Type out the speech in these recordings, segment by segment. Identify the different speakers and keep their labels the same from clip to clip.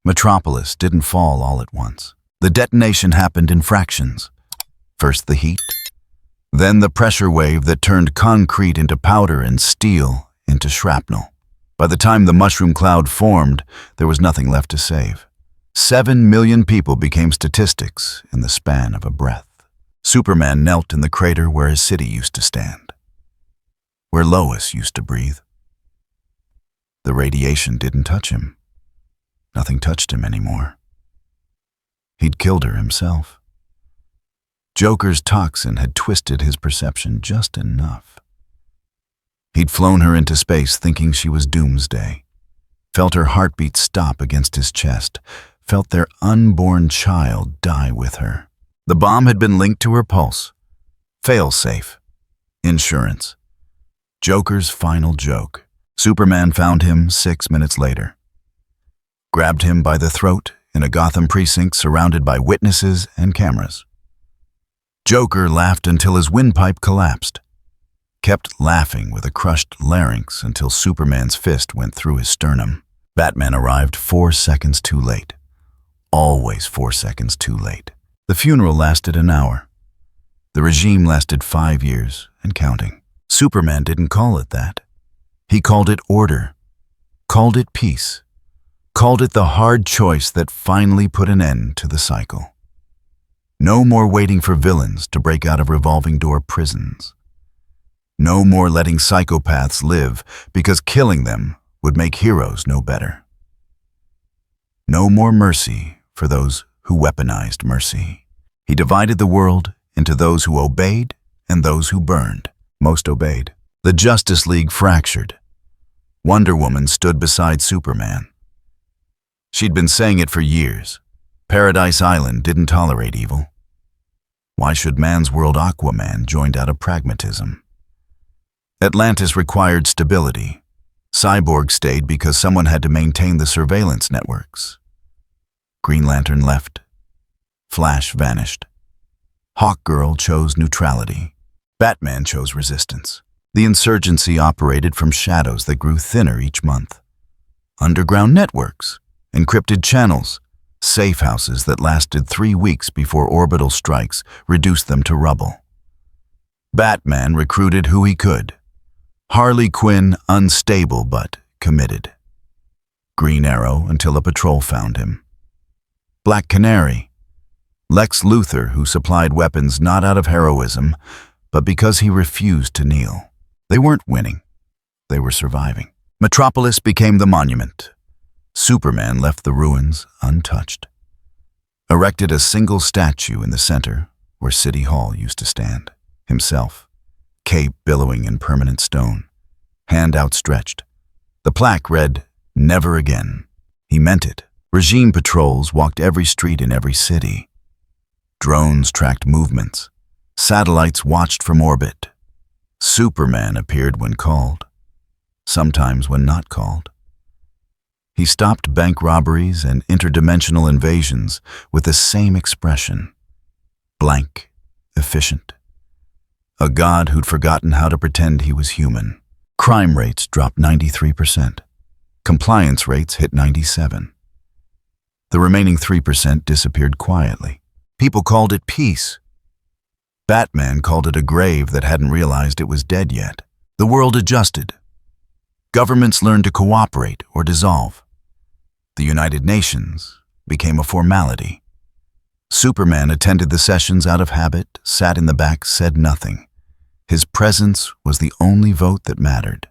Speaker 1: Metropolis didn't fall all at once. The detonation happened in fractions. First the heat, then the pressure wave that turned concrete into powder and steel into shrapnel. By the time the mushroom cloud formed, there was nothing left to save. 7 million people became statistics in the span of a breath. Superman knelt in the crater where his city used to stand, where Lois used to breathe. The radiation didn't touch him. Nothing touched him anymore. He'd killed her himself. Joker's toxin had twisted his perception just enough. He'd flown her into space thinking she was doomsday, felt her heartbeat stop against his chest, felt their unborn child die with her. The bomb had been linked to her pulse. Fail-safe. Insurance. Joker's final joke. Superman found him 6 minutes later. Grabbed him by the throat in a Gotham precinct surrounded by witnesses and cameras. Joker laughed until his windpipe collapsed. Kept laughing with a crushed larynx until Superman's fist went through his sternum. Batman arrived 4 seconds too late. Always 4 seconds too late. The funeral lasted an hour. The regime lasted 5 years and counting. Superman didn't call it that. He called it order, called it peace, called it the hard choice that finally put an end to the cycle. No more waiting for villains to break out of revolving door prisons. No more letting psychopaths live because killing them would make heroes no better. No more mercy for those who weaponized mercy. He divided the world into those who obeyed and those who burned. Most obeyed. The Justice League fractured. Wonder Woman stood beside Superman. She'd been saying it for years. Paradise Island didn't tolerate evil. Why should man's world Aquaman joined out of pragmatism? Atlantis required stability. Cyborg stayed because someone had to maintain the surveillance networks. Green Lantern left. Flash vanished. Hawkgirl chose neutrality. Batman chose resistance. The insurgency operated from shadows that grew thinner each month. Underground networks, encrypted channels, safe houses that lasted 3 weeks before orbital strikes reduced them to rubble. Batman recruited who he could. Harley Quinn unstable but committed. Green Arrow until a patrol found him. Black Canary. Lex Luthor, who supplied weapons not out of heroism, but because he refused to kneel. They weren't winning. They were surviving. Metropolis became the monument. Superman left the ruins untouched. Erected a single statue in the center where City Hall used to stand. Himself, cape billowing in permanent stone, hand outstretched. The plaque read, "Never again." He meant it. Regime patrols walked every street in every city. Drones tracked movements. Satellites watched from orbit. Superman appeared when called, sometimes when not called. He stopped bank robberies and interdimensional invasions with the same expression. Blank, efficient. A god who'd forgotten how to pretend he was human. Crime rates dropped 93%. Compliance rates hit 97%. The remaining 3% disappeared quietly. People called it peace. Batman called it a grave that hadn't realized it was dead yet. The world adjusted. Governments learned to cooperate or dissolve. The United Nations became a formality. Superman attended the sessions out of habit, sat in the back, said nothing. His presence was the only vote that mattered.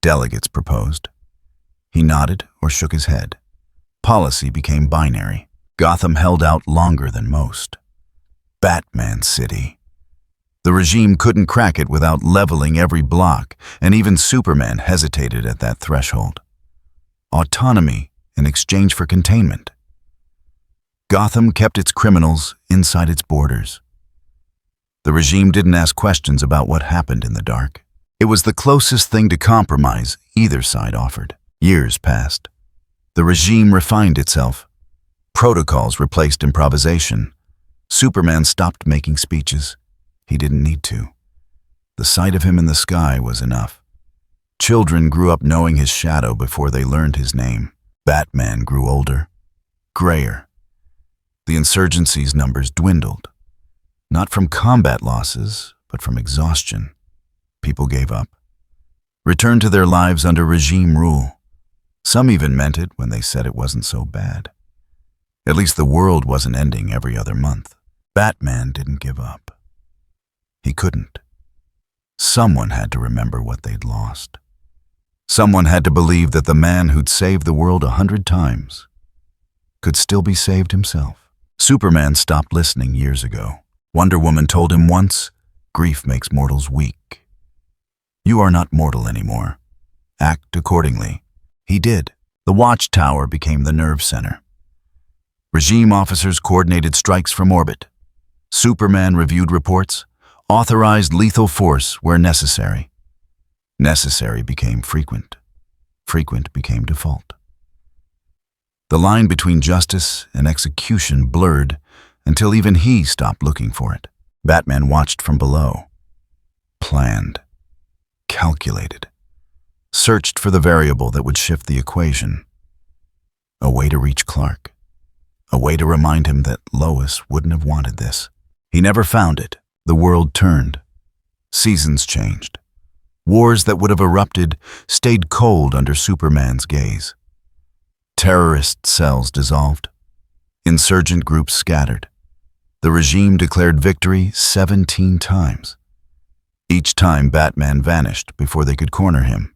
Speaker 1: Delegates proposed. He nodded or shook his head. Policy became binary. Gotham held out longer than most. Batman City. The regime couldn't crack it without leveling every block, and even Superman hesitated at that threshold. Autonomy in exchange for containment. Gotham kept its criminals inside its borders. The regime didn't ask questions about what happened in the dark. It was the closest thing to compromise either side offered. Years passed. The regime refined itself. Protocols replaced improvisation. Superman stopped making speeches. He didn't need to. The sight of him in the sky was enough. Children grew up knowing his shadow before they learned his name. Batman grew older, grayer. The insurgency's numbers dwindled, not from combat losses, but from exhaustion. People gave up, returned to their lives under regime rule. Some even meant it when they said it wasn't so bad. At least the world wasn't ending every other month. Batman didn't give up. He couldn't. Someone had to remember what they'd lost. Someone had to believe that the man who'd saved the world 100 times could still be saved himself. Superman stopped listening years ago. Wonder Woman told him once, "Grief makes mortals weak. You are not mortal anymore. Act accordingly." He did. The Watchtower became the nerve center. Regime officers coordinated strikes from orbit. Superman reviewed reports, authorized lethal force where necessary. Necessary became frequent. Frequent became default. The line between justice and execution blurred until even he stopped looking for it. Batman watched from below. Planned. Calculated. Searched for the variable that would shift the equation. A way to reach Clark. A way to remind him that Lois wouldn't have wanted this. He never found it. The world turned. Seasons changed. Wars that would have erupted stayed cold under Superman's gaze. Terrorist cells dissolved. Insurgent groups scattered. The regime declared victory 17 times. Each time Batman vanished before they could corner him.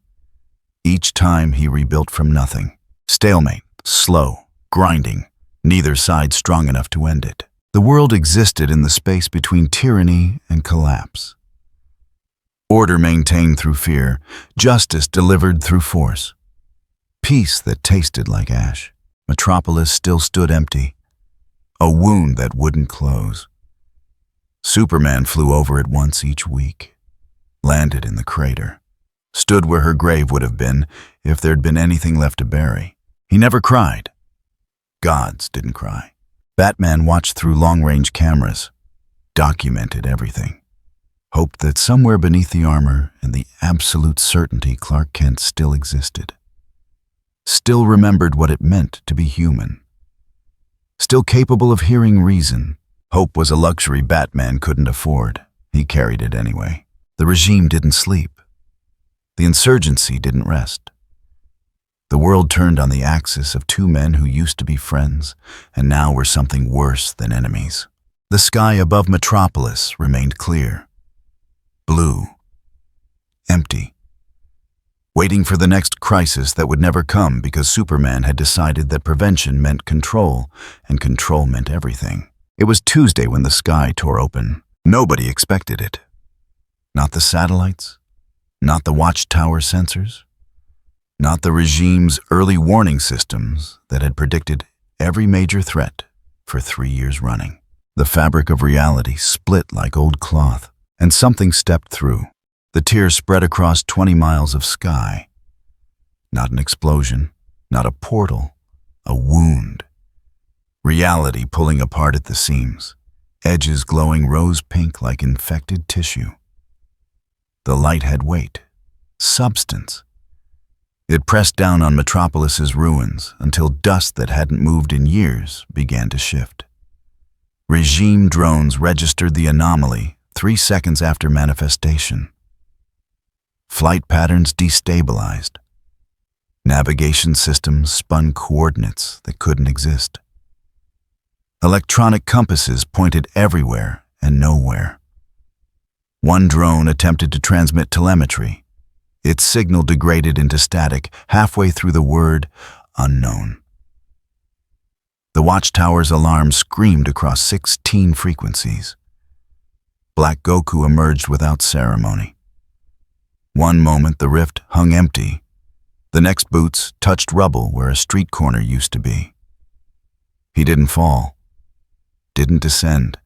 Speaker 1: Each time he rebuilt from nothing. Stalemate, slow, grinding, neither side strong enough to end it. The world existed in the space between tyranny and collapse. Order maintained through fear, justice delivered through force. Peace that tasted like ash. Metropolis still stood empty. A wound that wouldn't close. Superman flew over it once each week. Landed in the crater. Stood where her grave would have been if there'd been anything left to bury. He never cried. Gods didn't cry. Batman watched through long-range cameras, documented everything, hoped that somewhere beneath the armor and the absolute certainty Clark Kent still existed. Still remembered what it meant to be human. Still capable of hearing reason. Hope was a luxury Batman couldn't afford. He carried it anyway. The regime didn't sleep. The insurgency didn't rest. The world turned on the axis of two men who used to be friends and now were something worse than enemies. The sky above Metropolis remained clear. Blue. Empty. Waiting for the next crisis that would never come because Superman had decided that prevention meant control, and control meant everything. It was Tuesday when the sky tore open. Nobody expected it. Not the satellites. Not the Watchtower sensors. Not the regime's early warning systems that had predicted every major threat for 3 years running. The fabric of reality split like old cloth, and something stepped through. The tear spread across 20 miles of sky. Not an explosion, not a portal, a wound. Reality pulling apart at the seams, edges glowing rose-pink like infected tissue. The light had weight, substance. It pressed down on Metropolis's ruins until dust that hadn't moved in years began to shift. Regime drones registered the anomaly 3 seconds after manifestation. Flight patterns destabilized. Navigation systems spun coordinates that couldn't exist. Electronic compasses pointed everywhere and nowhere. One drone attempted to transmit telemetry. Its signal degraded into static halfway through the word unknown. The Watchtower's alarm screamed across 16 frequencies. Black Goku emerged without ceremony. One moment the rift hung empty. The next boots touched rubble where a street corner used to be. He didn't fall. Didn't descend.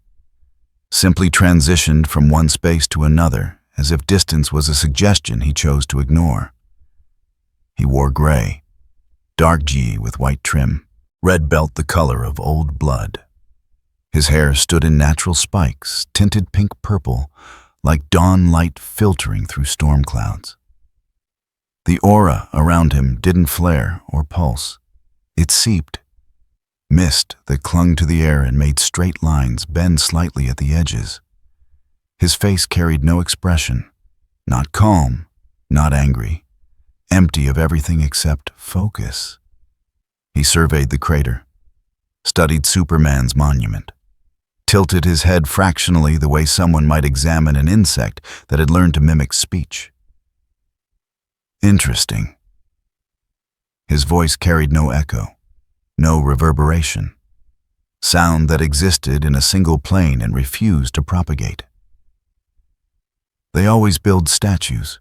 Speaker 1: Simply transitioned from one space to another, as if distance was a suggestion he chose to ignore. He wore gray, dark G with white trim, red belt the color of old blood. His hair stood in natural spikes, tinted pink-purple, like dawn light filtering through storm clouds. The aura around him didn't flare or pulse. It seeped. Mist that clung to the air and made straight lines bend slightly at the edges. His face carried no expression, not calm, not angry, empty of everything except focus. He surveyed the crater, studied Superman's monument, tilted his head fractionally the way someone might examine an insect that had learned to mimic speech. Interesting. His voice carried no echo, no reverberation, sound that existed in a single plane and refused to propagate. They always build statues,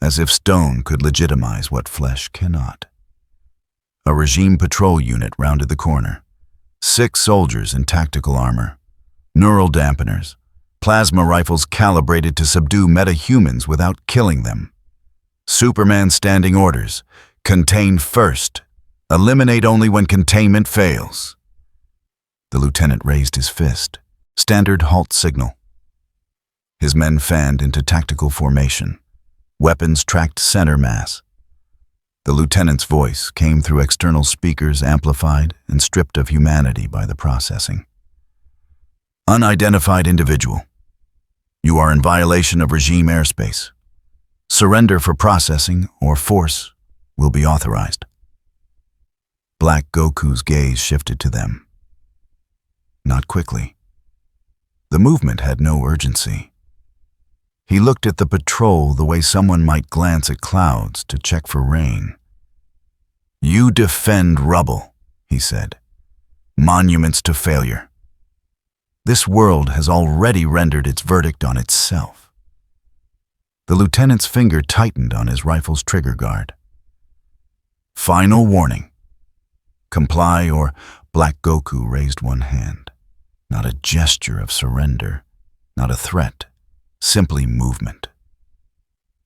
Speaker 1: as if stone could legitimize what flesh cannot. A regime patrol unit rounded the corner. 6 soldiers in tactical armor, neural dampeners, plasma rifles calibrated to subdue metahumans without killing them. Superman standing orders: contain first, eliminate only when containment fails. The lieutenant raised his fist, standard halt signal. His men fanned into tactical formation, weapons tracked center mass. The lieutenant's voice came through external speakers, amplified and stripped of humanity by the processing. Unidentified individual. You are in violation of regime airspace. Surrender for processing or force will be authorized. Black Goku's gaze shifted to them. Not quickly. The movement had no urgency. He looked at the patrol the way someone might glance at clouds to check for rain. You defend rubble, he said. Monuments to failure. This world has already rendered its verdict on itself. The lieutenant's finger tightened on his rifle's trigger guard. Final warning. Comply or Black Goku raised one hand. Not a gesture of surrender, not a threat. Simply movement.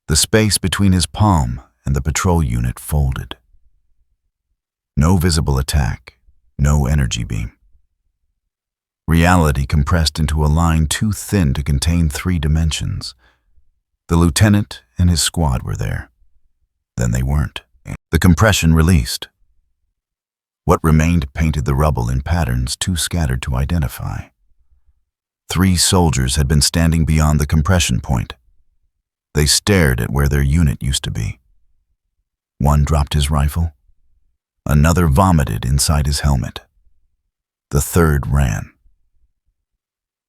Speaker 1: The space between his palm and the patrol unit folded. No visible attack, no energy beam. Reality compressed into a line too thin to contain 3 dimensions. The lieutenant and his squad were there. Then they weren't. The compression released. What remained painted the rubble in patterns too scattered to identify. 3 soldiers had been standing beyond the compression point. They stared at where their unit used to be. One dropped his rifle. Another vomited inside his helmet. The 3rd ran.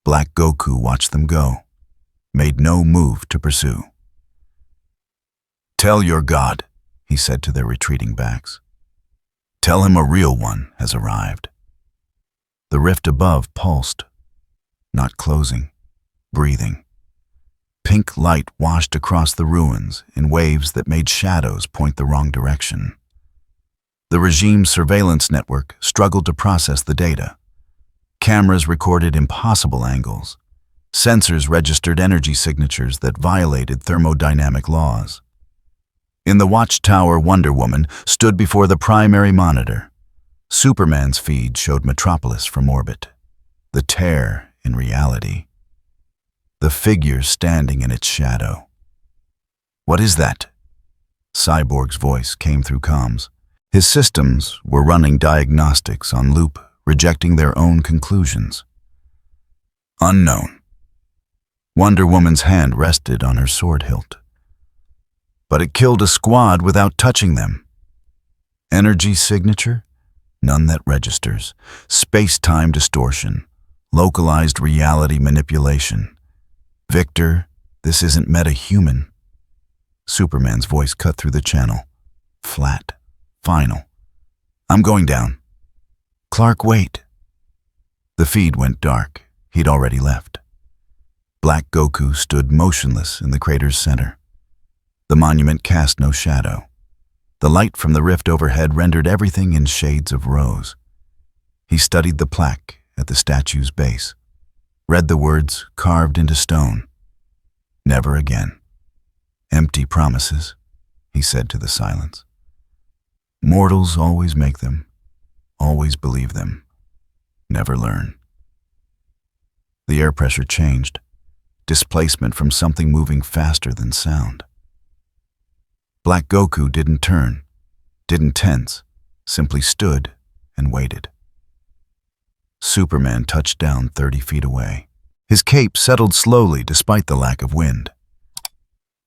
Speaker 1: Black Goku watched them go, made no move to pursue. Tell your god, he said to their retreating backs. Tell him a real one has arrived. The rift above pulsed. Not closing, breathing. Pink light washed across the ruins in waves that made shadows point the wrong direction. The regime's surveillance network struggled to process the data. Cameras recorded impossible angles. Sensors registered energy signatures that violated thermodynamic laws. In the watchtower, Wonder Woman stood before the primary monitor. Superman's feed showed Metropolis from orbit. The tear in reality. The figure standing in its shadow. What is that? Cyborg's voice came through comms. His systems were running diagnostics on loop, rejecting their own conclusions. Unknown. Wonder Woman's hand rested on her sword hilt. But it killed a squad without touching them. Energy signature? None that registers. Space-time distortion. Localized reality manipulation. Victor, this isn't meta-human. Superman's voice cut through the channel. Flat. Final. I'm going down. Clark, wait. The feed went dark. He'd already left. Black Goku stood motionless in the crater's center. The monument cast no shadow. The light from the rift overhead rendered everything in shades of rose. He studied the plaque at the statue's base, read the words carved into stone. Never again. Empty promises, he said to the silence. Mortals always make them, always believe them, never learn. The air pressure changed, displacement from something moving faster than sound. Black Goku didn't turn, didn't tense, simply stood and waited. Superman touched down 30 feet away. His cape settled slowly despite the lack of wind.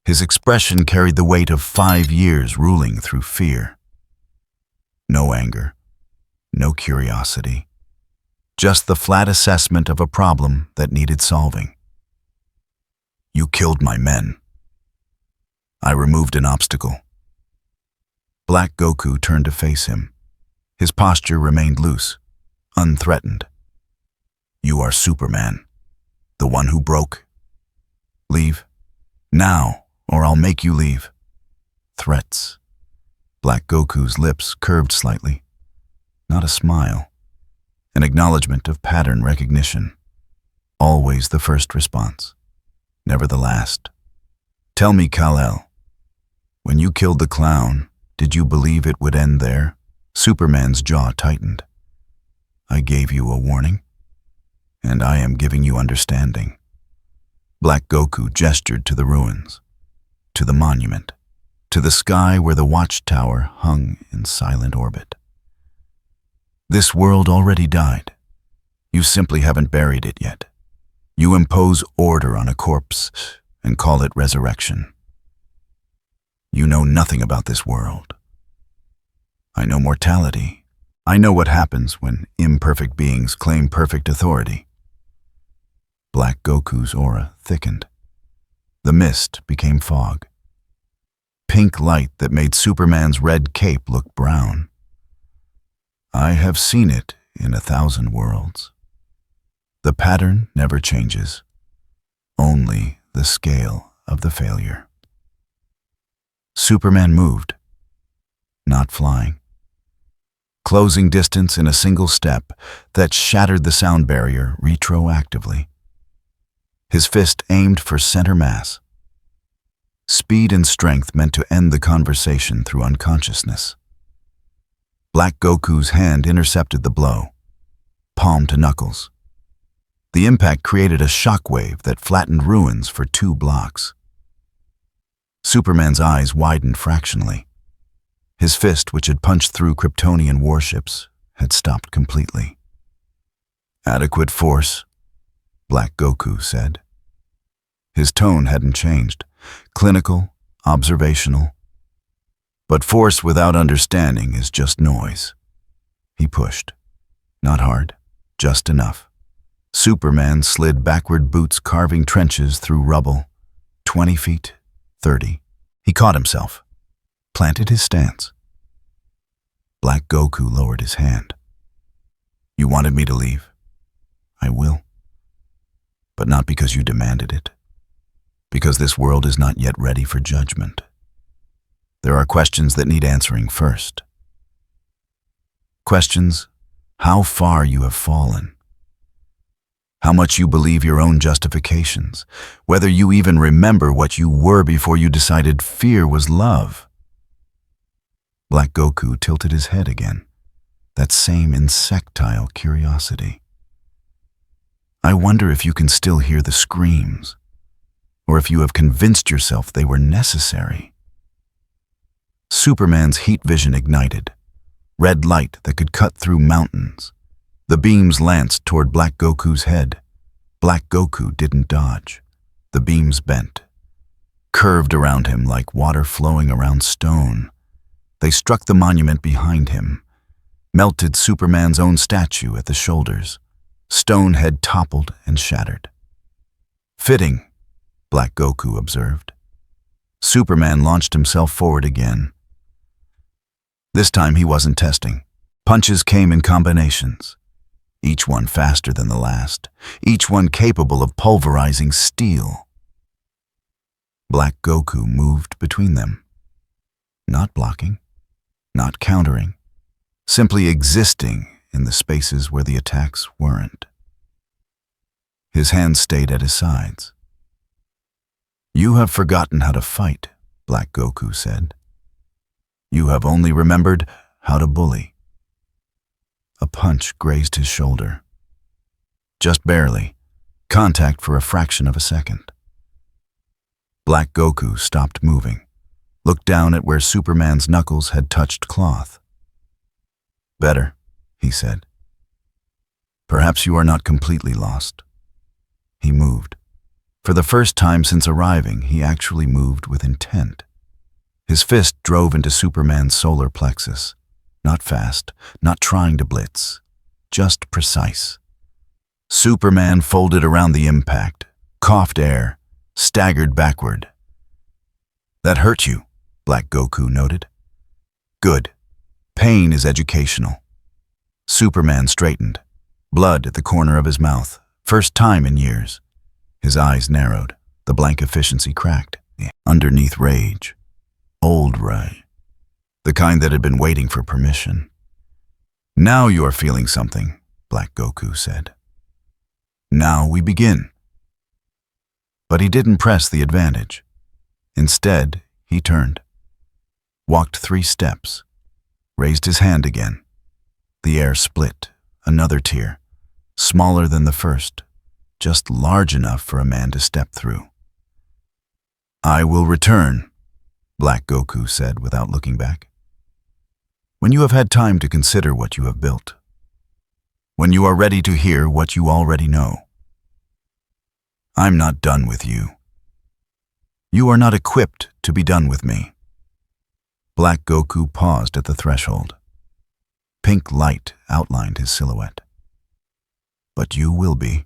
Speaker 1: His expression carried the weight of 5 years ruling through fear. No anger, no curiosity, just the flat assessment of a problem that needed solving. You killed my men. I removed an obstacle. Black Goku turned to face him. His posture remained loose, unthreatened. You are Superman, the one who broke. Leave. Now, or I'll make you leave. Threats. Black Goku's lips curved slightly. Not a smile. An acknowledgement of pattern recognition. Always the first response, never the last. Tell me, Kal-El, when you killed the clown, did you believe it would end there? Superman's jaw tightened. I gave you a warning, and I am giving you understanding. Black Goku gestured to the ruins, to the monument, to the sky where the watchtower hung in silent orbit. This world already died. You simply haven't buried it yet. You impose order on a corpse and call it resurrection. You know nothing about this world. I know mortality. I know what happens when imperfect beings claim perfect authority. Black Goku's aura thickened. The mist became fog. Pink light that made Superman's red cape look brown. I have seen it in 1,000 worlds. The pattern never changes, only the scale of the failure. Superman moved, not flying. Closing distance in a single step that shattered the sound barrier retroactively. His fist aimed for center mass. Speed and strength meant to end the conversation through unconsciousness. Black Goku's hand intercepted the blow, palm to knuckles. The impact created a shockwave that flattened ruins for 2 blocks. Superman's eyes widened fractionally. His fist, which had punched through Kryptonian warships, had stopped completely. Adequate force, Black Goku said. His tone hadn't changed, clinical, observational. But force without understanding is just noise. He pushed. Not hard, just enough. Superman slid backward, boots carving trenches through rubble. 20 feet, 30. He caught himself, planted his stance. Black Goku lowered his hand. You wanted me to leave. I will. But not because you demanded it. Because this world is not yet ready for judgment. There are questions that need answering first. Questions: how far you have fallen. How much you believe your own justifications. Whether you even remember what you were before you decided fear was love. Black Goku tilted his head again. That same insectile curiosity. I wonder if you can still hear the screams, or if you have convinced yourself they were necessary. Superman's heat vision ignited. Red light that could cut through mountains. The beams lanced toward Black Goku's head. Black Goku didn't dodge. The beams bent, curved around him like water flowing around stone. They struck the monument behind him, melted Superman's own statue at the shoulders. Stone head toppled and shattered. Fitting, Black Goku observed. Superman launched himself forward again. This time he wasn't testing. Punches came in combinations, each one faster than the last, each one capable of pulverizing steel. Black Goku moved between them, not blocking, not countering, simply existing in the spaces where the attacks weren't. His hands stayed at his sides. You have forgotten how to fight, Black Goku said. You have only remembered how to bully. A punch grazed his shoulder. Just barely, contact for a fraction of a second. Black Goku stopped moving, looked down at where Superman's knuckles had touched cloth. Better, he said. Perhaps you are not completely lost. He moved. For the first time since arriving, he actually moved with intent. His fist drove into Superman's solar plexus. Not fast, not trying to blitz, just precise. Superman folded around the impact, coughed air, staggered backward. That hurt you, Black Goku noted. Good. Pain is educational. Superman straightened, blood at the corner of his mouth, first time in years. His eyes narrowed, the blank efficiency cracked. Underneath rage. Old Ray. The kind that had been waiting for permission. Now you are feeling something, Black Goku said. Now we begin. But he didn't press the advantage. Instead, he turned, walked 3 steps, raised his hand again. The air split, another tear, smaller than the first, just large enough for a man to step through. I will return, Black Goku said without looking back. When you have had time to consider what you have built. When you are ready to hear what you already know. I'm not done with you. You are not equipped to be done with me. Black Goku paused at the threshold. Pink light outlined his silhouette. But you will be.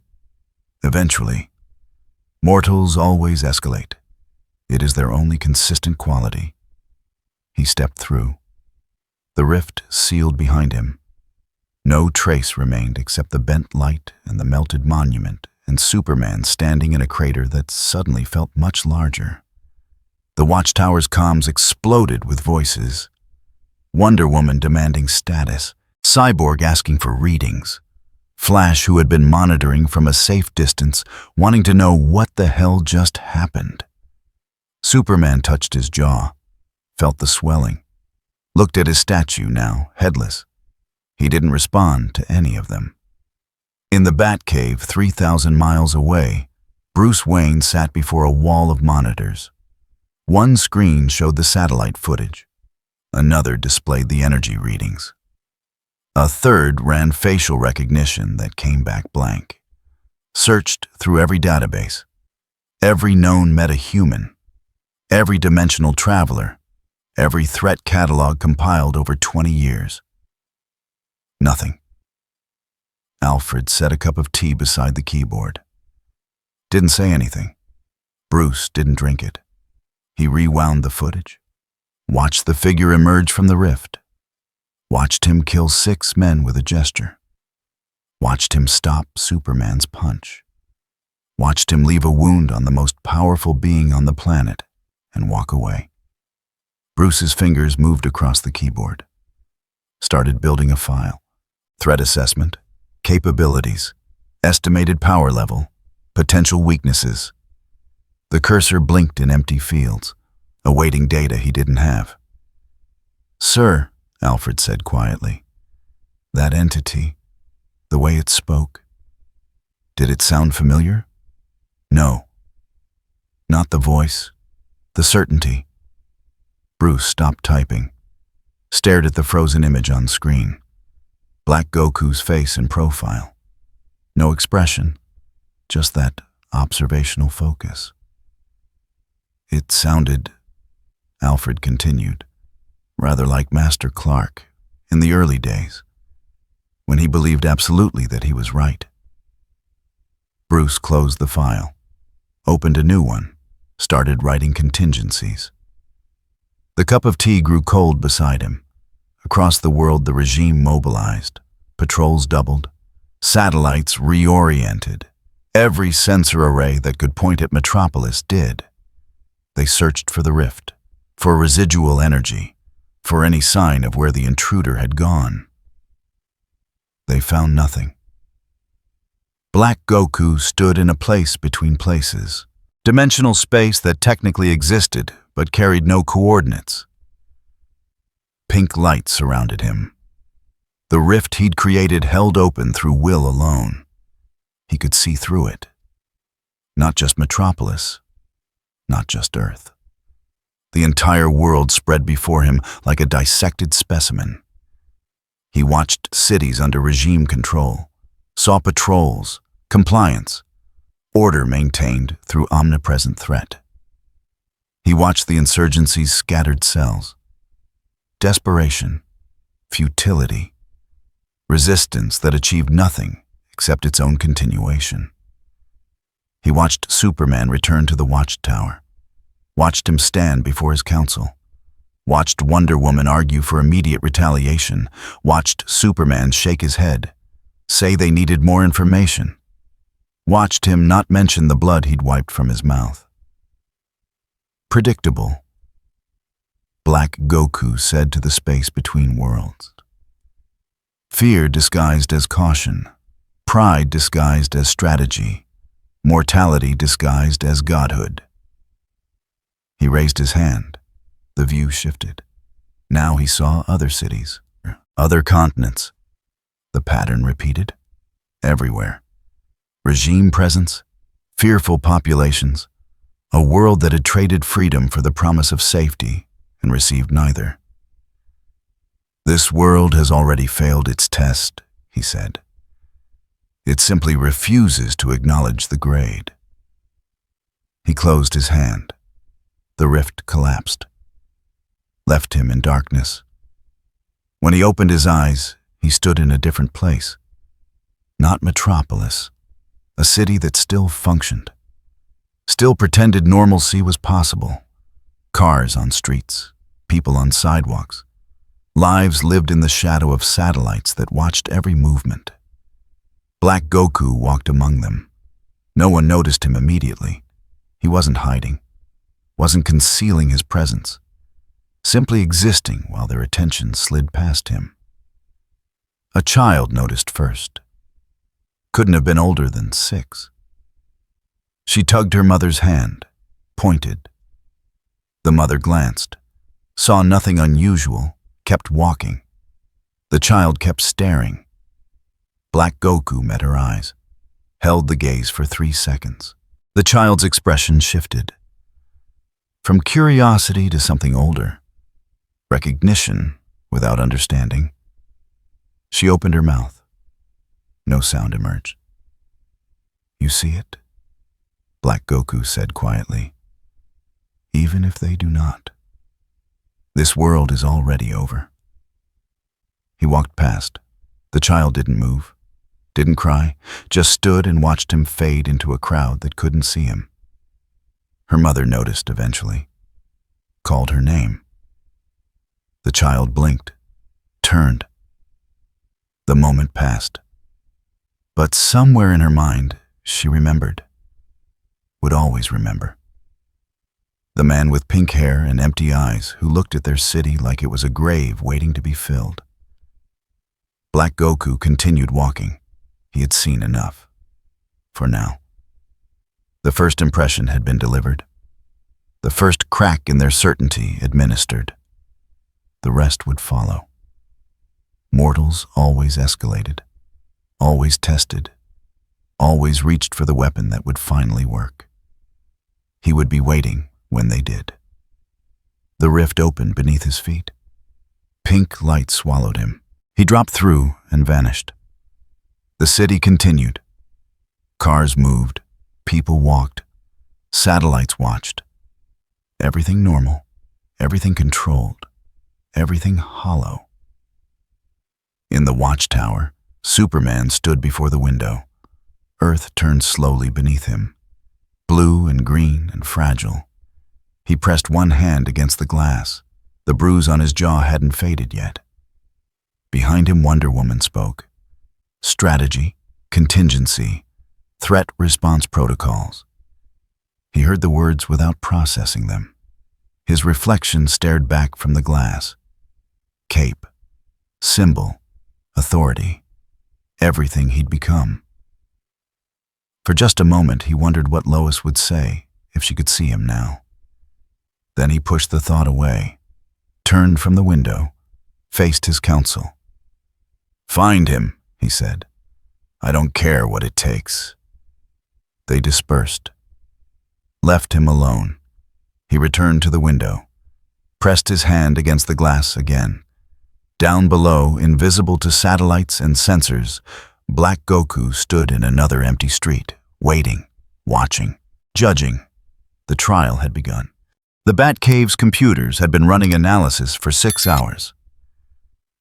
Speaker 1: Eventually. Mortals always escalate. It is their only consistent quality. He stepped through. The rift sealed behind him. No trace remained except the bent light and the melted monument and Superman standing in a crater that suddenly felt much larger. The Watchtower's comms exploded with voices. Wonder Woman demanding status, Cyborg asking for readings, Flash, who had been monitoring from a safe distance, wanting to know what the hell just happened. Superman touched his jaw, felt the swelling, looked at his statue now, headless. He didn't respond to any of them. In the Batcave, 3,000 miles away, Bruce Wayne sat before a wall of monitors. One screen showed the satellite footage. Another displayed the energy readings. A third ran facial recognition that came back blank. Searched through every database. Every known meta-human. Every dimensional traveler. Every threat catalog compiled over 20 years. Nothing. Alfred set a cup of tea beside the keyboard. Didn't say anything. Bruce didn't drink it. He rewound the footage. Watched the figure emerge from the rift. Watched him kill 6 men with a gesture. Watched him stop Superman's punch. Watched him leave a wound on the most powerful being on the planet and walk away. Bruce's fingers moved across the keyboard. Started building a file. Threat assessment, capabilities, estimated power level, potential weaknesses. The cursor blinked in empty fields, awaiting data he didn't have. Sir, Alfred said quietly, that entity, the way it spoke, did it sound familiar? No. Not the voice, the certainty. Bruce stopped typing, stared at the frozen image on screen. Black Goku's face in profile. No expression, just that observational focus. It sounded, Alfred continued, rather like Master Clark in the early days, when he believed absolutely that he was right. Bruce closed the file, opened a new one, started writing contingencies. The cup of tea grew cold beside him. Across the world, the regime mobilized. Patrols doubled. Satellites reoriented. Every sensor array that could point at Metropolis did. They searched for the rift, for residual energy, for any sign of where the intruder had gone. They found nothing. Black Goku stood in a place between places. Dimensional space that technically existed, but carried no coordinates. Pink light surrounded him. The rift he'd created held open through will alone. He could see through it. Not just Metropolis, not just Earth. The entire world spread before him like a dissected specimen. He watched cities under regime control, saw patrols, compliance, order maintained through omnipresent threat. He watched the insurgency's scattered cells. Desperation, futility, resistance that achieved nothing except its own continuation. He watched Superman return to the watchtower, watched him stand before his council, watched Wonder Woman argue for immediate retaliation, watched Superman shake his head, say they needed more information, watched him not mention the blood he'd wiped from his mouth. Predictable, Black Goku said to the space between worlds. Fear disguised as caution, pride disguised as strategy, mortality disguised as godhood. He raised his hand. The view shifted. Now he saw other cities, other continents. The pattern repeated. Everywhere. Regime presence, fearful populations, a world that had traded freedom for the promise of safety and received neither. This world has already failed its test, he said. It simply refuses to acknowledge the grade. He closed his hand. The rift collapsed, left him in darkness. When he opened his eyes, he stood in a different place. Not Metropolis, a city that still functioned, still pretended normalcy was possible. Cars on streets, people on sidewalks, lives lived in the shadow of satellites that watched every movement. Black Goku walked among them. No one noticed him immediately. He wasn't hiding, wasn't concealing his presence, simply existing while their attention slid past him. A child noticed first. Couldn't have been older than 6. She tugged her mother's hand, pointed. The mother glanced, saw nothing unusual, kept walking. The child kept staring. Black Goku met her eyes, held the gaze for 3 seconds. The child's expression shifted. From curiosity to something older. Recognition without understanding. She opened her mouth. No sound emerged. You see it? Black Goku said quietly. Even if they do not. This world is already over. He walked past. The child didn't move, didn't cry, just stood and watched him fade into a crowd that couldn't see him. Her mother noticed eventually, called her name. The child blinked, turned. The moment passed. But somewhere in her mind, she remembered, would always remember. The man with pink hair and empty eyes who looked at their city like it was a grave waiting to be filled. Black Goku continued walking. He had seen enough. For now. The first impression had been delivered. The first crack in their certainty administered. The rest would follow. Mortals always escalated, always tested, always reached for the weapon that would finally work. He would be waiting when they did. The rift opened beneath his feet. Pink light swallowed him. He dropped through and vanished. The city continued. Cars moved, people walked, satellites watched. Everything normal, everything controlled, everything hollow. In the watchtower, Superman stood before the window. Earth turned slowly beneath him, blue and green and fragile. He pressed one hand against the glass. The bruise on his jaw hadn't faded yet. Behind him, Wonder Woman spoke. Strategy, contingency, threat response protocols. He heard the words without processing them. His reflection stared back from the glass. Cape, symbol, authority, everything he'd become. For just a moment, he wondered what Lois would say if she could see him now. Then he pushed the thought away, turned from the window, faced his council. Find him, he said. I don't care what it takes. They dispersed, left him alone. He returned to the window, pressed his hand against the glass again. Down below, invisible to satellites and sensors, Black Goku stood in another empty street, waiting, watching, judging. The trial had begun. The Batcave's computers had been running analysis for 6 hours.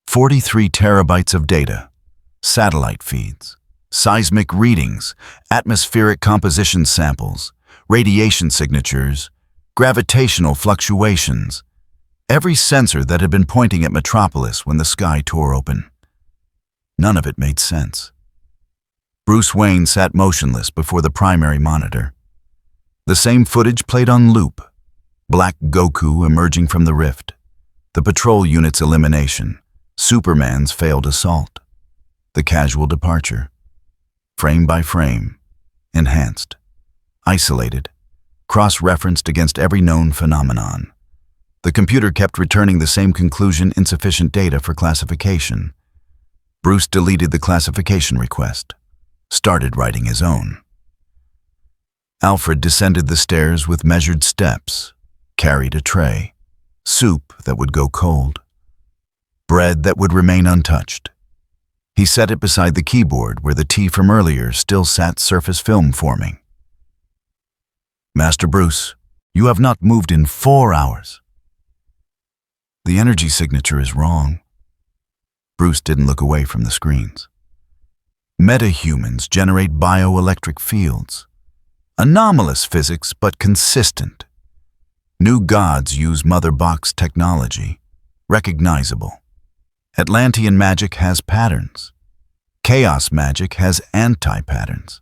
Speaker 1: 43 terabytes of data, satellite feeds, seismic readings, atmospheric composition samples, radiation signatures, gravitational fluctuations. Every sensor that had been pointing at Metropolis when the sky tore open. None of it made sense. Bruce Wayne sat motionless before the primary monitor. The same footage played on loop. Black Goku emerging from the rift. The patrol unit's elimination. Superman's failed assault. The casual departure. Frame by frame. Enhanced. Isolated. Cross-referenced against every known phenomenon. The computer kept returning the same conclusion: insufficient data for classification. Bruce deleted the classification request. Started writing his own. Alfred descended the stairs with measured steps. Carried a tray. Soup that would go cold. Bread that would remain untouched. He set it beside the keyboard where the tea from earlier still sat surface film forming. "Master Bruce, you have not moved in 4 hours. The energy signature is wrong." Bruce didn't look away from the screens. Metahumans generate bioelectric fields. Anomalous physics, but consistent. New gods use Mother Box technology. Recognizable. Atlantean magic has patterns. Chaos magic has anti-patterns.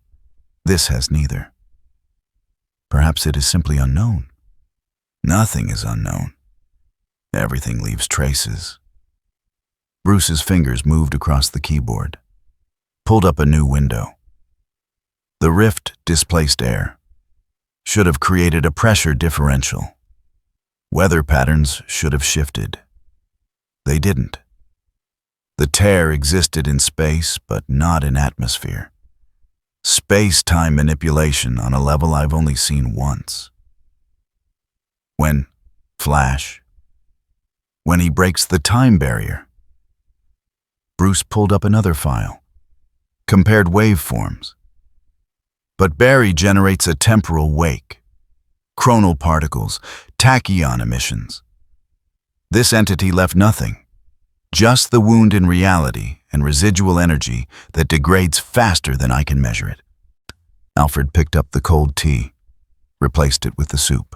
Speaker 1: This has neither. Perhaps it is simply unknown. Nothing is unknown. Everything leaves traces. Bruce's fingers moved across the keyboard, pulled up a new window. The rift displaced air. Should have created a pressure differential. Weather patterns should have shifted. They didn't. The tear existed in space, but not in atmosphere. Space-time manipulation on a level I've only seen once. When Flash. When he breaks the time barrier. Bruce pulled up another file. Compared waveforms. But Barry generates a temporal wake. Chronal particles, tachyon emissions. This entity left nothing. Just the wound in reality and residual energy that degrades faster than I can measure it. Alfred picked up the cold tea, replaced it with the soup.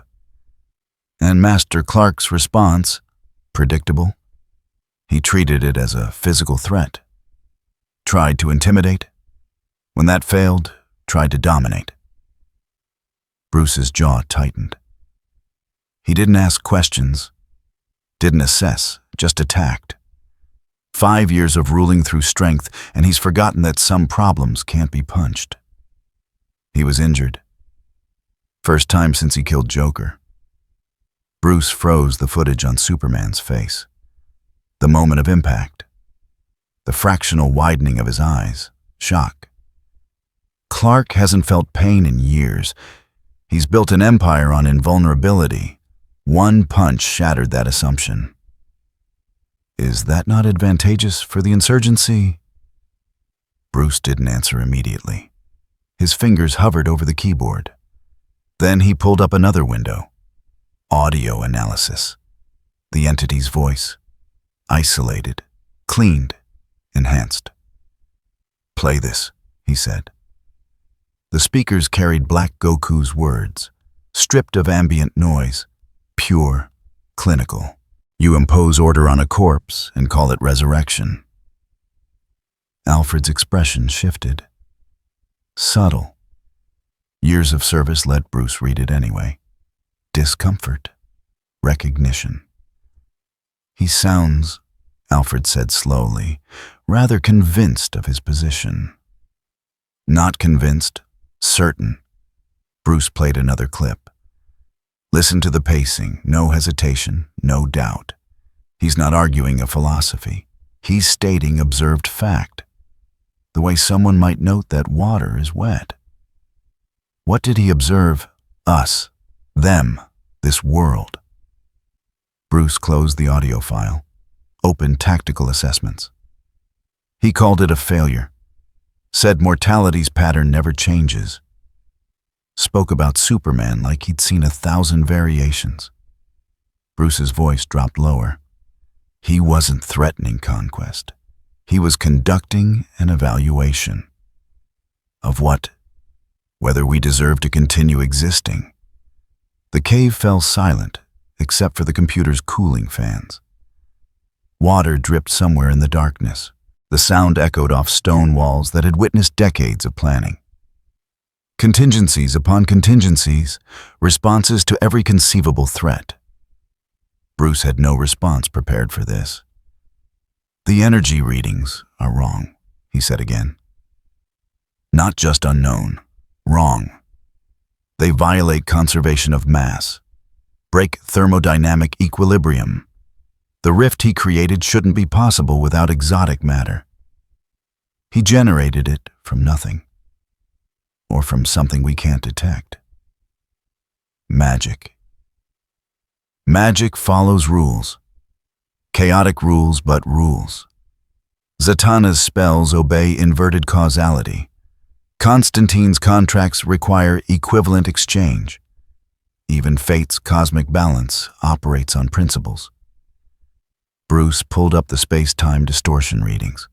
Speaker 1: And Master Clark's response, predictable. He treated it as a physical threat. Tried to intimidate. When that failed, tried to dominate. Bruce's jaw tightened. He didn't ask questions, didn't assess, just attacked. 5 years of ruling through strength, and he's forgotten that some problems can't be punched. He was injured. First time since he killed Joker. Bruce froze the footage on Superman's face. The moment of impact. The fractional widening of his eyes. Shock. Clark hasn't felt pain in years. He's built an empire on invulnerability. One punch shattered that assumption. Is that not advantageous for the insurgency? Bruce didn't answer immediately. His fingers hovered over the keyboard. Then he pulled up another window. Audio analysis. The entity's voice. Isolated. Cleaned. Enhanced. "Play this," he said. The speakers carried Black Goku's words, stripped of ambient noise, pure, clinical. You impose order on a corpse and call it resurrection. Alfred's expression shifted. Subtle. Years of service let Bruce read it anyway. Discomfort. Recognition. He sounds, Alfred said slowly, rather convinced of his position. Not convinced, certain. Bruce played another clip. Listen to the pacing, no hesitation, no doubt. He's not arguing a philosophy. He's stating observed fact. The way someone might note that water is wet. What did he observe? Us. Them. This world. Bruce closed the audio file. Opened tactical assessments. He called it a failure. said mortality's pattern never changes. Spoke about Superman like he'd seen 1,000 variations. Bruce's voice dropped lower. He wasn't threatening conquest. He was conducting an evaluation. Of what? Whether we deserve to continue existing. The cave fell silent, except for the computer's cooling fans. Water dripped somewhere in the darkness. The sound echoed off stone walls that had witnessed decades of planning. Contingencies upon contingencies, responses to every conceivable threat. Bruce had no response prepared for this. The energy readings are wrong, he said again. Not just unknown, wrong. They violate conservation of mass, break thermodynamic equilibrium. The rift he created shouldn't be possible without exotic matter. He generated it from nothing, or from something we can't detect. Magic. Magic follows rules. Chaotic rules, but rules. Zatanna's spells obey inverted causality. Constantine's contracts require equivalent exchange. Even fate's cosmic balance operates on principles. Bruce pulled up the space-time distortion readings.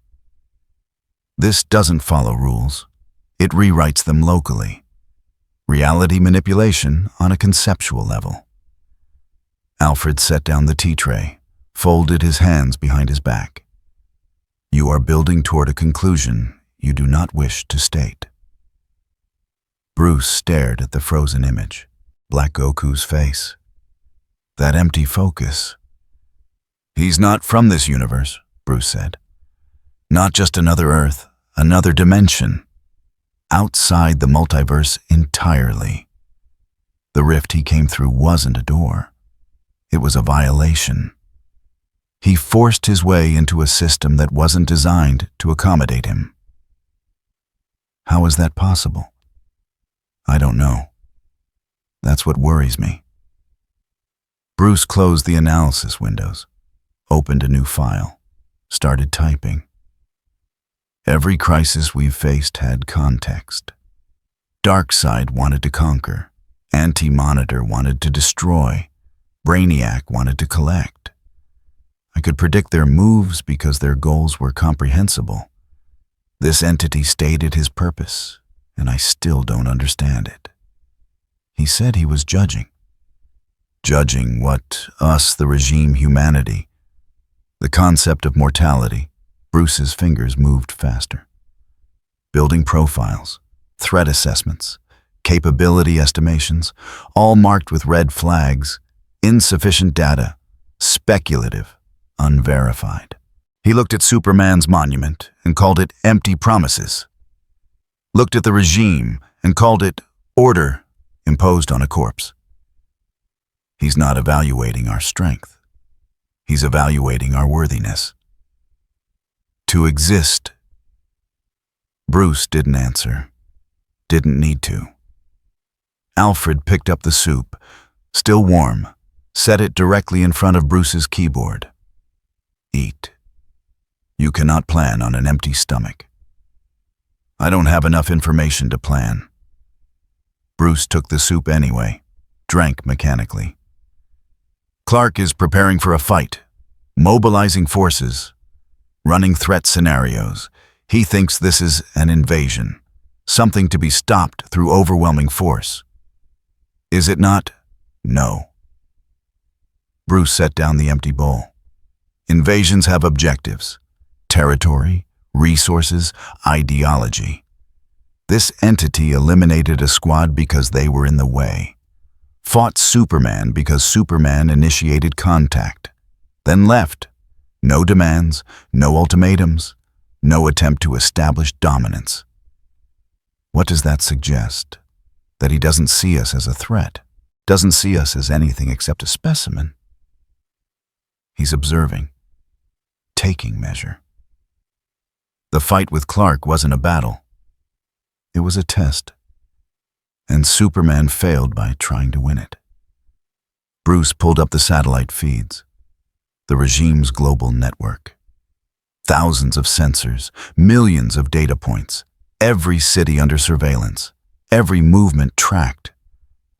Speaker 1: This doesn't follow rules. It rewrites them locally. Reality manipulation on a conceptual level. Alfred set down the tea tray, folded his hands behind his back. You are building toward a conclusion you do not wish to state. Bruce stared at the frozen image, Black Goku's face. That empty focus. He's not from this universe, Bruce said. Not just another Earth, another dimension. Outside the multiverse entirely. The rift he came through wasn't a door. It was a violation. He forced his way into a system that wasn't designed to accommodate him. How is that possible? I don't know. That's what worries me. Bruce closed the analysis windows, opened a new file, started typing. Every crisis we've faced had context. Darkseid wanted to conquer. Anti-Monitor wanted to destroy. Brainiac wanted to collect. I could predict their moves because their goals were comprehensible. This entity stated his purpose, and I still don't understand it. He said he was judging. Judging what us, the regime, humanity. The concept of mortality. Bruce's fingers moved faster. Building profiles, threat assessments, capability estimations, all marked with red flags, insufficient data, speculative, unverified. He looked at Superman's monument and called it empty promises. Looked at the regime and called it order imposed on a corpse. He's not evaluating our strength. He's evaluating our worthiness. To exist. Bruce didn't answer. Didn't need to. Alfred picked up the soup, still warm, set it directly in front of Bruce's keyboard. Eat. You cannot plan on an empty stomach. I don't have enough information to plan. Bruce took the soup anyway, drank mechanically. Clark is preparing for a fight, mobilizing forces, running threat scenarios. He thinks this is an invasion, something to be stopped through overwhelming force. Is it not? No. Bruce set down the empty bowl. Invasions have objectives: territory, resources, ideology. This entity eliminated a squad because they were in the way. Fought Superman because Superman initiated contact. Then left. No demands, no ultimatums, no attempt to establish dominance. What does that suggest? That he doesn't see us as a threat, doesn't see us as anything except a specimen. He's observing, taking measure. The fight with Clark wasn't a battle. It was a test. And Superman failed by trying to win it. Bruce pulled up the satellite feeds. The regime's global network. Thousands of sensors, millions of data points, Every city under surveillance, every movement tracked,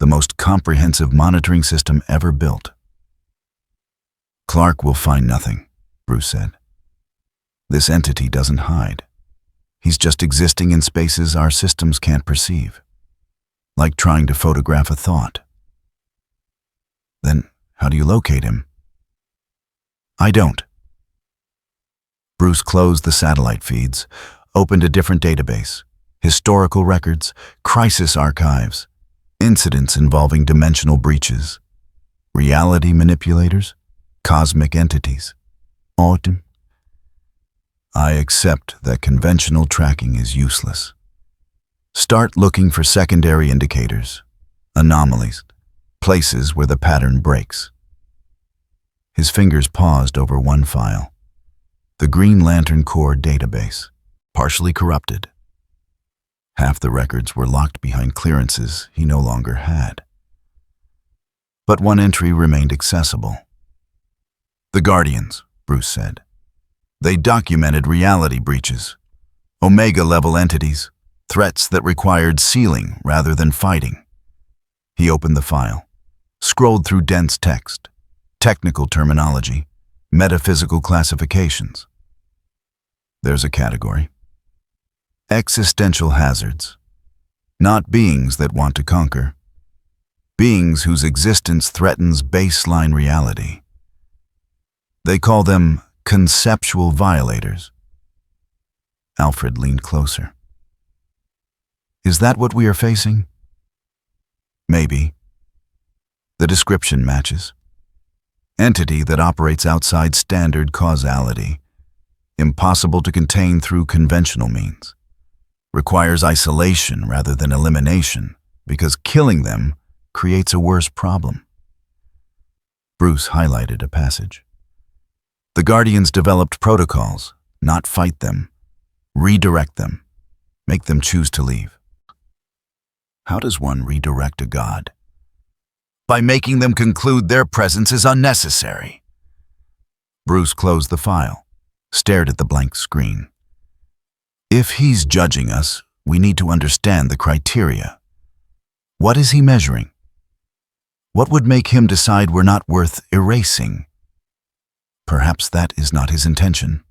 Speaker 1: the most comprehensive monitoring system ever built. Clark will find nothing, Bruce said. This entity doesn't hide. He's just existing in spaces our systems can't perceive, like trying to photograph a thought. Then how do you locate him? I don't. Bruce closed the satellite feeds, opened a different database, historical records, crisis archives, incidents involving dimensional breaches, reality manipulators, cosmic entities. Autumn. I accept that conventional tracking is useless. Start looking for secondary indicators, anomalies, places where the pattern breaks. His fingers paused over one file, the Green Lantern Corps database, partially corrupted. Half the records were locked behind clearances he no longer had. But one entry remained accessible. The Guardians, Bruce said. They documented reality breaches, Omega-level entities, threats that required sealing rather than fighting. He opened the file, scrolled through dense text, technical terminology, metaphysical classifications. There's a category. Existential hazards. Not beings that want to conquer. Beings whose existence threatens baseline reality. They call them conceptual violators. Alfred leaned closer. Is that what we are facing? Maybe. The description matches. Entity that operates outside standard causality. Impossible to contain through conventional means. Requires isolation rather than elimination, because killing them creates a worse problem. Bruce highlighted a passage. The Guardians developed protocols, not fight them, redirect them, make them choose to leave. How does one redirect a god? By making them conclude their presence is unnecessary. Bruce closed the file, stared at the blank screen. If he's judging us, we need to understand the criteria. What is he measuring? What would make him decide we're not worth erasing? Perhaps that is not his intention.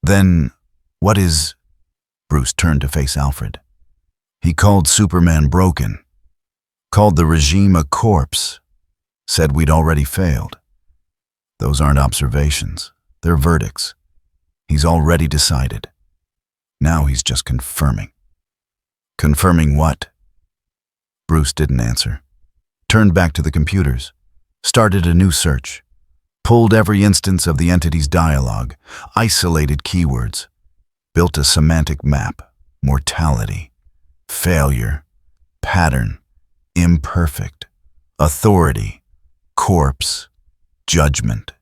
Speaker 1: Then, what is... Bruce turned to face Alfred. He called Superman broken, called the regime a corpse, said we'd already failed. Those aren't observations, they're verdicts. He's already decided. Now he's just confirming. Confirming what? Bruce didn't answer. Turned back to the computers, started a new search. Pulled every instance of the entity's dialogue, isolated keywords, built a semantic map, mortality, failure, pattern, imperfect, authority, corpse, judgment.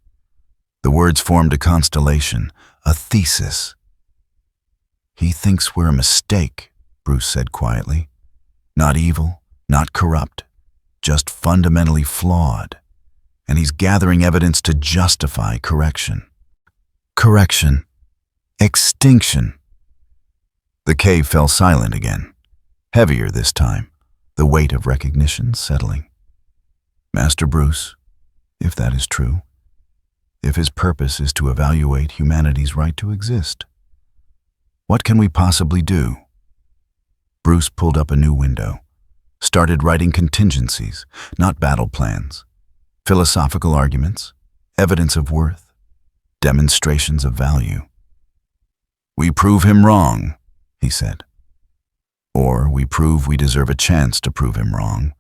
Speaker 1: The words formed a constellation, a thesis. He thinks we're a mistake, Bruce said quietly. Not evil, not corrupt, just fundamentally flawed. And he's gathering evidence to justify correction. Correction. Extinction. The cave fell silent again, heavier this time, the weight of recognition settling. Master Bruce, if that is true, if his purpose is to evaluate humanity's right to exist, what can we possibly do? Bruce pulled up a new window, started writing contingencies, not battle plans. Philosophical arguments, evidence of worth, demonstrations of value. We prove him wrong, he said. Or we prove we deserve a chance to prove him wrong.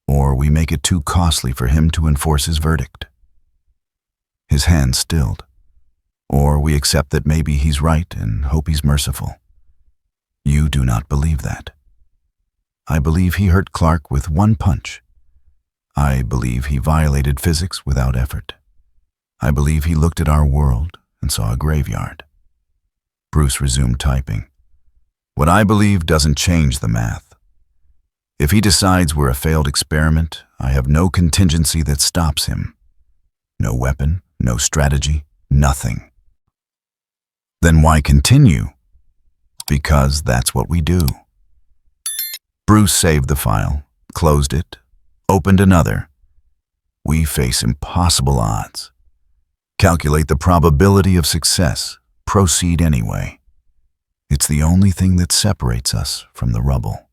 Speaker 1: Or we make it too costly for him to enforce his verdict. His hand stilled. Or we accept that maybe he's right and hope he's merciful. You do not believe that. I believe he hurt Clark with one punch. I believe he violated physics without effort. I believe he looked at our world and saw a graveyard. Bruce resumed typing. What I believe doesn't change the math. If he decides we're a failed experiment, I have no contingency that stops him. No weapon, no strategy, nothing. Then why continue? Because that's what we do. Bruce saved the file, closed it, opened another. We face impossible odds. Calculate the probability of success. Proceed anyway. It's the only thing that separates us from the rubble.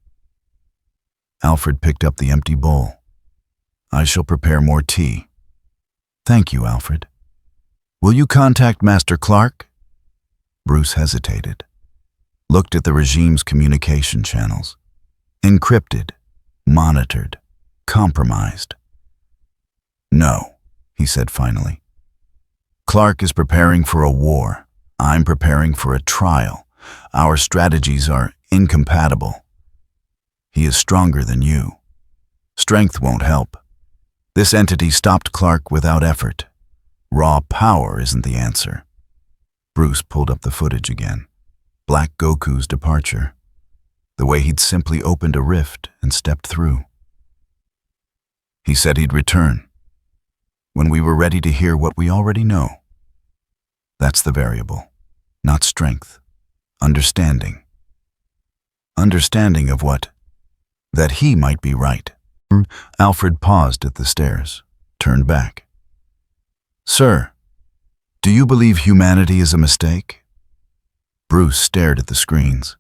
Speaker 1: Alfred picked up the empty bowl. I shall prepare more tea. Thank you, Alfred. Will you contact Master Clark? Bruce hesitated, looked at the regime's communication channels. Encrypted, monitored, compromised. No, he said finally. Clark is preparing for a war. I'm preparing for a trial. Our strategies are incompatible. He is stronger than you. Strength won't help. This entity stopped Clark without effort. Raw power isn't the answer. Bruce pulled up the footage again. Black Goku's departure. The way he'd simply opened a rift and stepped through. He said he'd return when we were ready to hear what we already know. That's the variable, not strength. Understanding. Understanding of what? That he might be right. Alfred paused at the stairs, turned back. Sir, do you believe humanity is a mistake? Bruce stared at the screens,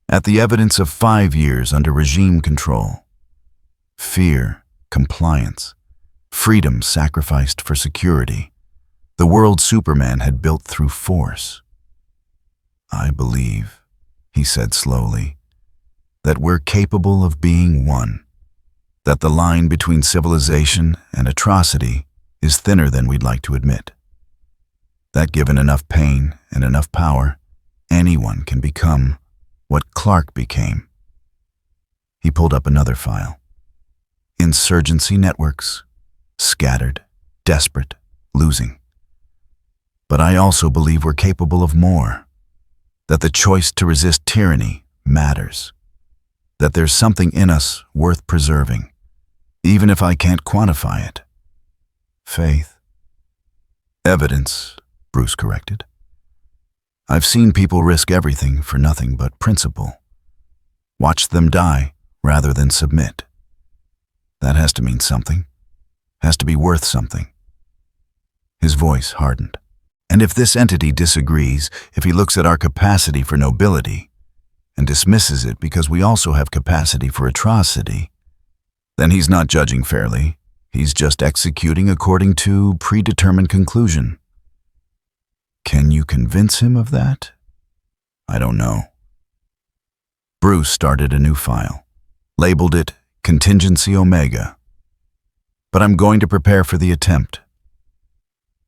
Speaker 1: at the evidence of 5 years under regime control. Fear, compliance, freedom sacrificed for security. The world Superman had built through force. I believe, he said slowly, that we're capable of being one. That the line between civilization and atrocity is thinner than we'd like to admit. That given enough pain and enough power, anyone can become what Clark became. He pulled up another file. Insurgency networks, scattered, desperate, losing. But I also believe we're capable of more. That the choice to resist tyranny matters. That there's something in us worth preserving, even if I can't quantify it. Faith. Evidence, Bruce corrected. I've seen people risk everything for nothing but principle. Watched them die rather than submit. That has to mean something. Has to be worth something. His voice hardened. And if this entity disagrees, if he looks at our capacity for nobility and dismisses it because we also have capacity for atrocity, then he's not judging fairly. He's just executing according to predetermined conclusion. Can you convince him of that? I don't know. Bruce started a new file, labeled it Contingency Omega. But I'm going to prepare for the attempt.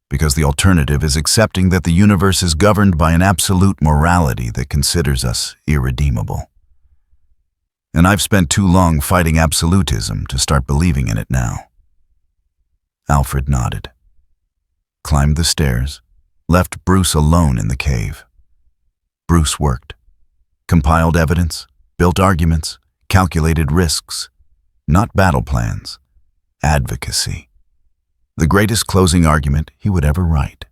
Speaker 1: Because the alternative is accepting that the universe is governed by an absolute morality that considers us irredeemable. And I've spent too long fighting absolutism to start believing in it now. Alfred nodded, climbed the stairs, left Bruce alone in the cave. Bruce worked, compiled evidence, built arguments, calculated risks, not battle plans, advocacy. The greatest closing argument he would ever write,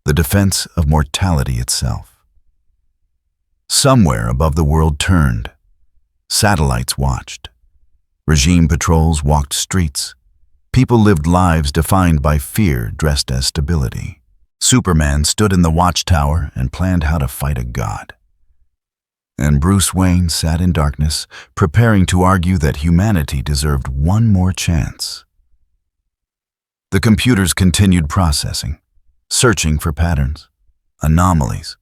Speaker 1: the defense of mortality itself. Somewhere above the world turned. Satellites watched. Regime patrols walked streets. People lived lives defined by fear dressed as stability. Superman stood in the watchtower and planned how to fight a god. And Bruce Wayne sat in darkness, preparing to argue that humanity deserved one more chance. The computers continued processing, searching for patterns, anomalies,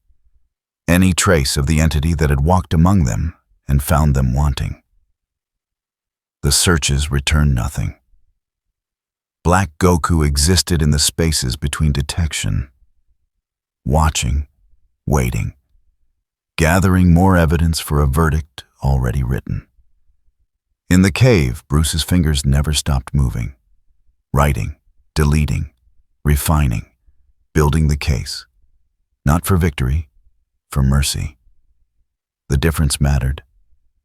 Speaker 1: any trace of the entity that had walked among them and found them wanting. The searches returned nothing. Black Goku existed in the spaces between detection, watching, waiting, gathering more evidence for a verdict already written. In the cave, Bruce's fingers never stopped moving, writing, deleting, refining, building the case. Not for victory, for mercy. The difference mattered,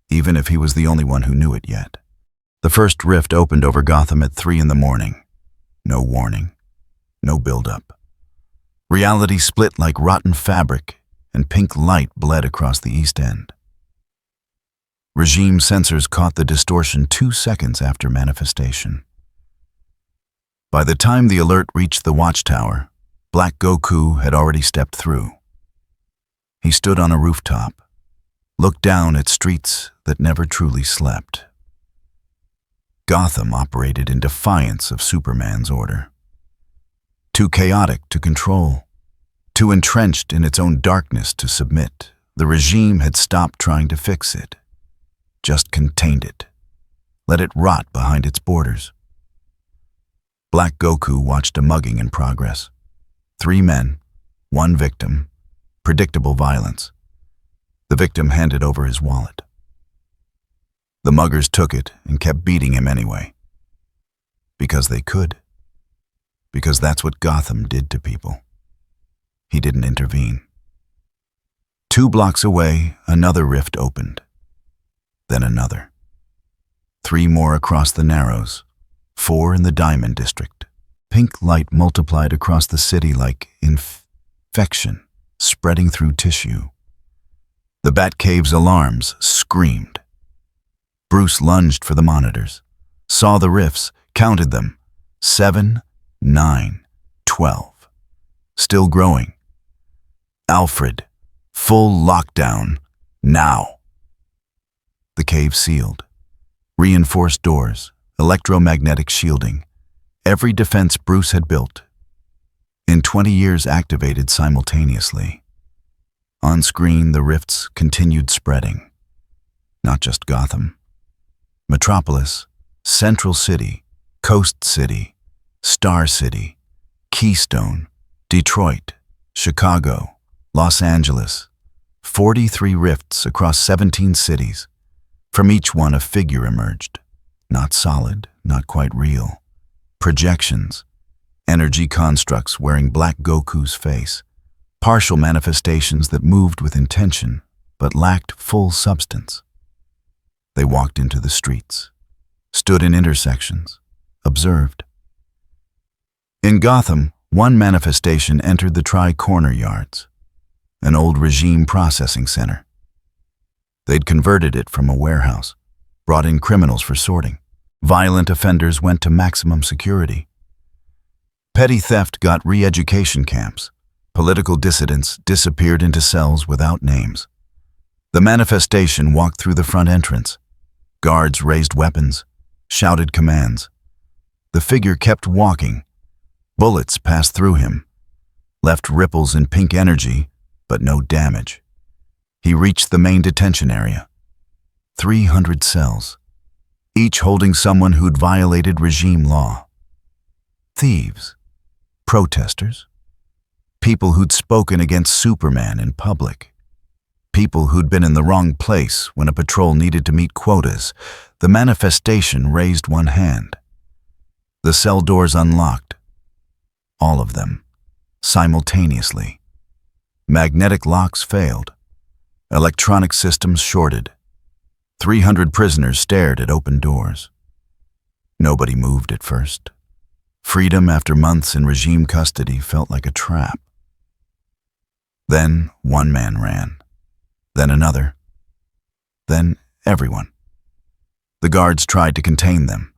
Speaker 1: even if he was the only one who knew it yet. The first rift opened over Gotham at 3 a.m. No warning, no build-up. Reality split like rotten fabric, and pink light bled across the east end. Regime sensors caught the distortion 2 seconds after manifestation. By the time the alert reached the watchtower, Black Goku had already stepped through. He stood on a rooftop, looked down at streets that never truly slept. Gotham operated in defiance of Superman's order. Too chaotic to control, too entrenched in its own darkness to submit, the regime had stopped trying to fix it, just contained it, let it rot behind its borders. Black Goku watched a mugging in progress. 3 men, 1 victim, predictable violence. The victim handed over his wallet. The muggers took it and kept beating him anyway. Because they could. Because that's what Gotham did to people. He didn't intervene. 2 blocks away, another rift opened. Then another. 3 more across the Narrows, 4 in the Diamond District. Pink light multiplied across the city like infection, spreading through tissue. The Batcave's alarms screamed. Bruce lunged for the monitors, saw the rifts, counted them. 7, 9, 12. Still growing. Alfred, full lockdown, now. The cave sealed. Reinforced doors, electromagnetic shielding. Every defense Bruce had built. In 20 years activated simultaneously. On screen, the rifts continued spreading. Not just Gotham. Metropolis, Central City, Coast City, Star City, Keystone, Detroit, Chicago, Los Angeles. 43 rifts across 17 cities. From each one a figure emerged. Not solid, not quite real. Projections, energy constructs wearing Black Goku's face. Partial manifestations that moved with intention, but lacked full substance. They walked into the streets, stood in intersections, observed. In Gotham, one manifestation entered the Tri-Corner Yards, an old regime processing center. They'd converted it from a warehouse, brought in criminals for sorting. Violent offenders went to maximum security. Petty theft got re-education camps. Political dissidents disappeared into cells without names. The manifestation walked through the front entrance. Guards raised weapons, shouted commands. The figure kept walking. Bullets passed through him, left ripples in pink energy, but no damage. He reached the main detention area. 300 cells, each holding someone who'd violated regime law. Thieves, protesters, people who'd spoken against Superman in public. People who'd been in the wrong place when a patrol needed to meet quotas. The manifestation raised one hand. The cell doors unlocked. All of them, simultaneously. Magnetic locks failed. Electronic systems shorted. 300 prisoners stared at open doors. Nobody moved at first. Freedom after months in regime custody felt like a trap. Then one man ran. Then another. Then everyone. The guards tried to contain them,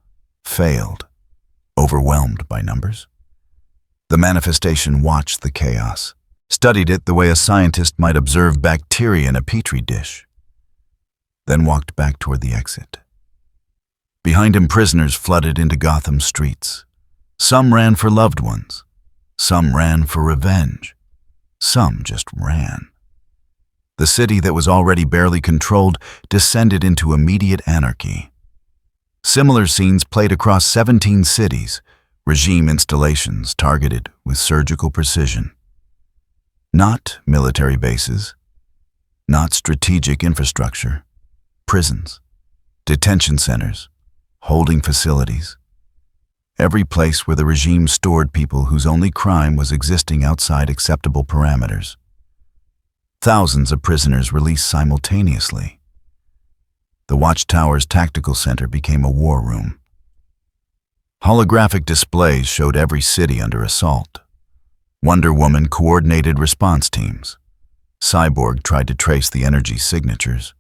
Speaker 1: failed, overwhelmed by numbers. The manifestation watched the chaos, studied it the way a scientist might observe bacteria in a petri dish, then walked back toward the exit. Behind him, prisoners flooded into Gotham streets. Some ran for loved ones. Some ran for revenge. Some just ran. The city that was already barely controlled descended into immediate anarchy. Similar scenes played across 17 cities, regime installations targeted with surgical precision. Not military bases, not strategic infrastructure, prisons, detention centers, holding facilities. Every place where the regime stored people whose only crime was existing outside acceptable parameters. Thousands of prisoners released simultaneously. The Watchtower's tactical center became a war room. Holographic displays showed every city under assault. Wonder Woman coordinated response teams. Cyborg tried to trace the energy signatures.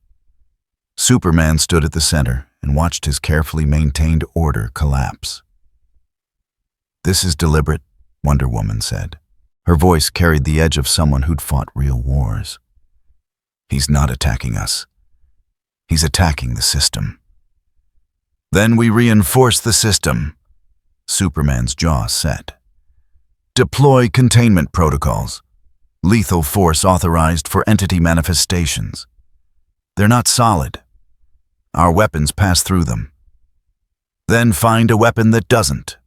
Speaker 1: Superman stood at the center and watched his carefully maintained order collapse. "This is deliberate," Wonder Woman said. Her voice carried the edge of someone who'd fought real wars. "He's not attacking us. He's attacking the system." "Then we reinforce the system." Superman's jaw set. "Deploy containment protocols. Lethal force authorized for entity manifestations. They're not solid. Our weapons pass through them. Then find a weapon that doesn't."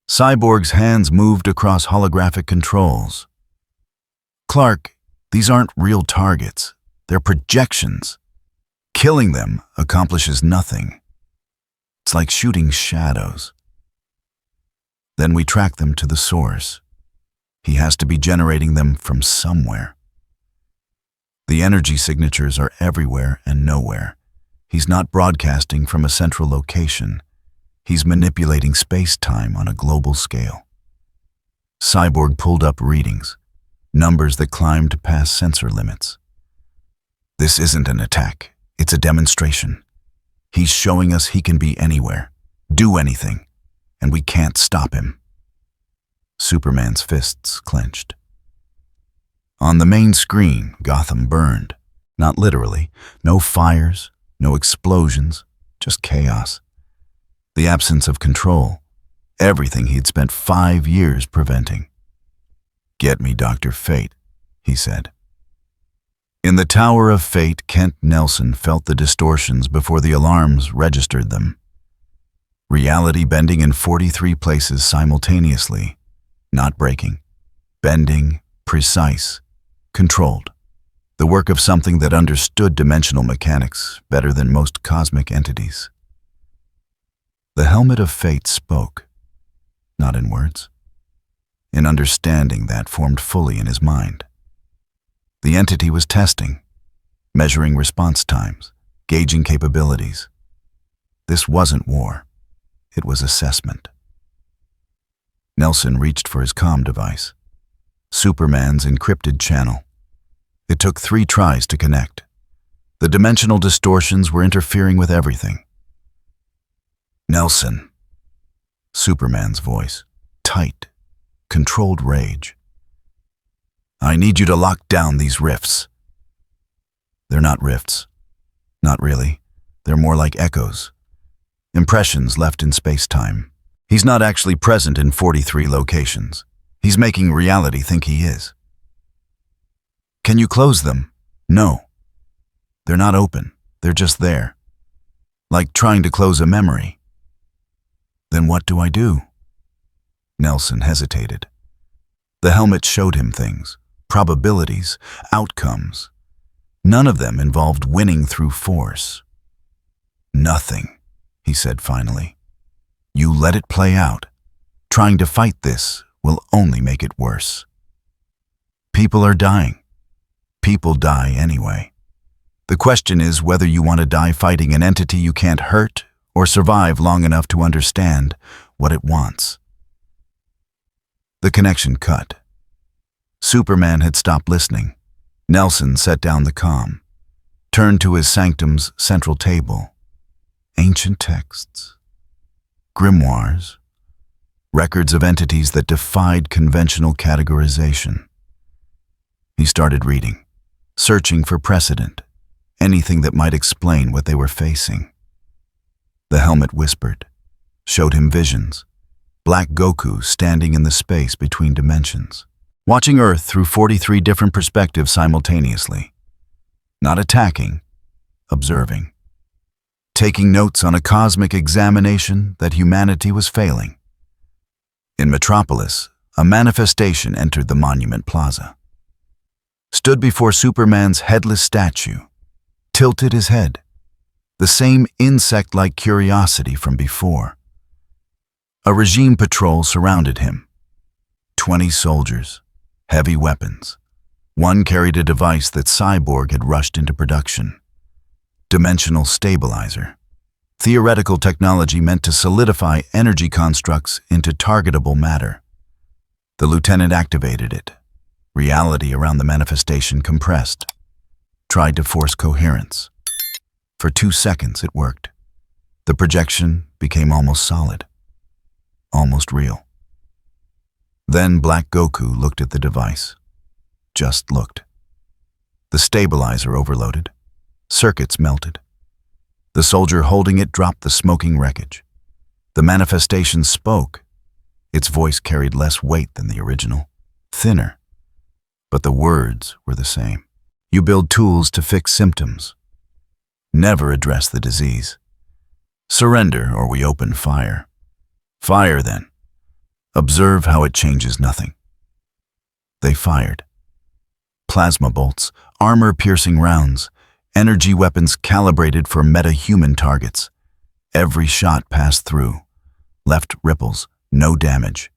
Speaker 1: Cyborg's hands moved across holographic controls. "Clark, these aren't real targets. They're projections. Killing them accomplishes nothing. It's like shooting shadows. Then we track them to the source. He has to be generating them from somewhere. The energy signatures are everywhere and nowhere. He's not broadcasting from a central location. He's manipulating space-time on a global scale." Cyborg pulled up readings, numbers that climbed past sensor limits. "This isn't an attack. It's a demonstration. He's showing us he can be anywhere, do anything, and we can't stop him." Superman's fists clenched. On the main screen, Gotham burned. Not literally. No fires, no explosions, just chaos. The absence of control. Everything he'd spent 5 years preventing. "Get me Dr. Fate," he said. In the Tower of Fate, Kent Nelson felt the distortions before the alarms registered them. Reality bending in 43 places simultaneously. Not breaking. Bending, precise, controlled. The work of something that understood dimensional mechanics better than most cosmic entities. The helmet of fate spoke, not in words. An understanding that formed fully in his mind. The entity was testing, measuring response times, gauging capabilities. This wasn't war. It was assessment. Nelson reached for his comm device. Superman's encrypted channel. It took 3 tries to connect. The dimensional distortions were interfering with everything. "Nelson." Superman's voice, tight, controlled rage. "I need you to lock down these rifts." "They're not rifts. Not really. They're more like echoes. Impressions left in space-time. He's not actually present in 43 locations. He's making reality think he is." "Can you close them?" "No. They're not open. They're just there. Like trying to close a memory." "Then what do I do?" Nelson hesitated. The helmet showed him things, probabilities, outcomes. None of them involved winning through force. "Nothing," he said finally. "You let it play out. Trying to fight this will only make it worse. People are dying. People die anyway. The question is whether you want to die fighting an entity you can't hurt or survive long enough to understand what it wants." The connection cut. Superman had stopped listening. Nelson set down the comm, turned to his sanctum's central table. Ancient texts, grimoires, records of entities that defied conventional categorization. He started reading, searching for precedent, anything that might explain what they were facing. The helmet whispered, showed him visions, Black Goku standing in the space between dimensions, watching Earth through 43 different perspectives simultaneously. Not attacking, observing. Taking notes on a cosmic examination that humanity was failing. In Metropolis, a manifestation entered the Monument Plaza. Stood before Superman's headless statue, tilted his head, the same insect-like curiosity from before. A regime patrol surrounded him. 20 soldiers, heavy weapons. One carried a device that Cyborg had rushed into production. Dimensional stabilizer. Theoretical technology meant to solidify energy constructs into targetable matter. The lieutenant activated it. Reality around the manifestation compressed, tried to force coherence. For 2 seconds it worked. The projection became almost solid, almost real. Then Black Goku looked at the device. Just looked. The stabilizer overloaded. Circuits melted. The soldier holding it dropped the smoking wreckage. The manifestation spoke. Its voice carried less weight than the original, thinner. But the words were the same. You build tools to fix symptoms. Never address the disease. Surrender or we open fire. Fire then. Observe how it changes nothing. They fired. Plasma bolts, armor-piercing rounds, energy weapons calibrated for meta-human targets. Every shot passed through, left ripples, no damage.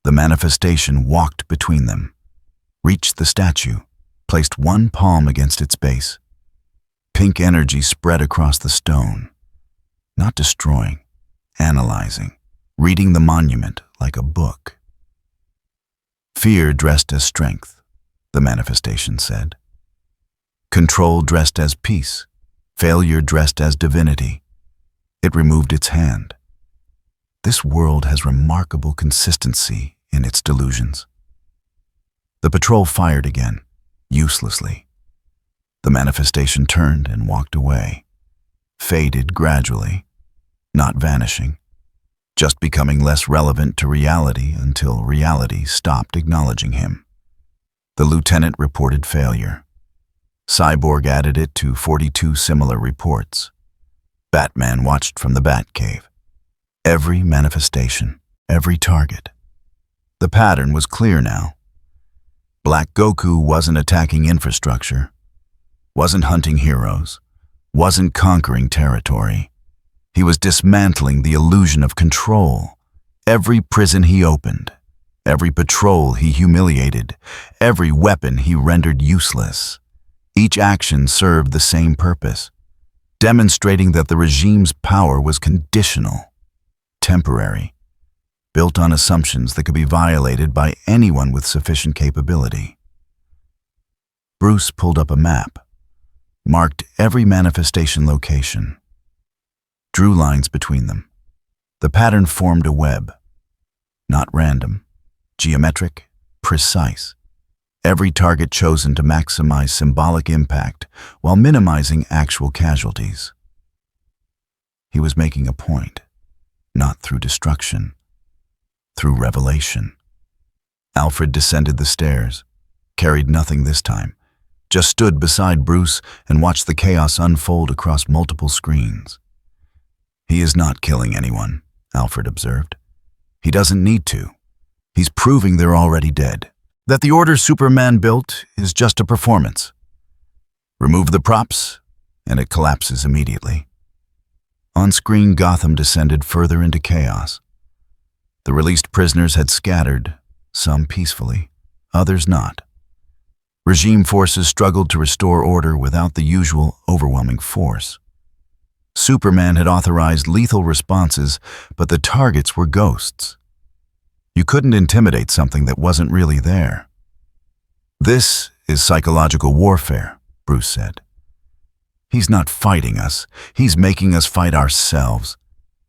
Speaker 1: The manifestation walked between them, reached the statue, placed one palm against its base. Pink energy spread across the stone, not destroying, analyzing, reading the monument like a book. Fear dressed as strength, the manifestation said. Control dressed as peace, failure dressed as divinity. It removed its hand. This world has remarkable consistency in its delusions. The patrol fired again, uselessly. The manifestation turned and walked away, faded gradually, not vanishing, just becoming less relevant to reality until reality stopped acknowledging him. The lieutenant reported failure. Cyborg added it to 42 similar reports. Batman watched from the Batcave. Every manifestation, every target. The pattern was clear now. Black Goku wasn't attacking infrastructure, wasn't hunting heroes, wasn't conquering territory. He was dismantling the illusion of control. Every prison he opened, every patrol he humiliated, every weapon he rendered useless. Each action served the same purpose, demonstrating that the regime's power was conditional, temporary, built on assumptions that could be violated by anyone with sufficient capability. Bruce pulled up a map, marked every manifestation location, drew lines between them. The pattern formed a web, not random, geometric, precise. Every target chosen to maximize symbolic impact while minimizing actual casualties. He was making a point, not through destruction, through revelation. Alfred descended the stairs, carried nothing this time, just stood beside Bruce and watched the chaos unfold across multiple screens. He is not killing anyone, Alfred observed. He doesn't need to. He's proving they're already dead. That the order Superman built is just a performance. Remove the props, and it collapses immediately. On-screen, Gotham descended further into chaos. The released prisoners had scattered, some peacefully, others not. Regime forces struggled to restore order without the usual overwhelming force. Superman had authorized lethal responses, but the targets were ghosts. You couldn't intimidate something that wasn't really there. This is psychological warfare, Bruce said. He's not fighting us. He's making us fight ourselves,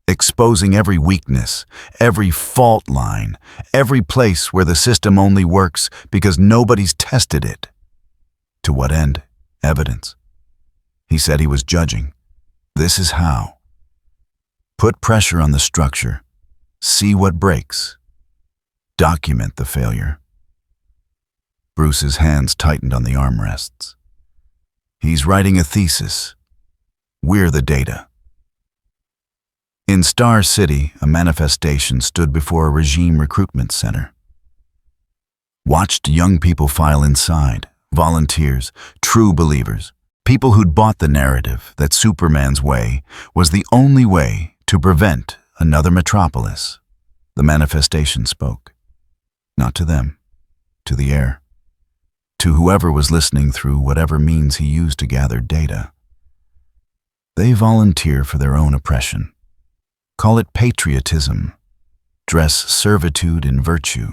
Speaker 1: exposing every weakness, every fault line, every place where the system only works because nobody's tested it. To what end? Evidence. He said he was judging. This is how. Put pressure on the structure. See what breaks. Document the failure. Bruce's hands tightened on the armrests. He's writing a thesis. We're the data. In Star City, a manifestation stood before a regime recruitment center. Watched young people file inside, volunteers, true believers, people who'd bought the narrative that Superman's way was the only way to prevent another metropolis. The manifestation spoke. Not to them, to the air, to whoever was listening through whatever means he used to gather data. They volunteer for their own oppression. Call it patriotism. Dress servitude in virtue.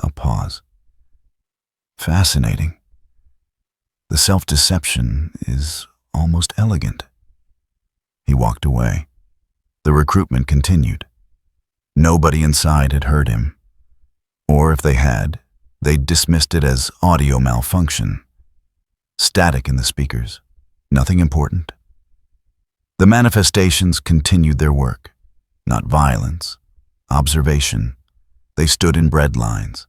Speaker 1: A pause. Fascinating. The self-deception is almost elegant. He walked away. The recruitment continued. Nobody inside had heard him. Or if they had, they'd dismissed it as audio malfunction. Static in the speakers. Nothing important. The manifestations continued their work. Not violence. Observation. They stood in bread lines,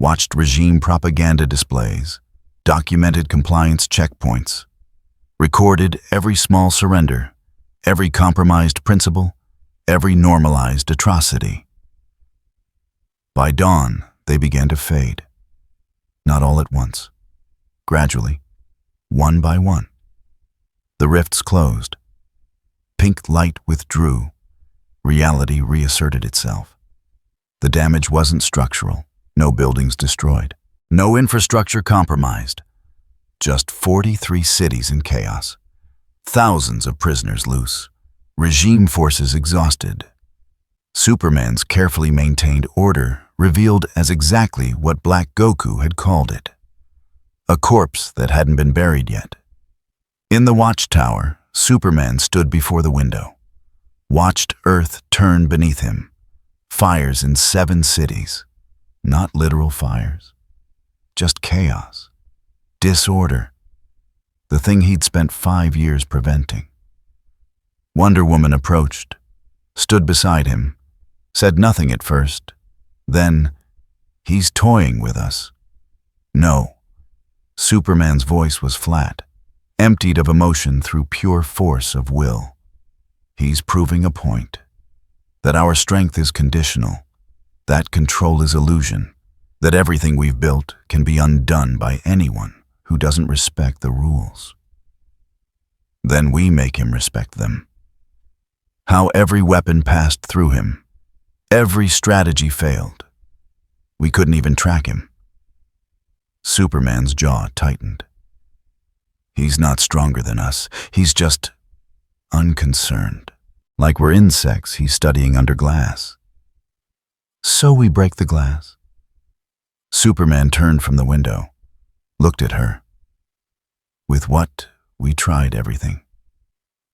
Speaker 1: watched regime propaganda displays, documented compliance checkpoints, recorded every small surrender, every compromised principle, every normalized atrocity. By dawn, they began to fade. Not all at once. Gradually, one by one. The rifts closed. Pink light withdrew. Reality reasserted itself. The damage wasn't structural. No buildings destroyed. No infrastructure compromised. Just 43 cities in chaos. Thousands of prisoners loose. Regime forces exhausted. Superman's carefully maintained order revealed as exactly what Black Goku had called it. A corpse that hadn't been buried yet. In the watchtower, Superman stood before the window. Watched Earth turn beneath him. Fires in 7 cities. Not literal fires. Just chaos. Disorder. The thing he'd spent 5 years preventing. Wonder Woman approached, stood beside him, said nothing at first. Then, "He's toying with us." No. Superman's voice was flat, emptied of emotion through pure force of will. "He's proving a point. That our strength is conditional. That control is illusion. That everything we've built can be undone by anyone who doesn't respect the rules. Then we make him respect them. How every weapon passed through him. Every strategy failed. We couldn't even track him." Superman's jaw tightened. "He's not stronger than us. He's just unconcerned. Like we're insects he's studying under glass." "So we break the glass." Superman turned from the window, looked at her. "With what, we tried everything.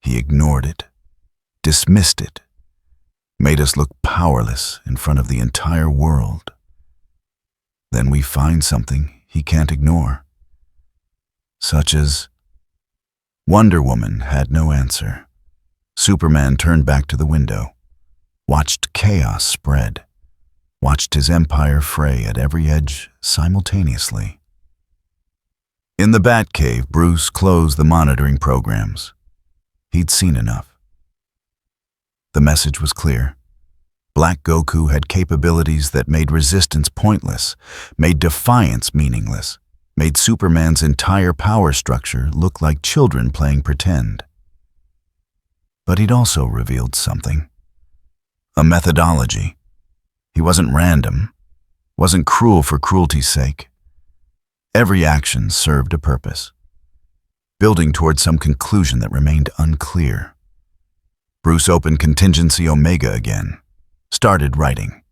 Speaker 1: He ignored it, dismissed it, made us look powerless in front of the entire world. Then we find something he can't ignore. Such as..." Wonder Woman had no answer. Superman turned back to the window, watched chaos spread, watched his empire fray at every edge simultaneously. In the Batcave, Bruce closed the monitoring programs. He'd seen enough. The message was clear. Black Goku had capabilities that made resistance pointless, made defiance meaningless, made Superman's entire power structure look like children playing pretend. But he'd also revealed something. A methodology. He wasn't random, wasn't cruel for cruelty's sake. Every action served a purpose, building toward some conclusion that remained unclear. Bruce opened Contingency Omega again, started writing.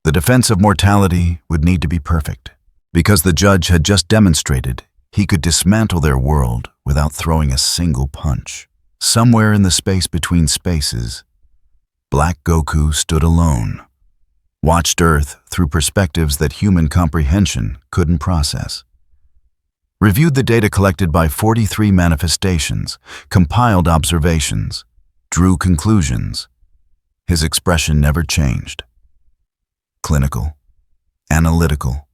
Speaker 1: The defense of mortality would need to be perfect, because the judge had just demonstrated he could dismantle their world without throwing a single punch. Somewhere in the space between spaces, Black Goku stood alone, watched Earth through perspectives that human comprehension couldn't process. Reviewed the data collected by 43 manifestations, compiled observations, drew conclusions. His expression never changed. Clinical, analytical,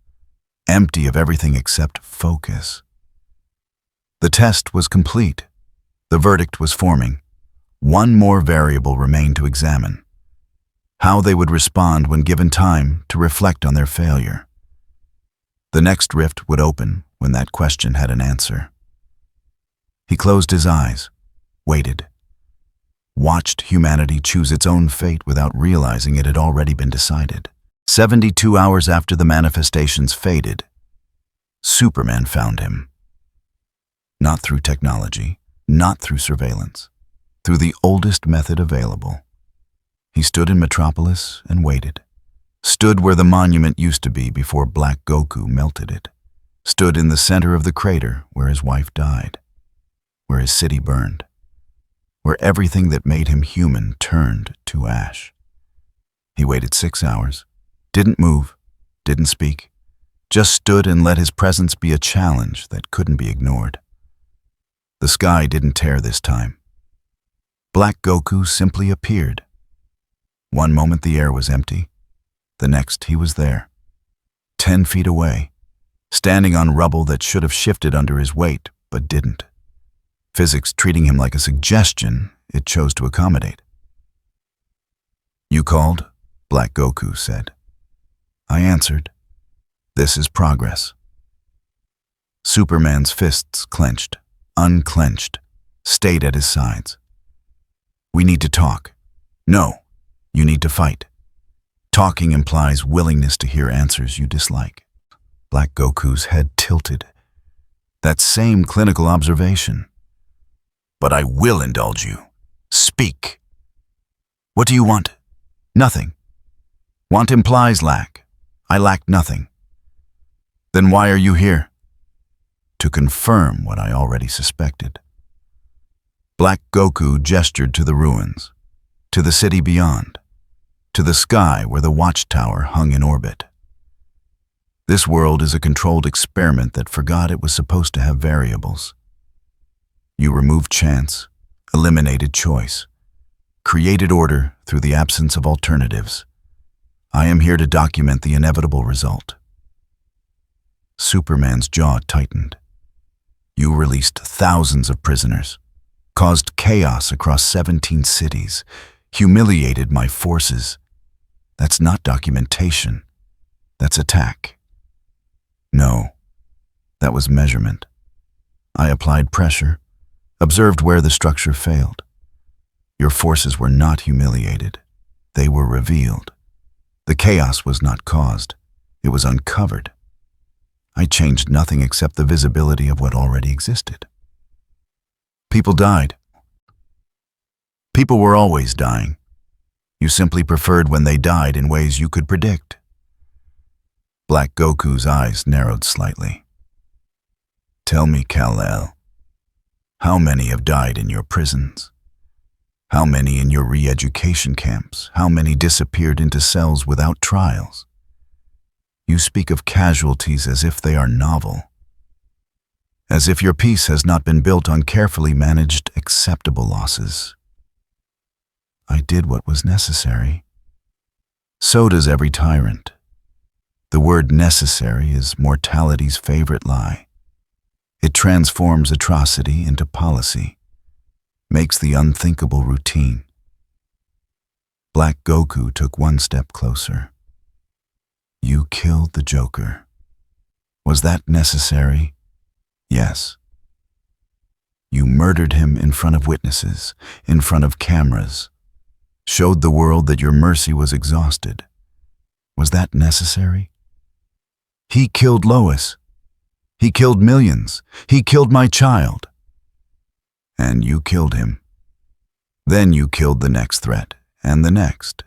Speaker 1: empty of everything except focus. The test was complete. The verdict was forming. One more variable remained to examine. How they would respond when given time to reflect on their failure. The next rift would open when that question had an answer. He closed his eyes, waited, watched humanity choose its own fate without realizing it had already been decided. 72 hours after the manifestations faded, Superman found him. Not through technology, not through surveillance, through the oldest method available. He stood in Metropolis and waited, stood where the monument used to be before Black Goku melted it. stood in the center of the crater where his wife died, where his city burned, where everything that made him human turned to ash. He waited 6 hours, didn't move, didn't speak, just stood and let his presence be a challenge that couldn't be ignored. The sky didn't tear this time. Black Goku simply appeared. One moment the air was empty, the next he was there, 10 feet away, standing on rubble that should have shifted under his weight but didn't. Physics treating him like a suggestion it chose to accommodate. "You called?" Black Goku said. I answered. "This is progress." Superman's fists clenched, unclenched, stayed at his sides. "We need to talk." "No, you need to fight." Talking implies willingness to hear answers you dislike. Black Goku's head tilted. That same clinical observation. "But I will indulge you. Speak." "What do you want?" "Nothing." Want implies lack. I lack nothing. "Then why are you here?" "To confirm what I already suspected." Black Goku gestured to the ruins, to the city beyond, to the sky where the watchtower hung in orbit. This world is a controlled experiment that forgot it was supposed to have variables. You removed chance, eliminated choice, created order through the absence of alternatives. I am here to document the inevitable result. Superman's jaw tightened. You released thousands of prisoners, caused chaos across 17 cities, humiliated my forces. That's not documentation. That's attack. No, that was measurement. I applied pressure, observed where the structure failed. Your forces were not humiliated. They were revealed. The chaos was not caused. It was uncovered. I changed nothing except the visibility of what already existed. People died. People were always dying. You simply preferred when they died in ways you could predict. Black Goku's eyes narrowed slightly. Tell me, Kal-El, how many have died in your prisons? How many in your re-education camps? How many disappeared into cells without trials? You speak of casualties as if they are novel, as if your peace has not been built on carefully managed, acceptable losses. I did what was necessary. So does every tyrant. The word necessary is mortality's favorite lie. It transforms atrocity into policy, makes the unthinkable routine. Black Goku took one step closer. You killed the Joker. Was that necessary? Yes. You murdered him in front of witnesses, in front of cameras, showed the world that your mercy was exhausted. Was that necessary? He killed Lois. He killed millions. He killed my child. And you killed him. Then you killed the next threat, and the next,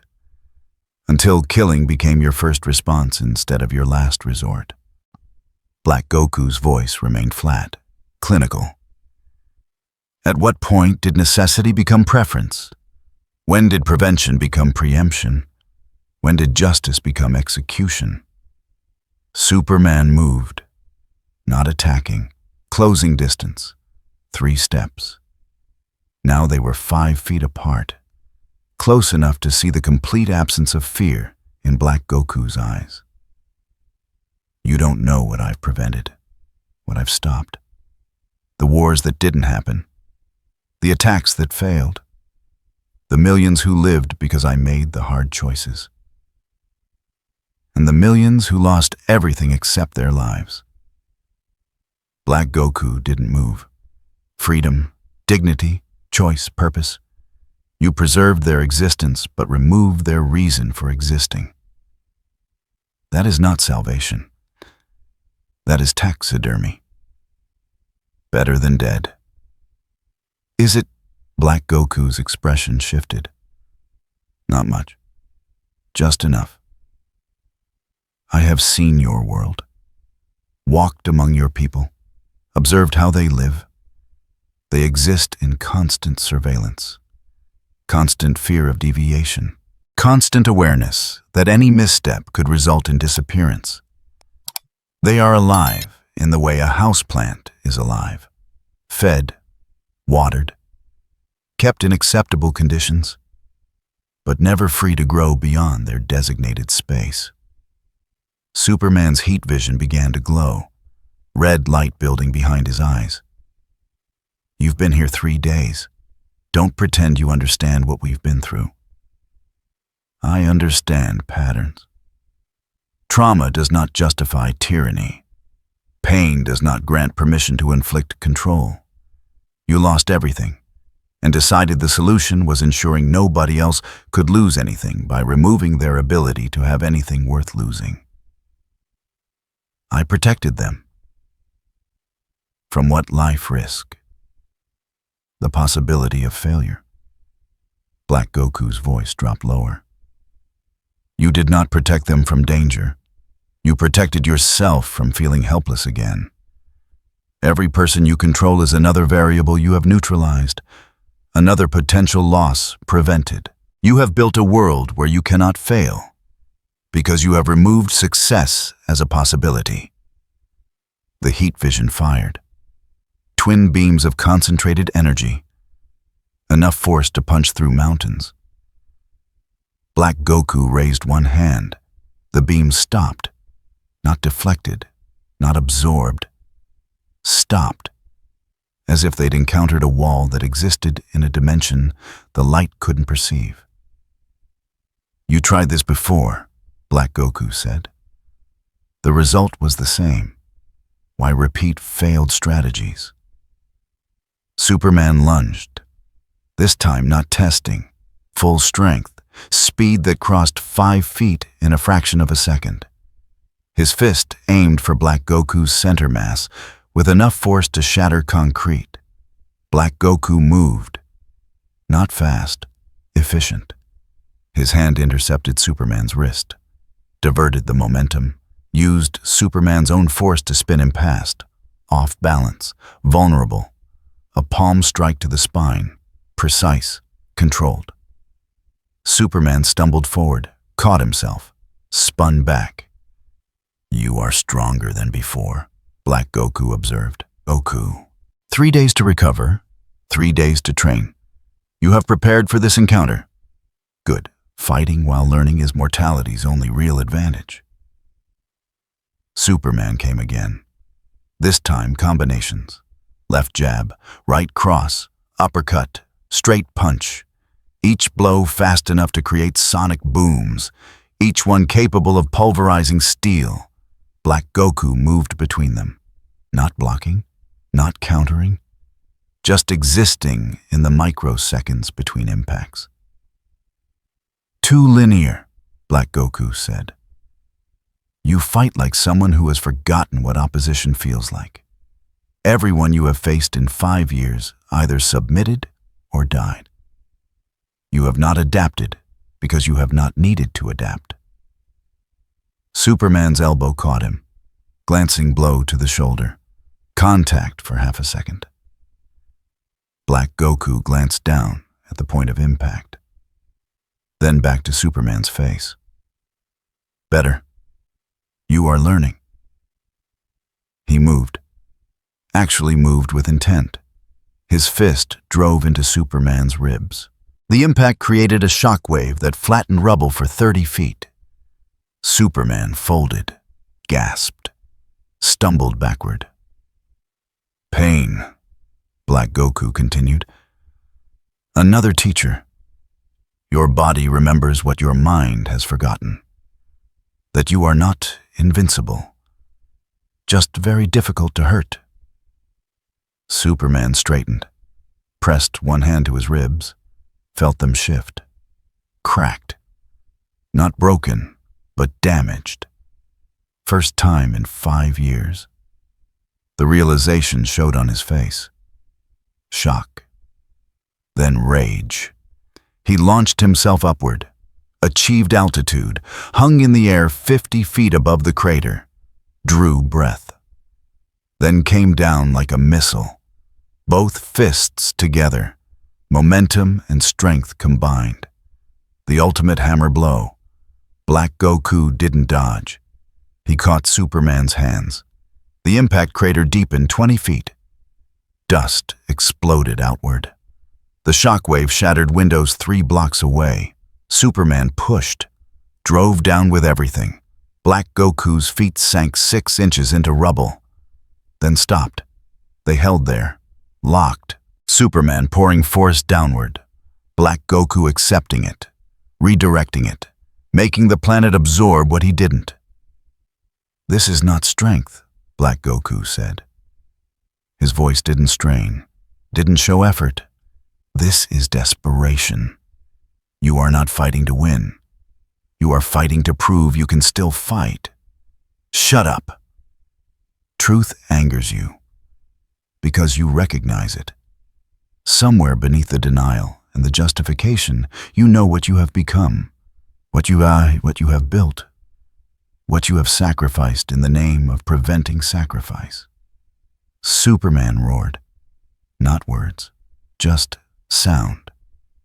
Speaker 1: until killing became your first response instead of your last resort. Black Goku's voice remained flat, clinical. At what point did necessity become preference? When did prevention become preemption? When did justice become execution? Superman moved, not attacking, closing distance, 3 steps. Now they were 5 feet apart, close enough to see the complete absence of fear in Black Goku's eyes. You don't know what I've prevented, what I've stopped. The wars that didn't happen, the attacks that failed, the millions who lived because I made the hard choices, and the millions who lost everything except their lives. Black Goku didn't move. Freedom, dignity, choice, purpose. You preserved their existence but removed their reason for existing. That is not salvation. That is taxidermy. Better than dead. Is it? Black Goku's expression shifted. Not much. Just enough. I have seen your world. walked among your people, observed how they live. They exist in constant surveillance, constant fear of deviation, constant awareness that any misstep could result in disappearance. They are alive in the way a houseplant is alive, fed, watered, kept in acceptable conditions, but never free to grow beyond their designated space. Superman's heat vision began to glow, red light building behind his eyes. You've been here 3 days. Don't pretend you understand what we've been through. I understand patterns. Trauma does not justify tyranny. Pain does not grant permission to inflict control. You lost everything, and decided the solution was ensuring nobody else could lose anything by removing their ability to have anything worth losing. I protected them. From what life risk? The possibility of failure. Black Goku's voice dropped lower. You did not protect them from danger. You protected yourself from feeling helpless again. Every person you control is another variable you have neutralized, another potential loss prevented. You have built a world where you cannot fail, because you have removed success as a possibility. The heat vision fired. Twin beams of concentrated energy, enough force to punch through mountains. Black Goku raised one hand. The beam stopped, not deflected, not absorbed. Stopped, as if they'd encountered a wall that existed in a dimension the light couldn't perceive. You tried this before, Black Goku said. The result was the same. Why repeat failed strategies? Superman lunged, this time not testing, full strength, speed that crossed 5 feet in a fraction of a second. His fist aimed for Black Goku's center mass with enough force to shatter concrete. Black Goku moved, not fast, efficient. His hand intercepted Superman's wrist, diverted the momentum, used Superman's own force to spin him past, off balance, vulnerable. A palm strike to the spine, precise, controlled. Superman stumbled forward, caught himself, spun back. You are stronger than before, Black Goku observed. Goku. 3 days to recover, 3 days to train. You have prepared for this encounter. Good. Fighting while learning is mortality's only real advantage. Superman came again. This time combinations. Left jab, right cross, uppercut, straight punch. Each blow fast enough to create sonic booms, each one capable of pulverizing steel. Black Goku moved between them, not blocking, not countering, just existing in the microseconds between impacts. Too linear, Black Goku said. You fight like someone who has forgotten what opposition feels like. Everyone you have faced in 5 years either submitted or died. You have not adapted because you have not needed to adapt. Superman's elbow caught him, glancing blow to the shoulder, contact for half a second. Black Goku glanced down at the point of impact, then back to Superman's face. Better. You are learning. He moved, actually moved with intent. His fist drove into Superman's ribs. The impact created a shockwave that flattened rubble for 30 feet. Superman folded, gasped, stumbled backward. Pain, Black Goku continued. Another teacher. Your body remembers what your mind has forgotten. That you are not invincible, just very difficult to hurt. Superman straightened, pressed one hand to his ribs, felt them shift, cracked. Not broken, but damaged. First time in 5 years. The realization showed on his face. Shock. Then rage. He launched himself upward, achieved altitude, hung in the air 50 feet above the crater, drew breath. then came down like a missile. Both fists together, momentum and strength combined. The ultimate hammer blow. Black Goku didn't dodge. He caught Superman's hands. The impact crater deepened 20 feet. Dust exploded outward. The shockwave shattered windows 3 blocks away. Superman pushed, drove down with everything. Black Goku's feet sank 6 inches into rubble, then stopped. They held there, locked. Superman pouring force downward. Black Goku accepting it, redirecting it, making the planet absorb what he didn't. "This is not strength," Black Goku said. His voice didn't strain, didn't show effort. "This is desperation. You are not fighting to win. You are fighting to prove you can still fight. Shut up." Truth angers you because you recognize it. Somewhere beneath the denial and the justification, you know what you have become, what you have built, what you have sacrificed in the name of preventing sacrifice. Superman roared. Not words, just sound.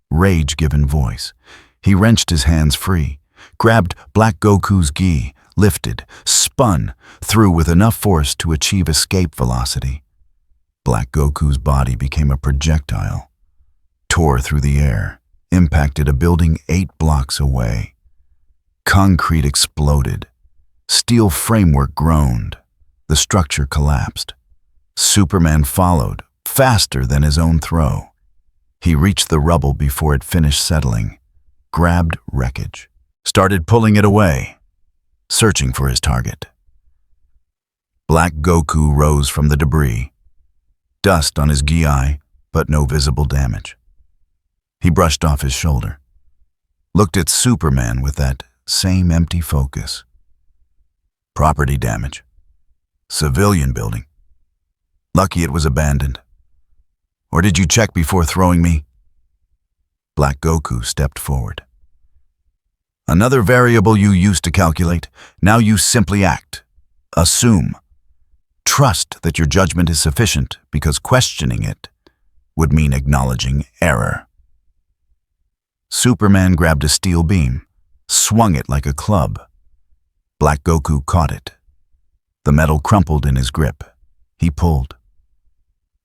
Speaker 1: Rage given voice. He wrenched his hands free, grabbed Black Goku's gi, lifted, spun, threw with enough force to achieve escape velocity. Black Goku's body became a projectile, tore through the air, impacted a building 8 blocks away. Concrete exploded. Steel framework groaned. The structure collapsed. Superman followed, faster than his own throw. He reached the rubble before it finished settling, grabbed wreckage, started pulling it away, searching for his target. Black Goku rose from the debris, dust on his gi, but no visible damage. He brushed off his shoulder, looked at Superman with that same empty focus. Property damage. Civilian building. Lucky it was abandoned. Or did you check before throwing me? Black Goku stepped forward. Another variable you used to calculate, now you simply act. Assume. Trust that your judgment is sufficient because questioning it would mean acknowledging error. Superman grabbed a steel beam, swung it like a club. Black Goku caught it. The metal crumpled in his grip. He pulled.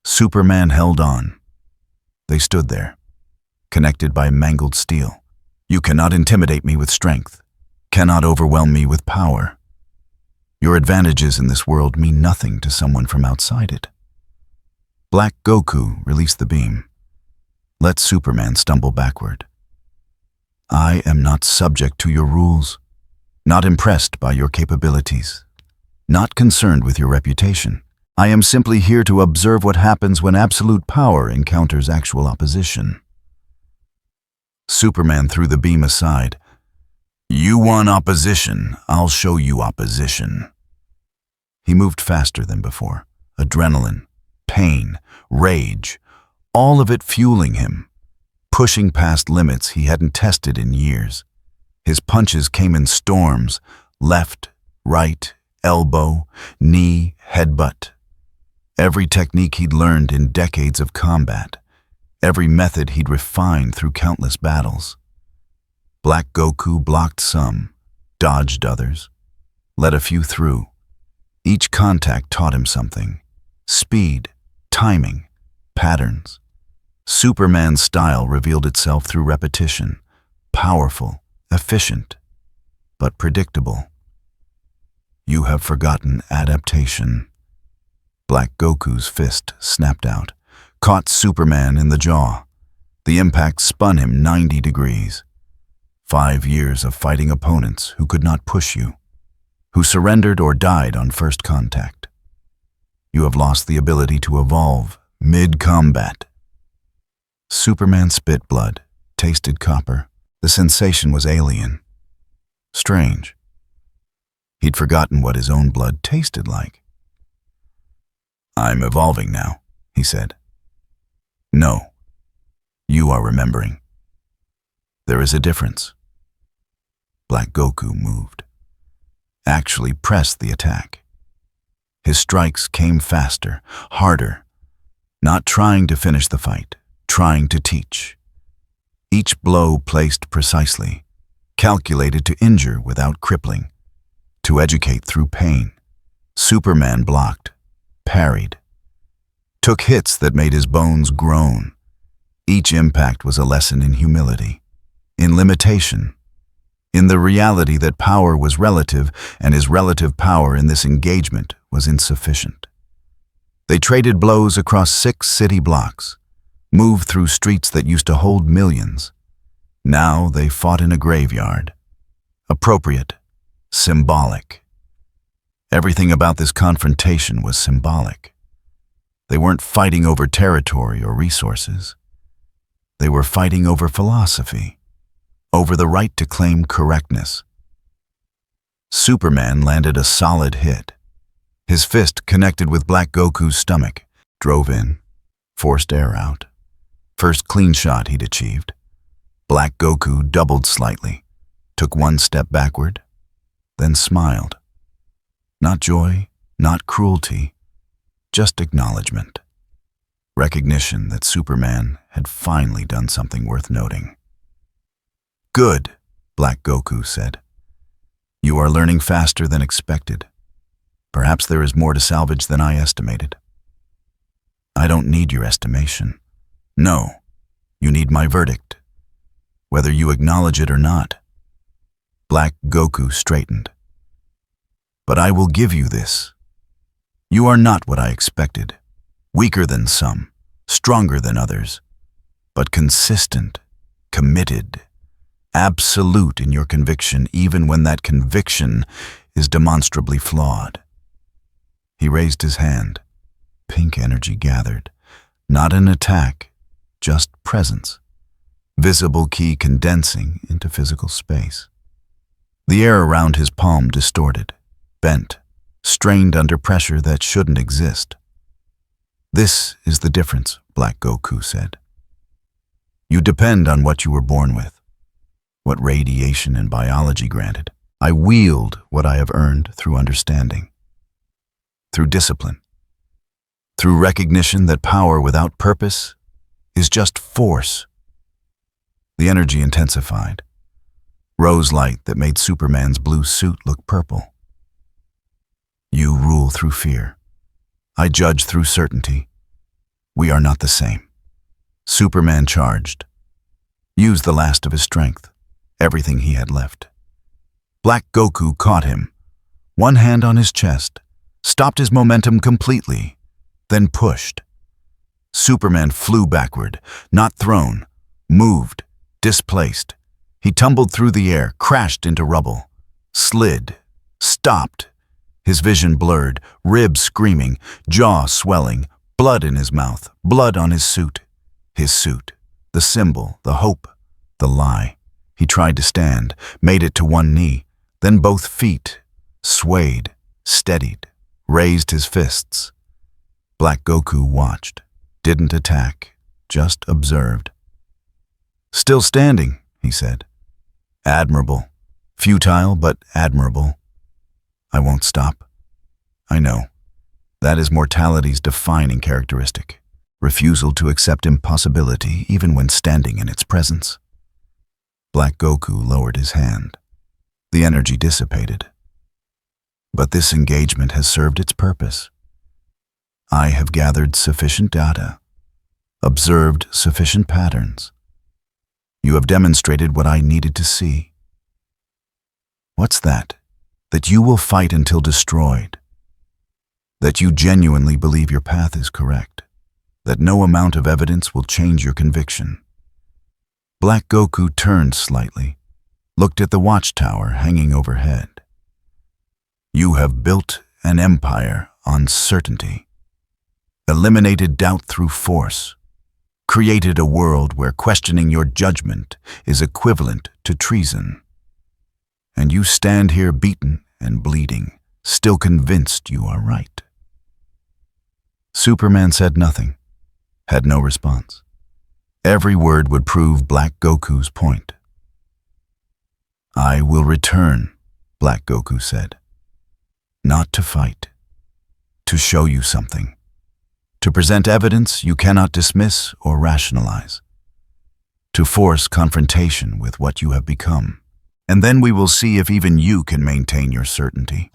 Speaker 1: Superman held on. They stood there, connected by mangled steel. You cannot intimidate me with strength, cannot overwhelm me with power. Your advantages in this world mean nothing to someone from outside it. Black Goku released the beam. Let Superman stumble backward. I am not subject to your rules, not impressed by your capabilities, not concerned with your reputation. I am simply here to observe what happens when absolute power encounters actual opposition. Superman threw the beam aside. You want opposition, I'll show you opposition. He moved faster than before. Adrenaline, pain, rage, all of it fueling him, pushing past limits he hadn't tested in years. His punches came in storms, left, right, elbow, knee, headbutt. Every technique he'd learned in decades of combat, every method he'd refined through countless battles. Black Goku blocked some, dodged others, let a few through. Each contact taught him something. Speed, timing, patterns. Superman's style revealed itself through repetition, powerful, efficient, but predictable. You have forgotten adaptation. Black Goku's fist snapped out, caught Superman in the jaw. The impact spun him 90 degrees. 5 years of fighting opponents who could not push you, who surrendered or died on first contact. You have lost the ability to evolve mid-combat. Superman spit blood, tasted copper. The sensation was alien. Strange. He'd forgotten what his own blood tasted like. I'm evolving now, he said. No, you are remembering. There is a difference. Black Goku moved, actually pressed the attack. His strikes came faster, harder, not trying to finish the fight, trying to teach. Each blow placed precisely, calculated to injure without crippling, to educate through pain. Superman blocked, parried, took hits that made his bones groan. Each impact was a lesson in humility, in limitation, in the reality that power was relative, and his relative power in this engagement was insufficient. They traded blows across 6 city blocks, moved through streets that used to hold millions. Now they fought in a graveyard. Appropriate, symbolic. Everything about this confrontation was symbolic. They weren't fighting over territory or resources. They were fighting over philosophy, over the right to claim correctness. Superman landed a solid hit. His fist connected with Black Goku's stomach, drove in, forced air out. First clean shot he'd achieved. Black Goku doubled slightly, took one step backward, then smiled. Not joy, not cruelty, just acknowledgement. Recognition that Superman had finally done something worth noting. "Good," Black Goku said. "You are learning faster than expected. Perhaps there is more to salvage than I estimated." "I don't need your estimation. No, you need my verdict, whether you acknowledge it or not." Black Goku straightened. "But I will give you this. You are not what I expected, weaker than some, stronger than others, but consistent, committed, absolute in your conviction even when that conviction is demonstrably flawed." He raised his hand. Pink energy gathered. Not an attack, just presence. Visible ki condensing into physical space. The air around his palm distorted, bent, strained under pressure that shouldn't exist. "This is the difference," Black Goku said. "You depend on what you were born with, what radiation and biology granted. I wield what I have earned through understanding, through discipline, through recognition that power without purpose is just force." The energy intensified. Rose light that made Superman's blue suit look purple. "You rule through fear. I judge through certainty. We are not the same." Superman charged. Used the last of his strength, everything he had left. Black Goku caught him, one hand on his chest, stopped his momentum completely, then pushed. Superman flew backward, not thrown, moved, displaced. He tumbled through the air, crashed into rubble, slid, stopped. His vision blurred, ribs screaming, jaw swelling, blood in his mouth, blood on his suit. His suit, the symbol, the hope, the lie. He tried to stand, made it to one knee, then both feet, swayed, steadied, raised his fists. Black Goku watched, didn't attack, just observed. "Still standing," he said. "Admirable. Futile, but admirable. I won't stop. I know. That is mortality's defining characteristic. Refusal to accept impossibility even when standing in its presence." Black Goku lowered his hand. The energy dissipated. "But this engagement has served its purpose. I have gathered sufficient data, observed sufficient patterns. You have demonstrated what I needed to see." "What's that? That you will fight until destroyed. That you genuinely believe your path is correct. That no amount of evidence will change your conviction." Black Goku turned slightly, looked at the watchtower hanging overhead. "You have built an empire on certainty. Eliminated doubt through force. Created a world where questioning your judgment is equivalent to treason. And you stand here beaten and bleeding, still convinced you are right." Superman said nothing, had no response. Every word would prove Black Goku's point. "I will return," Black Goku said. "Not to fight, to show you something, to present evidence you cannot dismiss or rationalize, to force confrontation with what you have become. And then we will see if even you can maintain your certainty.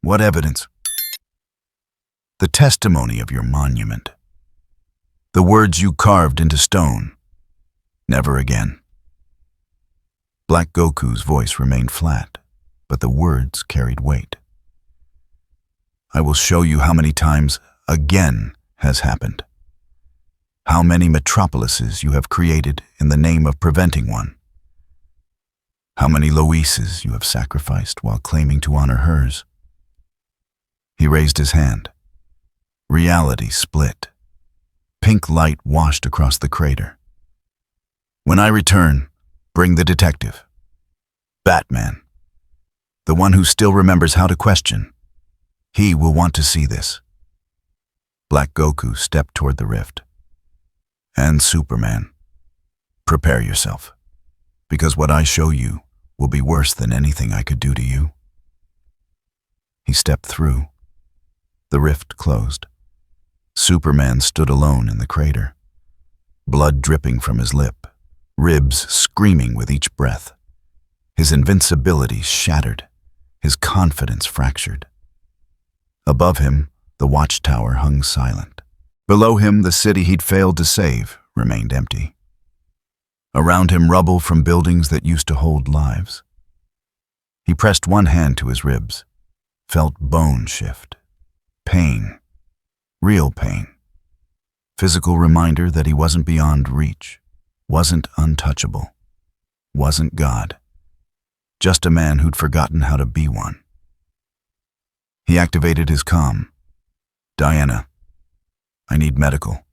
Speaker 1: What evidence? The testimony of your monument. The words you carved into stone. Never again. Black Goku's voice remained flat, but the words carried weight. I will show you how many times again has happened. How many metropolises you have created in the name of preventing one. How many Loises you have sacrificed while claiming to honor hers. He raised his hand. Reality split. Pink light washed across the crater. When I return, bring the detective. Batman. The one who still remembers how to question. He will want to see this. Black Goku stepped toward the rift. And Superman, prepare yourself, because what I show you will be worse than anything I could do to you. He stepped through. The rift closed. Superman stood alone in the crater, blood dripping from his lip, ribs screaming with each breath. His invincibility shattered, his confidence fractured. Above him, the watchtower hung silent. Below him, the city he'd failed to save remained empty. Around him, rubble from buildings that used to hold lives. He pressed one hand to his ribs, felt bone shift. Pain. Real pain. Physical reminder that he wasn't beyond reach, wasn't untouchable, wasn't God. Just a man who'd forgotten how to be one. He activated his comm. Diana, I need medical.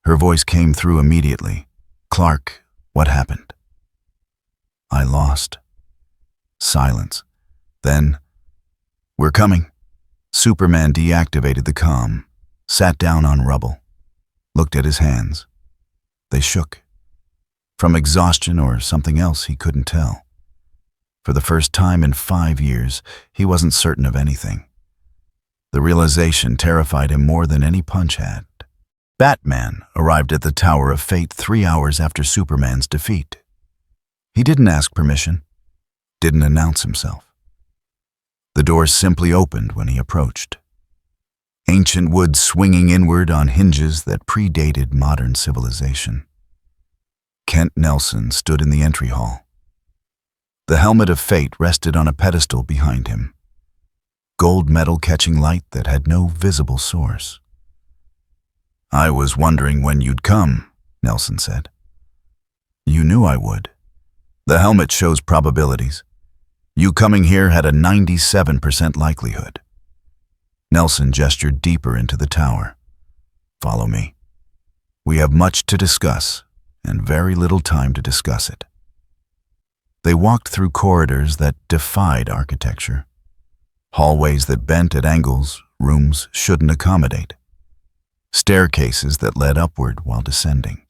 Speaker 1: Her voice came through immediately. Clark, what happened? I lost. Silence. Then, we're coming. Superman deactivated the comm, sat down on rubble, looked at his hands. They shook. From exhaustion or something else he couldn't tell. For the first time in 5 years, he wasn't certain of anything. The realization terrified him more than any punch had. Batman arrived at the Tower of Fate 3 hours after Superman's defeat. He didn't ask permission, didn't announce himself. The doors simply opened when he approached. Ancient wood swinging inward on hinges that predated modern civilization. Kent Nelson stood in the entry hall. The helmet of fate rested on a pedestal behind him. Gold metal catching light that had no visible source. I was wondering when you'd come, Nelson said. You knew I would. The helmet shows probabilities. You coming here had a 97% likelihood. Nelson gestured deeper into the tower. Follow me. We have much to discuss, and very little time to discuss it. They walked through corridors that defied architecture. Hallways that bent at angles rooms shouldn't accommodate. Staircases that led upward while descending.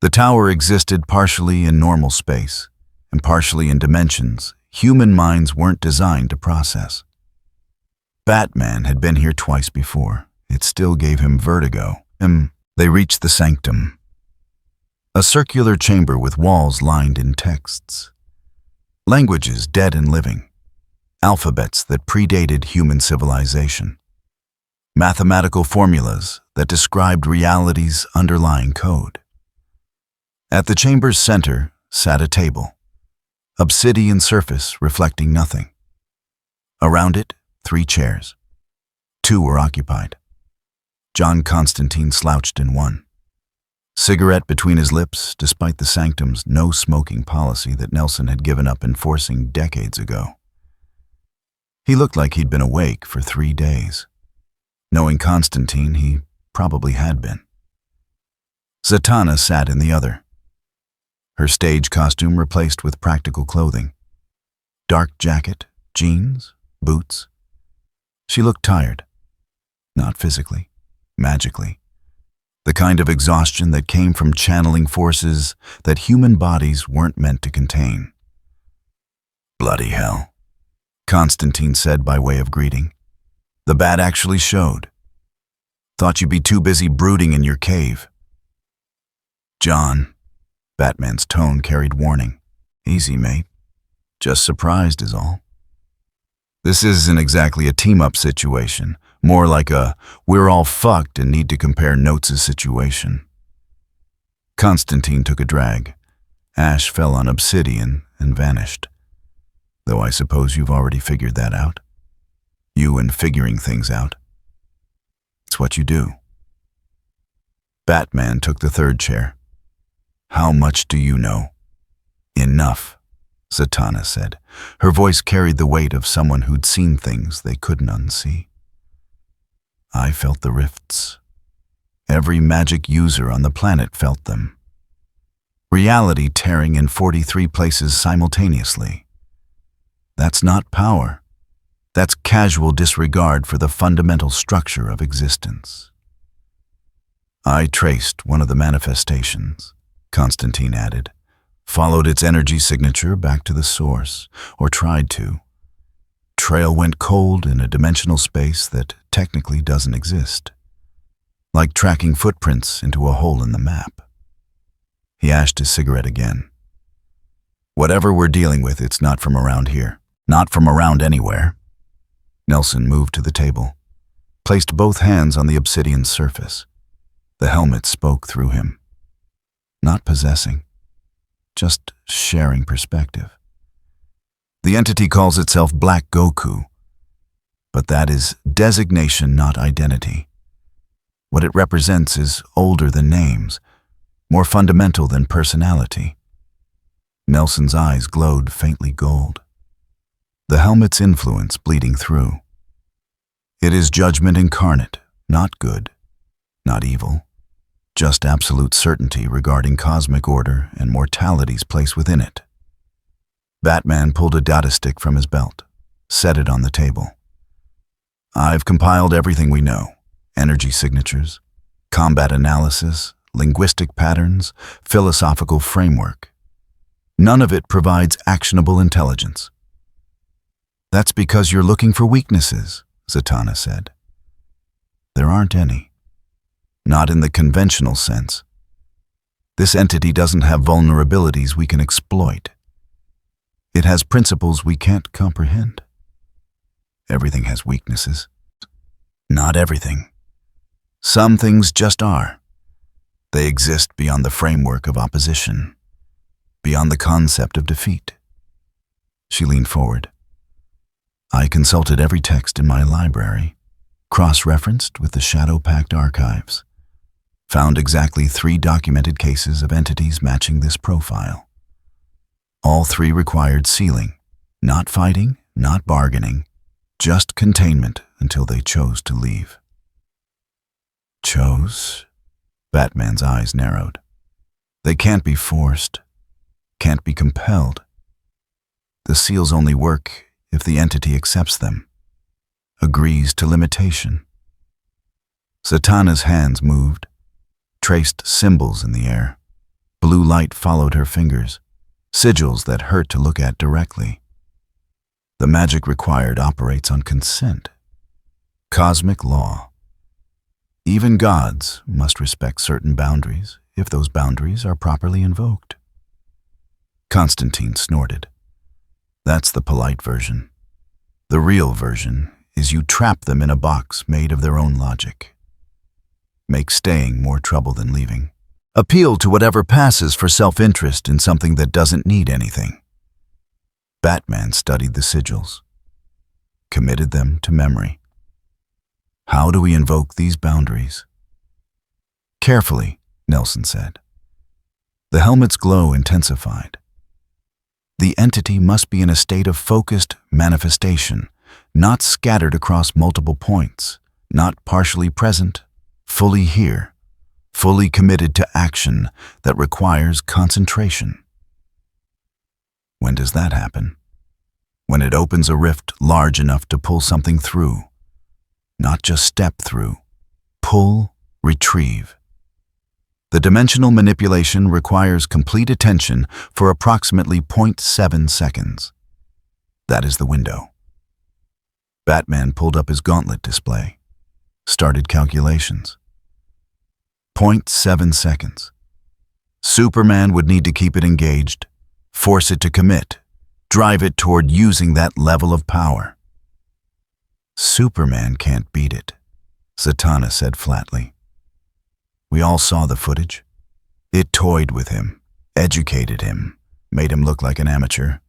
Speaker 1: The tower existed partially in normal space, and partially in dimensions human minds weren't designed to process. Batman had been here twice before. It still gave him vertigo. They reached the sanctum. A circular chamber with walls lined in texts. Languages dead and living. Alphabets that predated human civilization. Mathematical formulas that described reality's underlying code. At the chamber's center sat a table. Obsidian surface reflecting nothing. Around it, 3 chairs. 2 were occupied. John Constantine slouched in one. Cigarette between his lips, despite the sanctum's no smoking policy that Nelson had given up enforcing decades ago. He looked like he'd been awake for 3 days. Knowing Constantine, he probably had been. Zatanna sat in the other. Her stage costume replaced with practical clothing. Dark jacket, jeans, boots. She looked tired. Not physically, magically. The kind of exhaustion that came from channeling forces that human bodies weren't meant to contain. Bloody hell, Constantine said by way of greeting. The bat actually showed. Thought you'd be too busy brooding in your cave. John, Batman's tone carried warning. Easy, mate. Just surprised is all. This isn't exactly a team-up situation, more like a we're all fucked and need to compare notes' situation. Constantine took a drag. Ash fell on obsidian and vanished. Though I suppose you've already figured that out. You and figuring things out. It's what you do. Batman took the third chair. How much do you know? Enough, Zatanna said. Her voice carried the weight of someone who'd seen things they couldn't unsee. I felt the rifts. Every magic user on the planet felt them. Reality tearing in 43 places simultaneously. That's not power. That's casual disregard for the fundamental structure of existence. I traced one of the manifestations, Constantine added, followed its energy signature back to the source, or tried to. Trail went cold in a dimensional space that technically doesn't exist, like tracking footprints into a hole in the map. He ashed his cigarette again. Whatever we're dealing with, it's not from around here, not from around anywhere. Nelson moved to the table, placed both hands on the obsidian surface. The helmet spoke through him. Not possessing, just sharing perspective. The entity calls itself Black Goku, but that is designation, not identity. What it represents is older than names, more fundamental than personality. Nelson's eyes glowed faintly gold. The helmet's influence bleeding through. It is judgment incarnate, not good, not evil, just absolute certainty regarding cosmic order and mortality's place within it. Batman pulled a data stick from his belt, set it on the table. I've compiled everything we know, energy signatures, combat analysis, linguistic patterns, philosophical framework. None of it provides actionable intelligence. That's because you're looking for weaknesses, Zatanna said. There aren't any. Not in the conventional sense. This entity doesn't have vulnerabilities we can exploit. It has principles we can't comprehend. Everything has weaknesses. Not everything. Some things just are. They exist beyond the framework of opposition, beyond the concept of defeat. She leaned forward. I consulted every text in my library, cross-referenced with the Shadow-Pact archives, found exactly 3 documented cases of entities matching this profile. All 3 required sealing, not fighting, not bargaining, just containment until they chose to leave. Chose? Batman's eyes narrowed. They can't be forced, can't be compelled. The seals only work if the entity accepts them, agrees to limitation. Zatanna's hands moved, traced symbols in the air. Blue light followed her fingers, sigils that hurt to look at directly. The magic required operates on consent. Cosmic law. Even gods must respect certain boundaries if those boundaries are properly invoked. Constantine snorted. That's the polite version. The real version is you trap them in a box made of their own logic. Make staying more trouble than leaving. Appeal to whatever passes for self-interest in something that doesn't need anything. Batman studied the sigils, committed them to memory. How do we invoke these boundaries? Carefully, Nelson said. The helmet's glow intensified. The entity must be in a state of focused manifestation, not scattered across multiple points, not partially present, fully here, fully committed to action that requires concentration. When does that happen? When it opens a rift large enough to pull something through, not just step through, pull, retrieve. The dimensional manipulation requires complete attention for approximately 0.7 seconds. That is the window. Batman pulled up his gauntlet display, started calculations. 0.7 seconds. Superman would need to keep it engaged, force it to commit, drive it toward using that level of power. Superman can't beat it, Zatanna said flatly. We all saw the footage. It toyed with him, educated him, made him look like an amateur.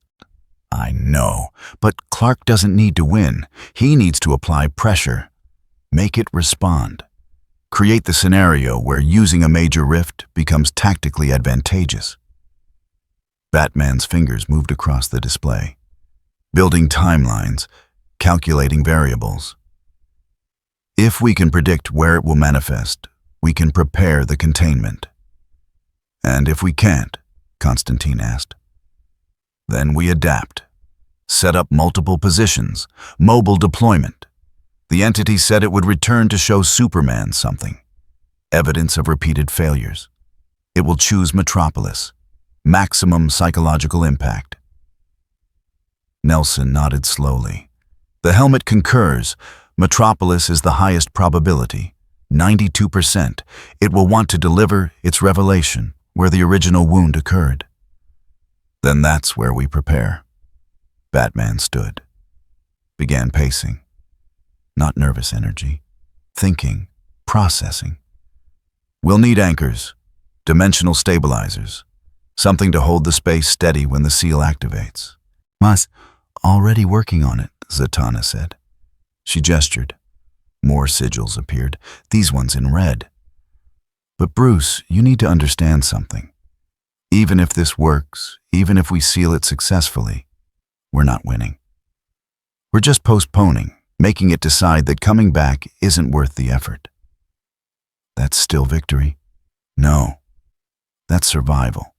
Speaker 1: I know, but Clark doesn't need to win. He needs to apply pressure. Make it respond. Create the scenario where using a major rift becomes tactically advantageous. Batman's fingers moved across the display, building timelines, calculating variables. If we can predict where it will manifest, we can prepare the containment. And if we can't, Constantine asked, then we adapt. Set up multiple positions, mobile deployment. The entity said it would return to show Superman something, evidence of repeated failures. It will choose Metropolis, maximum psychological impact. Nelson nodded slowly. The helmet concurs. Metropolis is the highest probability, 92%. It will want to deliver its revelation where the original wound occurred. Then that's where we prepare. Batman stood, began pacing. Not nervous energy, thinking, processing. We'll need anchors, dimensional stabilizers, something to hold the space steady when the seal activates. Mas, already working on it, Zatanna said. She gestured. More sigils appeared, these ones in red. But Bruce, you need to understand something. Even if this works, even if we seal it successfully, we're not winning. We're just postponing, making it decide that coming back isn't worth the effort. That's still victory? No. That's survival.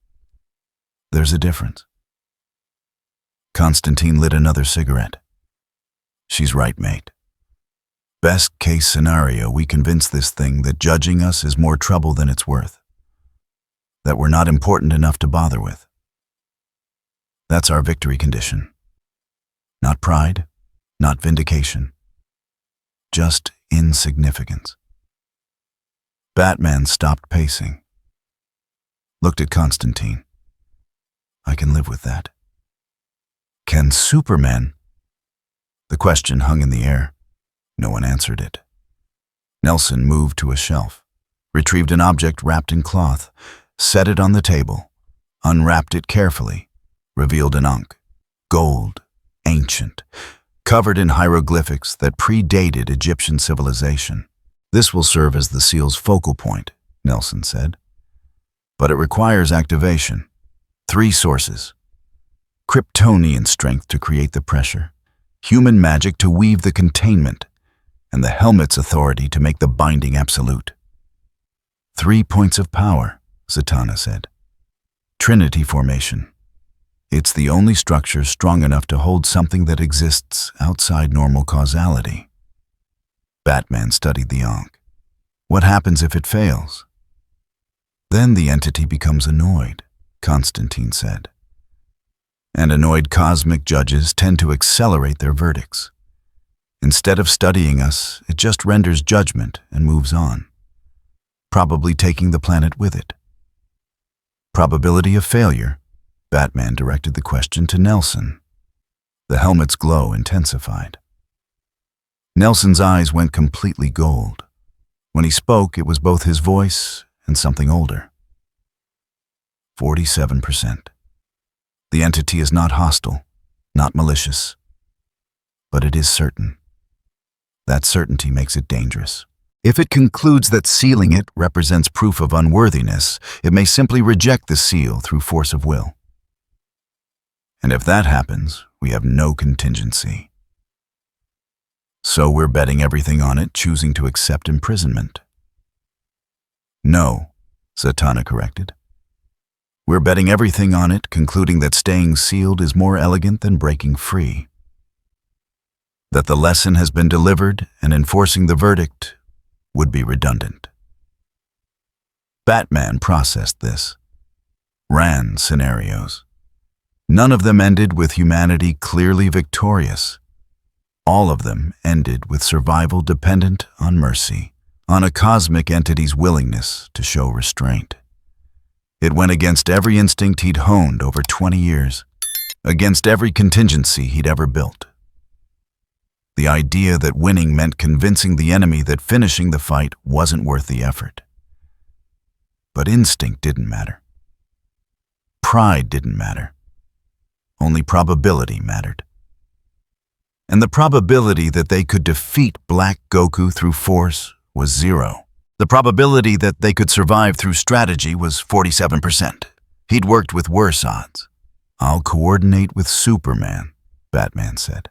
Speaker 1: There's a difference. Constantine lit another cigarette. She's right, mate. Best case scenario, we convince this thing that judging us is more trouble than it's worth. That we're not important enough to bother with. That's our victory condition. Not pride, not vindication. Just insignificance. Batman stopped pacing. Looked at Constantine. I can live with that. Can Superman? The question hung in the air. No one answered it. Nelson moved to a shelf, retrieved an object wrapped in cloth, set it on the table, unwrapped it carefully, revealed an ankh, gold, ancient, covered in hieroglyphics that predated Egyptian civilization. This will serve as the seal's focal point, Nelson said. But it requires activation. 3 sources. Kryptonian strength to create the pressure, human magic to weave the containment, and the helmet's authority to make the binding absolute. 3 points of power, Zatanna said. Trinity formation. It's the only structure strong enough to hold something that exists outside normal causality. Batman studied the ankh. What happens if it fails? Then the entity becomes annoyed, Constantine said. And annoyed cosmic judges tend to accelerate their verdicts. Instead of studying us, it just renders judgment and moves on, probably taking the planet with it. Probability of failure? Batman directed the question to Nelson. The helmet's glow intensified. Nelson's eyes went completely gold. When he spoke, it was both his voice and something older. 47%. The entity is not hostile, not malicious, but it is certain. That certainty makes it dangerous. If it concludes that sealing it represents proof of unworthiness, it may simply reject the seal through force of will. And if that happens, we have no contingency. So we're betting everything on it, choosing to accept imprisonment. No, Zatanna corrected. We're betting everything on it, concluding that staying sealed is more elegant than breaking free. That the lesson has been delivered and enforcing the verdict would be redundant. Batman processed this, ran scenarios. None of them ended with humanity clearly victorious. All of them ended with survival dependent on mercy, on a cosmic entity's willingness to show restraint. It went against every instinct he'd honed over 20 years, against every contingency he'd ever built. The idea that winning meant convincing the enemy that finishing the fight wasn't worth the effort. But instinct didn't matter. Pride didn't matter. Only probability mattered. And the probability that they could defeat Black Goku through force was 0. The probability that they could survive through strategy was 47%. He'd worked with worse odds. "I'll coordinate with Superman," Batman said.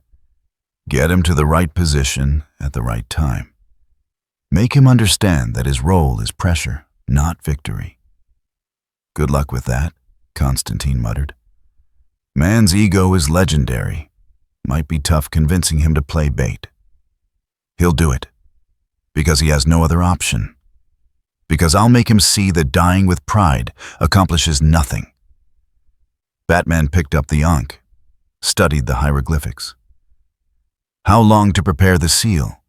Speaker 1: "Get him to the right position at the right time. Make him understand that his role is pressure, not victory." "Good luck with that," Constantine muttered. "Man's ego is legendary. Might be tough convincing him to play bait. He'll do it, because he has no other option. Because I'll make him see that dying with pride accomplishes nothing." Batman picked up the Ankh, studied the hieroglyphics. "How long to prepare the seal?"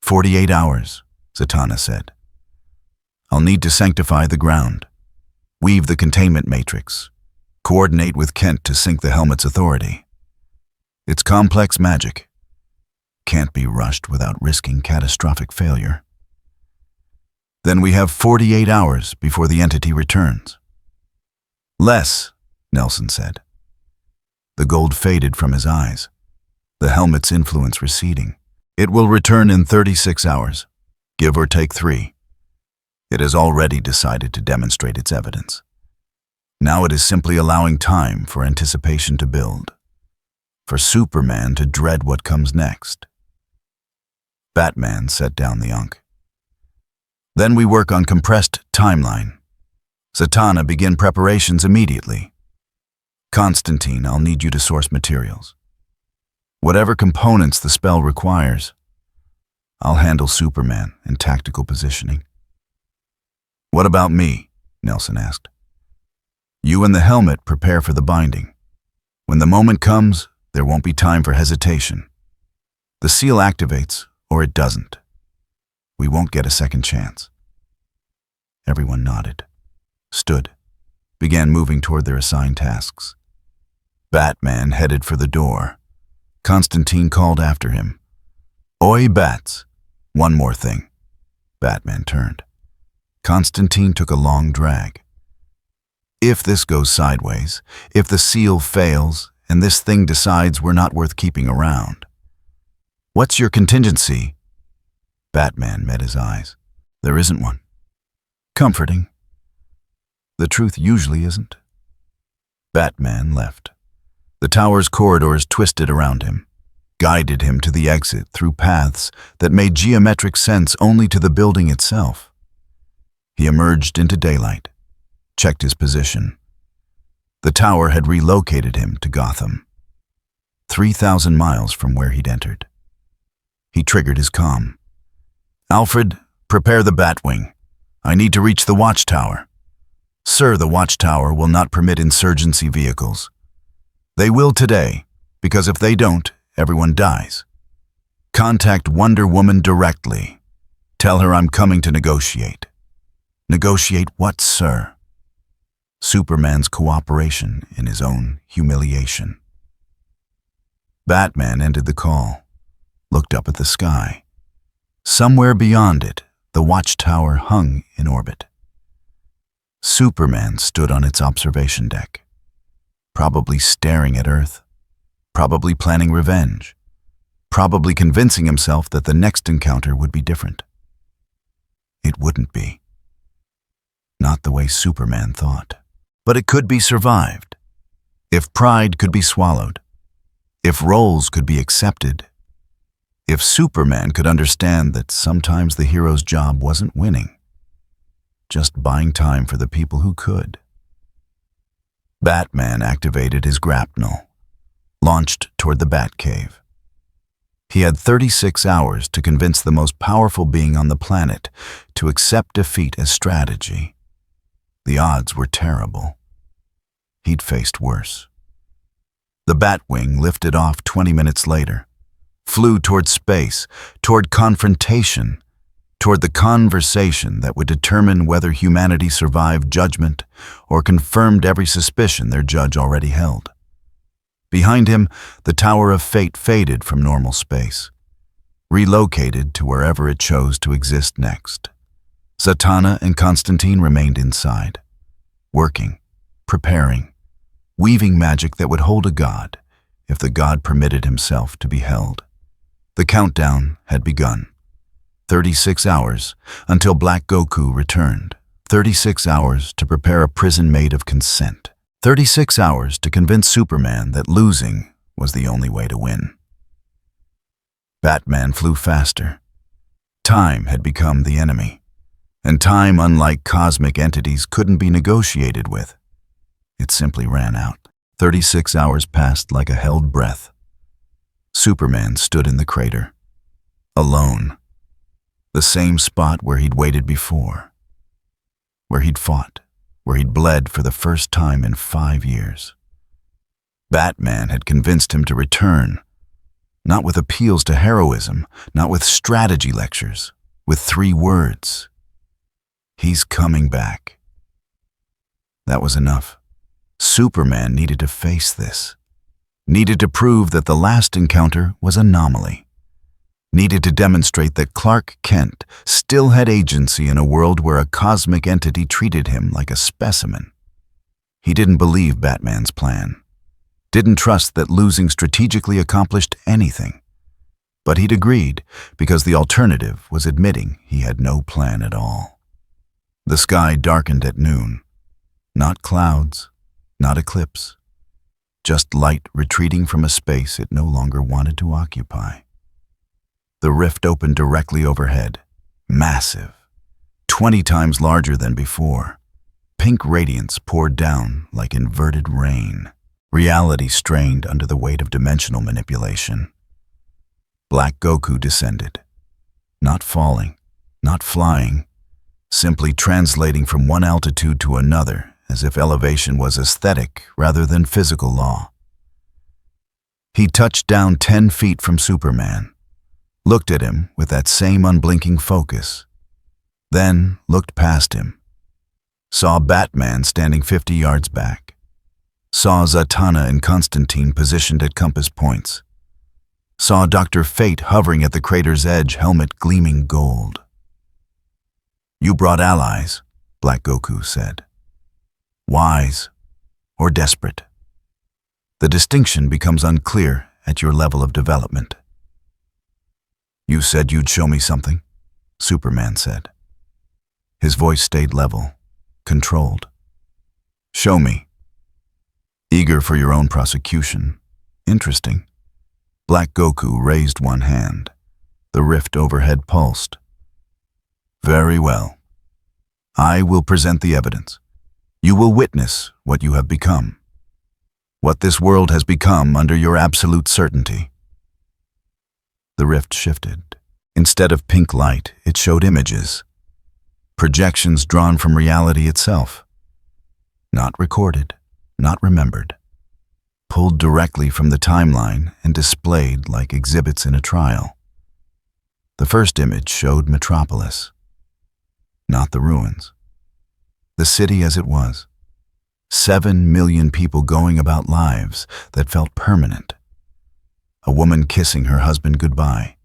Speaker 1: 48 hours, Zatanna said. "I'll need to sanctify the ground, weave the containment matrix, coordinate with Kent to sync the helmet's authority. It's complex magic. Can't be rushed without risking catastrophic failure. Then we have 48 hours before the entity returns." "Less," Nelson said. The gold faded from his eyes, the helmet's influence receding. "It will return in 36 hours, give or take 3. It has already decided to demonstrate its evidence. Now it is simply allowing time for anticipation to build, for Superman to dread what comes next." Batman set down the Ankh. "Then we work on compressed timeline. Zatanna, begin preparations immediately. Constantine, I'll need you to source materials. Whatever components the spell requires, I'll handle Superman and tactical positioning." "What about me?" Nelson asked. "You and the helmet prepare for the binding. When the moment comes, there won't be time for hesitation. The seal activates, or it doesn't. We won't get a second chance." Everyone nodded, stood, began moving toward their assigned tasks. Batman headed for the door. Constantine called after him. "Oi, Bats, one more thing." Batman turned. Constantine took a long drag. "If this goes sideways, if the seal fails, and this thing decides we're not worth keeping around, what's your contingency?" Batman met his eyes. "There isn't one." "Comforting. The truth usually isn't." Batman left. The tower's corridors twisted around him, guided him to the exit through paths that made geometric sense only to the building itself. He emerged into daylight, checked his position. The tower had relocated him to Gotham, 3,000 miles from where he'd entered. He triggered his comm. "Alfred, prepare the Batwing. I need to reach the watchtower." "Sir, the watchtower will not permit insurgency vehicles." "They will today, because if they don't, everyone dies. Contact Wonder Woman directly. Tell her I'm coming to negotiate." "Negotiate what, sir?" Superman's cooperation in his own humiliation. Batman ended the call, looked up at the sky. Somewhere beyond it, the watchtower hung in orbit. Superman stood on its observation deck, probably staring at Earth, probably planning revenge, probably convincing himself that the next encounter would be different. It wouldn't be. Not the way Superman thought. But it could be survived. If pride could be swallowed. If roles could be accepted. If Superman could understand that sometimes the hero's job wasn't winning, just buying time for the people who could. Batman activated his grapnel, launched toward the Batcave. He had 36 hours to convince the most powerful being on the planet to accept defeat as strategy. The odds were terrible. He'd faced worse. The Batwing lifted off 20 minutes later, flew toward space, toward confrontation, toward the conversation that would determine whether humanity survived judgment or confirmed every suspicion their judge already held. Behind him, the Tower of Fate faded from normal space, relocated to wherever it chose to exist next. Zatanna and Constantine remained inside, working, preparing, weaving magic that would hold a god, if the god permitted himself to be held. The countdown had begun. 36 hours until Black Goku returned. 36 hours to prepare a prison made of consent. 36 hours to convince Superman that losing was the only way to win. Batman flew faster. Time had become the enemy, and time, unlike cosmic entities, couldn't be negotiated with. It simply ran out. 36 hours passed like a held breath. Superman stood in the crater, alone. The same spot where he'd waited before, where he'd fought, where he'd bled for the first time in 5 years. Batman had convinced him to return, not with appeals to heroism, not with strategy lectures, with 3 words. He's coming back. That was enough. Superman needed to face this, needed to prove that the last encounter was an anomaly, needed to demonstrate that Clark Kent still had agency in a world where a cosmic entity treated him like a specimen. He didn't believe Batman's plan, didn't trust that losing strategically accomplished anything. But he'd agreed because the alternative was admitting he had no plan at all. The sky darkened at noon. Not clouds, not eclipse, just light retreating from a space it no longer wanted to occupy. The rift opened directly overhead, massive, 20 times larger than before. Pink radiance poured down like inverted rain. Reality strained under the weight of dimensional manipulation. Black Goku descended, not falling, not flying, simply translating from one altitude to another as if elevation was aesthetic rather than physical law. He touched down 10 feet from Superman, looked at him with that same unblinking focus, then looked past him, saw Batman standing 50 yards back, saw Zatanna and Constantine positioned at compass points, saw Dr. Fate hovering at the crater's edge, helmet gleaming gold. "You brought allies," Black Goku said. "Wise or desperate. The distinction becomes unclear at your level of development." "You said you'd show me something," Superman said. His voice stayed level, controlled. "Show me." Eager for your own prosecution. Interesting. Black Goku raised one hand. The rift overhead pulsed. "Very well. I will present the evidence. You will witness what you have become. What this world has become under your absolute certainty." The rift shifted. Instead of pink light, it showed images. Projections drawn from reality itself. Not recorded, not remembered. Pulled directly from the timeline and displayed like exhibits in a trial. The first image showed Metropolis. Not the ruins. The city as it was. 7 million people going about lives that felt permanent. A woman kissing her husband goodbye.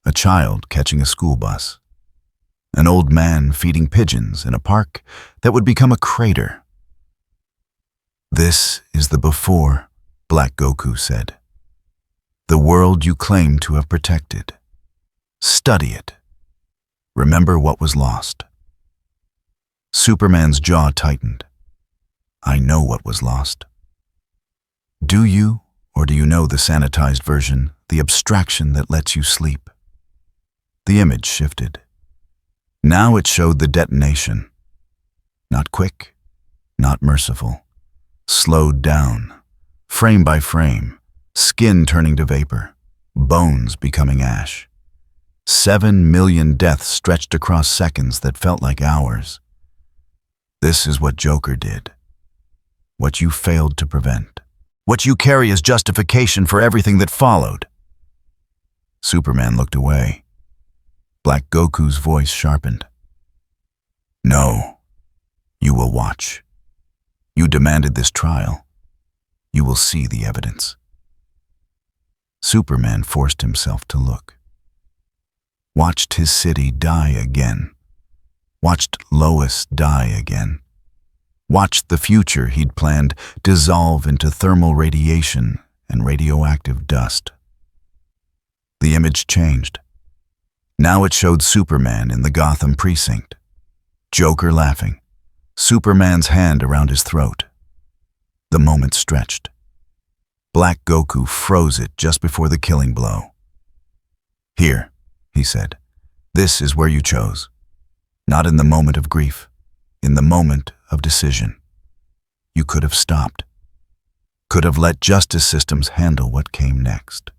Speaker 1: A child catching a school bus. An old man feeding pigeons in a park that would become a crater. "This is the before," Black Goku said. "The world you claim to have protected. Study it. Remember what was lost." Superman's jaw tightened. "I know what was lost." "Do you, or do you know the sanitized version, the abstraction that lets you sleep?" The image shifted. Now it showed the detonation. Not quick, not merciful. Slowed down, frame by frame, skin turning to vapor, bones becoming ash. 7 million deaths stretched across seconds that felt like hours. This is what Joker did. What you failed to prevent. What you carry as justification for everything that followed. Superman looked away. Black Goku's voice sharpened. No, you will watch. You demanded this trial. You will see the evidence. Superman forced himself to look. Watched his city die again. Watched Lois die again. Watched the future he'd planned dissolve into thermal radiation and radioactive dust. The image changed. Now it showed Superman in the Gotham precinct. Joker laughing. Superman's hand around his throat. The moment stretched. Black Goku froze it just before the killing blow. Here, he said, this is where you chose. Not in the moment of grief, in the moment of decision. You could have stopped. Could have let justice systems handle what came next.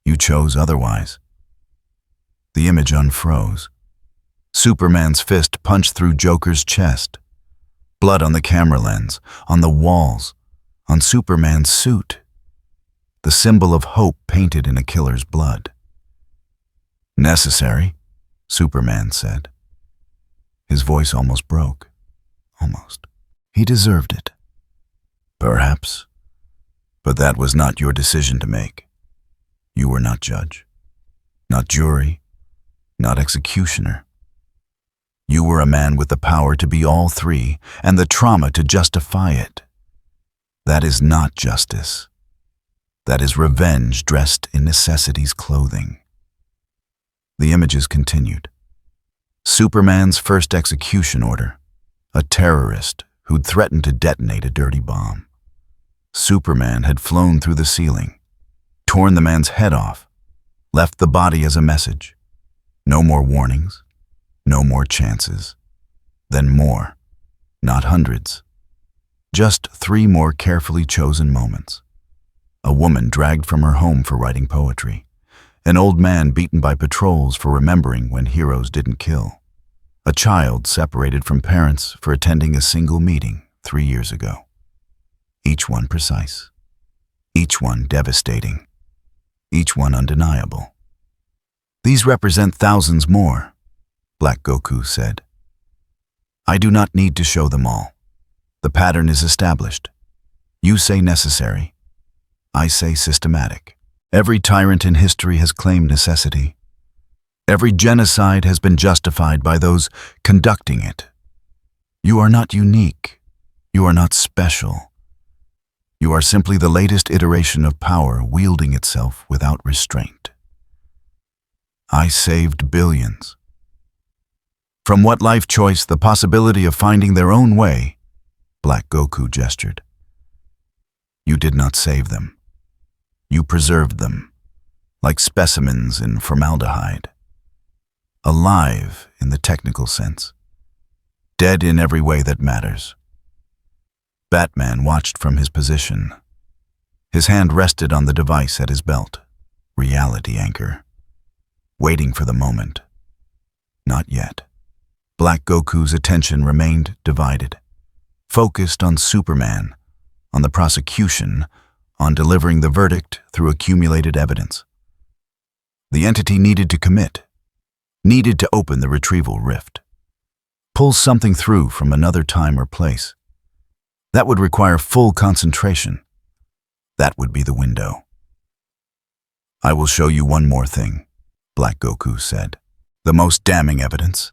Speaker 1: You chose otherwise. The image unfroze. Superman's fist punched through Joker's chest. Blood on the camera lens, on the walls, on Superman's suit. The symbol of hope painted in a killer's blood. Necessary, Superman said. His voice almost broke. Almost. He deserved it. Perhaps. But that was not your decision to make. You were not judge, not jury, not executioner. You were a man with the power to be all three and the trauma to justify it. That is not justice. That is revenge dressed in necessity's clothing. The images continued. Superman's first execution order. A terrorist who'd threatened to detonate a dirty bomb. Superman had flown through the ceiling, torn the man's head off, left the body as a message. No more warnings, no more chances. Then more, not hundreds. Just 3 more carefully chosen moments. A woman dragged from her home for writing poetry. An old man beaten by patrols for remembering when heroes didn't kill. A child separated from parents for attending a single meeting 3 years ago. Each one precise. Each one devastating. Each one undeniable. These represent thousands more, Black Goku said. I do not need to show them all. The pattern is established. You say necessary. I say systematic. Every tyrant in history has claimed necessity. Every genocide has been justified by those conducting it. You are not unique. You are not special. You are simply the latest iteration of power wielding itself without restraint. I saved billions. From what life choice the possibility of finding their own way, Black Goku gestured. You did not save them. You preserved them, like specimens in formaldehyde. Alive in the technical sense. Dead in every way that matters. Batman watched from his position. His hand rested on the device at his belt, reality anchor. Waiting for the moment. Not yet. Black Goku's attention remained divided. Focused on Superman, on the prosecution, on delivering the verdict through accumulated evidence. The entity needed to commit, needed to open the retrieval rift, pull something through from another time or place. That would require full concentration. That would be the window. I will show you one more thing, Black Goku said. The most damning evidence.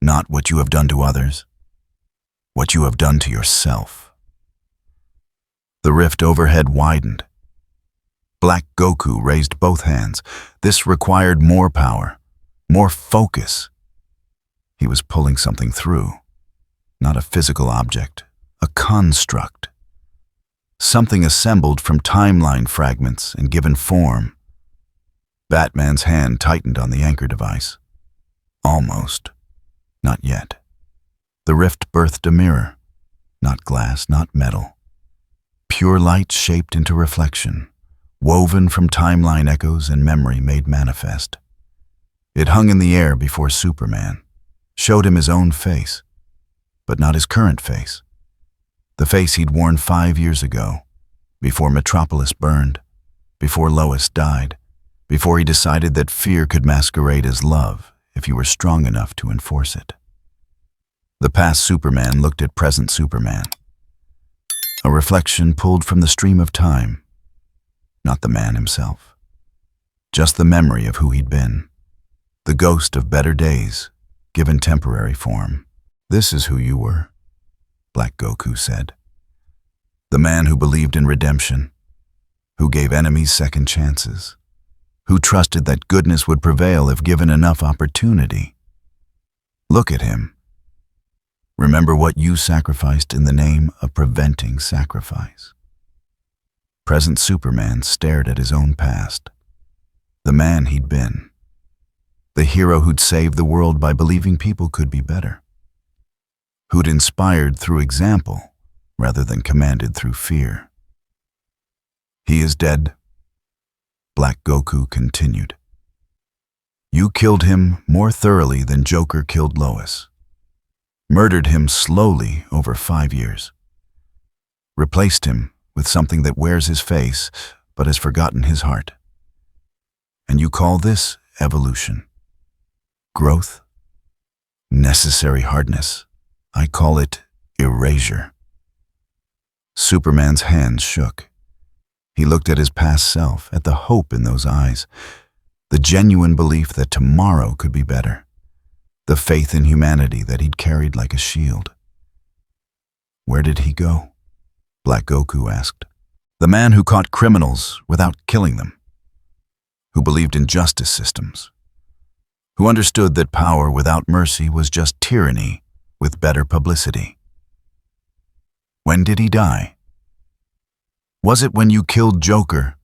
Speaker 1: Not what you have done to others, what you have done to yourself. The rift overhead widened. Black Goku raised both hands. This required more power, more focus. He was pulling something through, not a physical object, a construct. Something assembled from timeline fragments and given form. Batman's hand tightened on the anchor device. Almost. Not yet. The rift birthed a mirror. Not glass, not metal. Pure light shaped into reflection, woven from timeline echoes and memory made manifest. It hung in the air before Superman, showed him his own face, but not his current face. The face he'd worn 5 years ago, before Metropolis burned, before Lois died, before he decided that fear could masquerade as love if you were strong enough to enforce it. The past Superman looked at present Superman, a reflection pulled from the stream of time, not the man himself, just the memory of who he'd been, the ghost of better days given temporary form. "This is who you were," Black Goku said. "The man who believed in redemption, who gave enemies second chances, who trusted that goodness would prevail if given enough opportunity. Look at him. Remember what you sacrificed in the name of preventing sacrifice." Present Superman stared at his own past, the man he'd been, the hero who'd saved the world by believing people could be better, who'd inspired through example rather than commanded through fear. "He is dead," Black Goku continued. "You killed him more thoroughly than Joker killed Lois. Murdered him slowly over 5 years. Replaced him with something that wears his face but has forgotten his heart. And you call this evolution? Growth? Necessary hardness? I call it erasure." Superman's hands shook. He looked at his past self, at the hope in those eyes, the genuine belief that tomorrow could be better, the faith in humanity that he'd carried like a shield. "Where did he go?" Black Goku asked. "The man who caught criminals without killing them, who believed in justice systems, who understood that power without mercy was just tyranny with better publicity. When did he die? Was it when you killed Joker?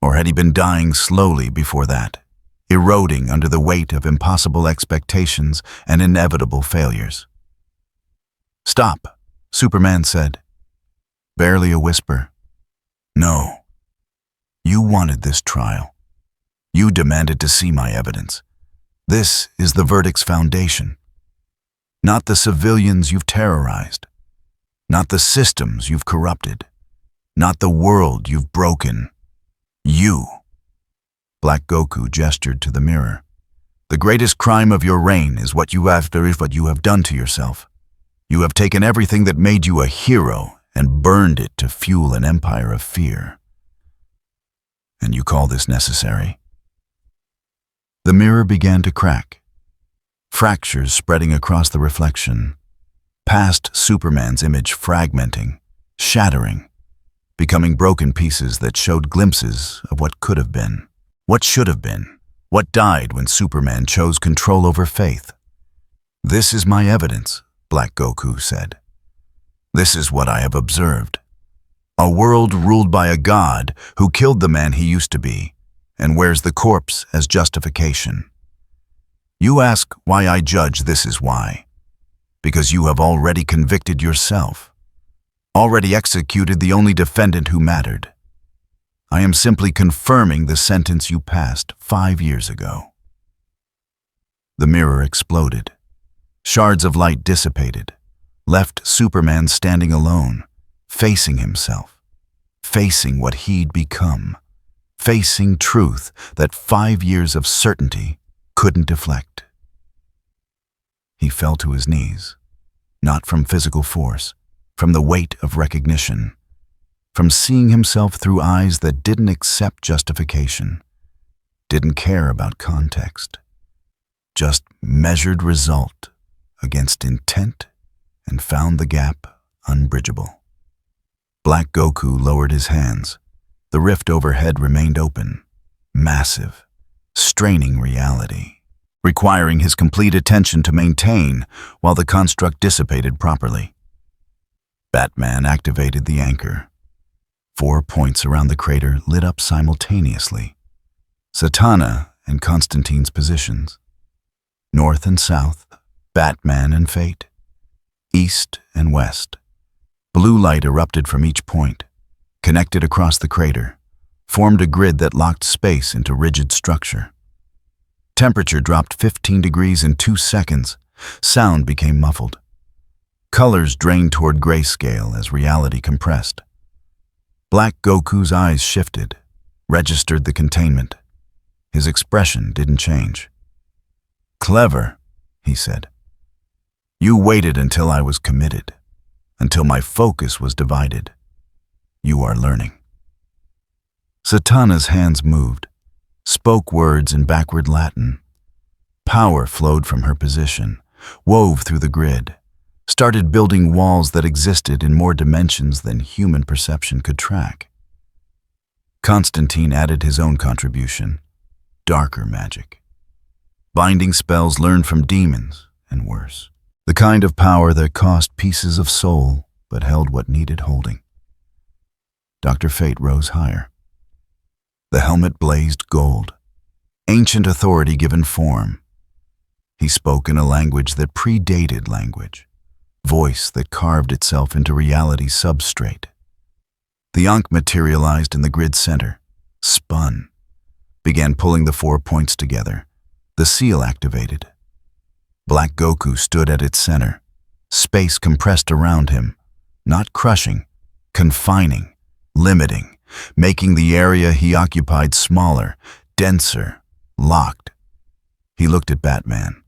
Speaker 1: Or had he been dying slowly before that, eroding under the weight of impossible expectations and inevitable failures?" "Stop," Superman said. Barely a whisper. "No. You wanted this trial. You demanded to see my evidence. This is the verdict's foundation. Not the civilians you've terrorized. Not the systems you've corrupted. Not the world you've broken. You." Black Goku gestured to the mirror. "The greatest crime of your reign is what you have done to yourself. You have taken everything that made you a hero and burned it to fuel an empire of fear. And you call this necessary?" The mirror began to crack, fractures spreading across the reflection, past Superman's image fragmenting, shattering, becoming broken pieces that showed glimpses of what could have been, what should have been, what died when Superman chose control over faith. "This is my evidence," Black Goku said. "This is what I have observed. A world ruled by a god who killed the man he used to be and wears the corpse as justification. You ask why I judge this is why. Because you have already convicted yourself, already executed the only defendant who mattered. I am simply confirming the sentence you passed 5 years ago." The mirror exploded. Shards of light dissipated, left Superman standing alone, facing himself, facing what he'd become, facing truth that 5 years of certainty couldn't deflect. He fell to his knees, not from physical force, from the weight of recognition, from seeing himself through eyes that didn't accept justification, didn't care about context, just measured result against intent and found the gap unbridgeable. Black Goku lowered his hands. The rift overhead remained open, massive, straining reality, requiring his complete attention to maintain while the construct dissipated properly. Batman activated the anchor. 4 points around the crater lit up simultaneously. Satana and Constantine's positions. North and south, Batman and Fate. East and west. Blue light erupted from each point, connected across the crater, formed a grid that locked space into rigid structure. Temperature dropped 15 degrees in 2 seconds. Sound became muffled. Colors drained toward grayscale as reality compressed. Black Goku's eyes shifted, registered the containment. His expression didn't change. "Clever," he said. "You waited until I was committed, until my focus was divided. You are learning." Satana's hands moved, spoke words in backward Latin. Power flowed from her position, wove through the grid, started building walls that existed in more dimensions than human perception could track. Constantine added his own contribution, darker magic. Binding spells learned from demons, and worse. The kind of power that cost pieces of soul, but held what needed holding. Dr. Fate rose higher. The helmet blazed gold, ancient authority given form. He spoke in a language that predated language, voice that carved itself into reality's substrate. The Ankh materialized in the grid center, spun, began pulling the 4 points together. The seal activated. Black Goku stood at its center, space compressed around him, not crushing, confining, limiting, making the area he occupied smaller, denser, locked. He looked at Batman.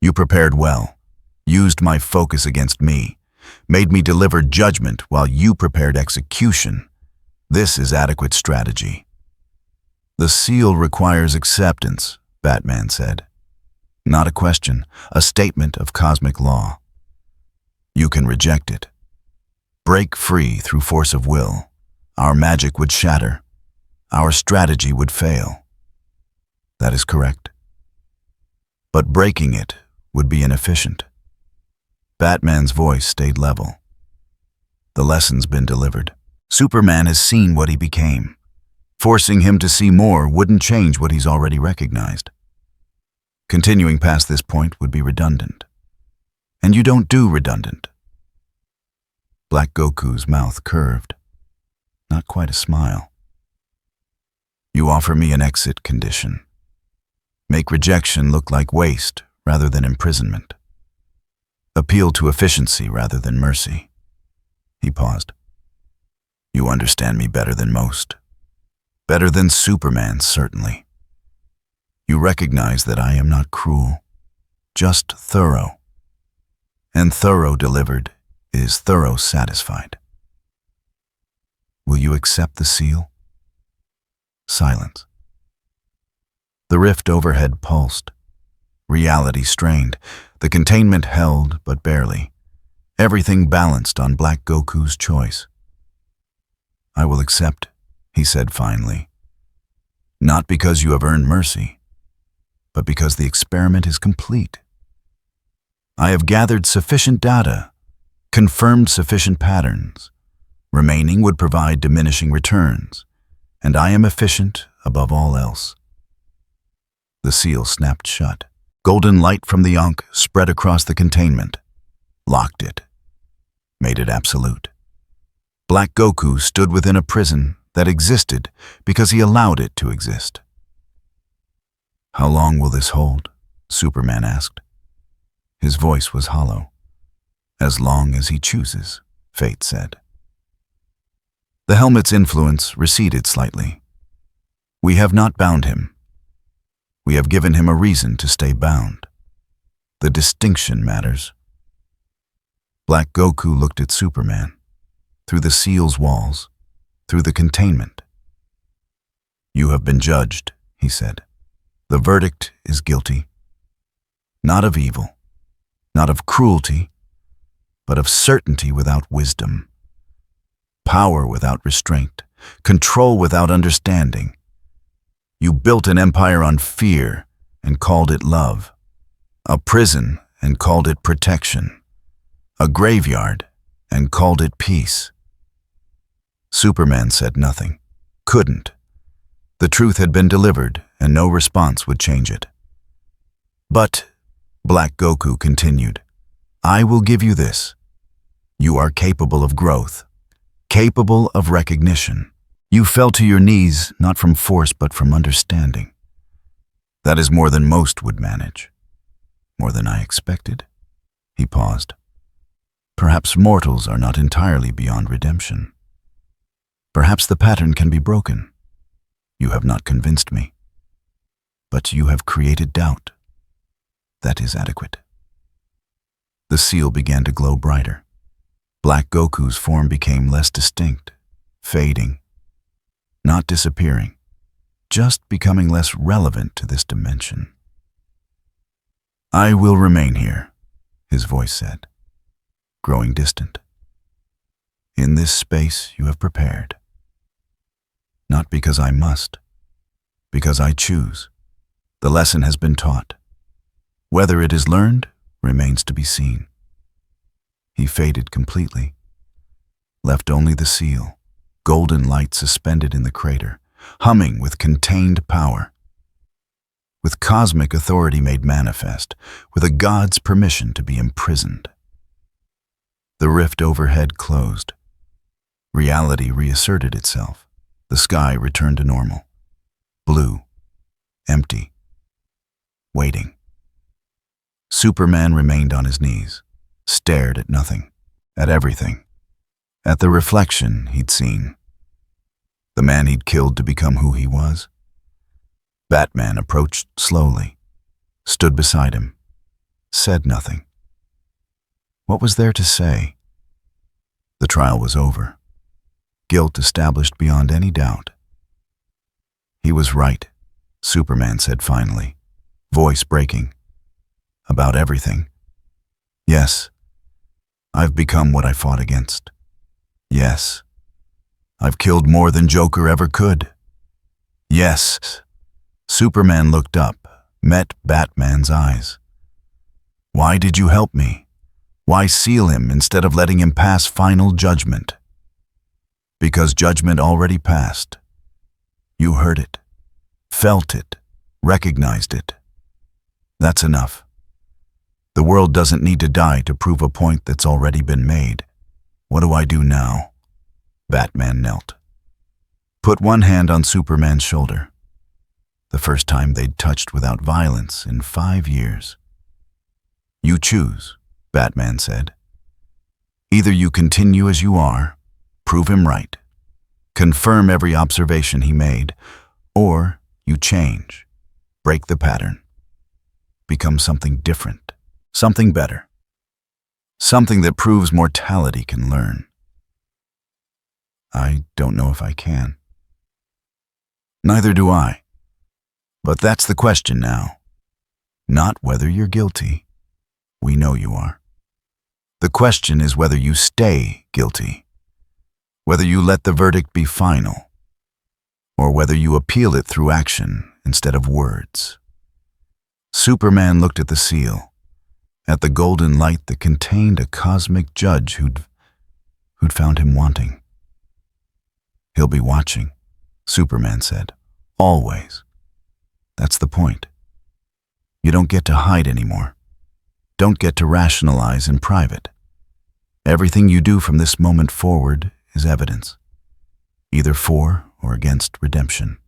Speaker 1: "You prepared well, used my focus against me, made me deliver judgment while you prepared execution. This is adequate strategy." "The seal requires acceptance," Batman said. "Not a question, a statement of cosmic law. You can reject it. Break free through force of will. Our magic would shatter. Our strategy would fail." "That is correct. But breaking it would be inefficient." Batman's voice stayed level. "The lesson's been delivered. Superman has seen what he became. Forcing him to see more wouldn't change what he's already recognized. Continuing past this point would be redundant. And you don't do redundant." Black Goku's mouth curved. Not quite a smile. "You offer me an exit condition. Make rejection look like waste rather than imprisonment. Appeal to efficiency rather than mercy." He paused. "You understand me better than most. Better than Superman, certainly. You recognize that I am not cruel, just thorough. And thorough delivered is thorough satisfied. Will you accept the seal?" Silence. The rift overhead pulsed. Reality strained. The containment held, but barely. Everything balanced on Black Goku's choice. "I will accept," he said finally. "Not because you have earned mercy, but because the experiment is complete. I have gathered sufficient data, confirmed sufficient patterns. Remaining would provide diminishing returns, and I am efficient above all else." The seal snapped shut. Golden light from the Ankh spread across the containment, locked it, made it absolute. Black Goku stood within a prison that existed because he allowed it to exist. "How long will this hold?" Superman asked. His voice was hollow. "As long as he chooses," Fate said. The helmet's influence receded slightly. "We have not bound him. We have given him a reason to stay bound. The distinction matters." Black Goku looked at Superman, through the seal's walls, through the containment. "You have been judged," he said. "The verdict is guilty. Not of evil, not of cruelty, but of certainty without wisdom. Power without restraint, control without understanding. You built an empire on fear and called it love, a prison and called it protection, a graveyard and called it peace." Superman said nothing, couldn't. The truth had been delivered and no response would change it. "But," Black Goku continued, "I will give you this. You are capable of growth, capable of recognition. You fell to your knees not from force but from understanding. That is more than most would manage. More than I expected." He paused. "Perhaps mortals are not entirely beyond redemption. Perhaps the pattern can be broken. You have not convinced me." But you have created doubt. That is adequate. The seal began to glow brighter. Black Goku's form became less distinct, fading, not disappearing, just becoming less relevant to this dimension. I will remain here, his voice said, growing distant. In this space you have prepared. Not because I must, because I choose. The lesson has been taught. Whether it is learned remains to be seen. He faded completely, left only the seal, golden light suspended in the crater, humming with contained power. With cosmic authority made manifest, with a god's permission to be imprisoned. The rift overhead closed. Reality reasserted itself. The sky returned to normal. Blue, empty, waiting. Superman remained on his knees, stared at nothing, at everything, at the reflection he'd seen. The man he'd killed to become who he was. Batman approached slowly, stood beside him, said nothing. What was there to say? The trial was over. Guilt established beyond any doubt. He was right, Superman said finally, voice breaking. About everything. Yes, I've become what I fought against. Yes, I've killed more than Joker ever could. Yes. Superman looked up, met Batman's eyes. Why did you help me? Why seal him instead of letting him pass final judgment? Because judgment already passed. You heard it, felt it, recognized it. That's enough. The world doesn't need to die to prove a point that's already been made. What do I do now? Batman knelt. Put one hand on Superman's shoulder. The first time they'd touched without violence in 5 years. You choose, Batman said. Either you continue as you are, prove him right, confirm every observation he made, or you change, break the pattern, become something different, something better, something that proves mortality can learn. I don't know if I can. Neither do I. But that's the question now. Not whether you're guilty. We know you are. The question is whether you stay guilty, whether you let the verdict be final, or whether you appeal it through action instead of words. Superman looked at the seal, at the golden light that contained a cosmic judge who'd found him wanting. He'll be watching, Superman said, always. That's the point. You don't get to hide anymore. Don't get to rationalize in private. Everything you do from this moment forward is evidence, either for or against redemption.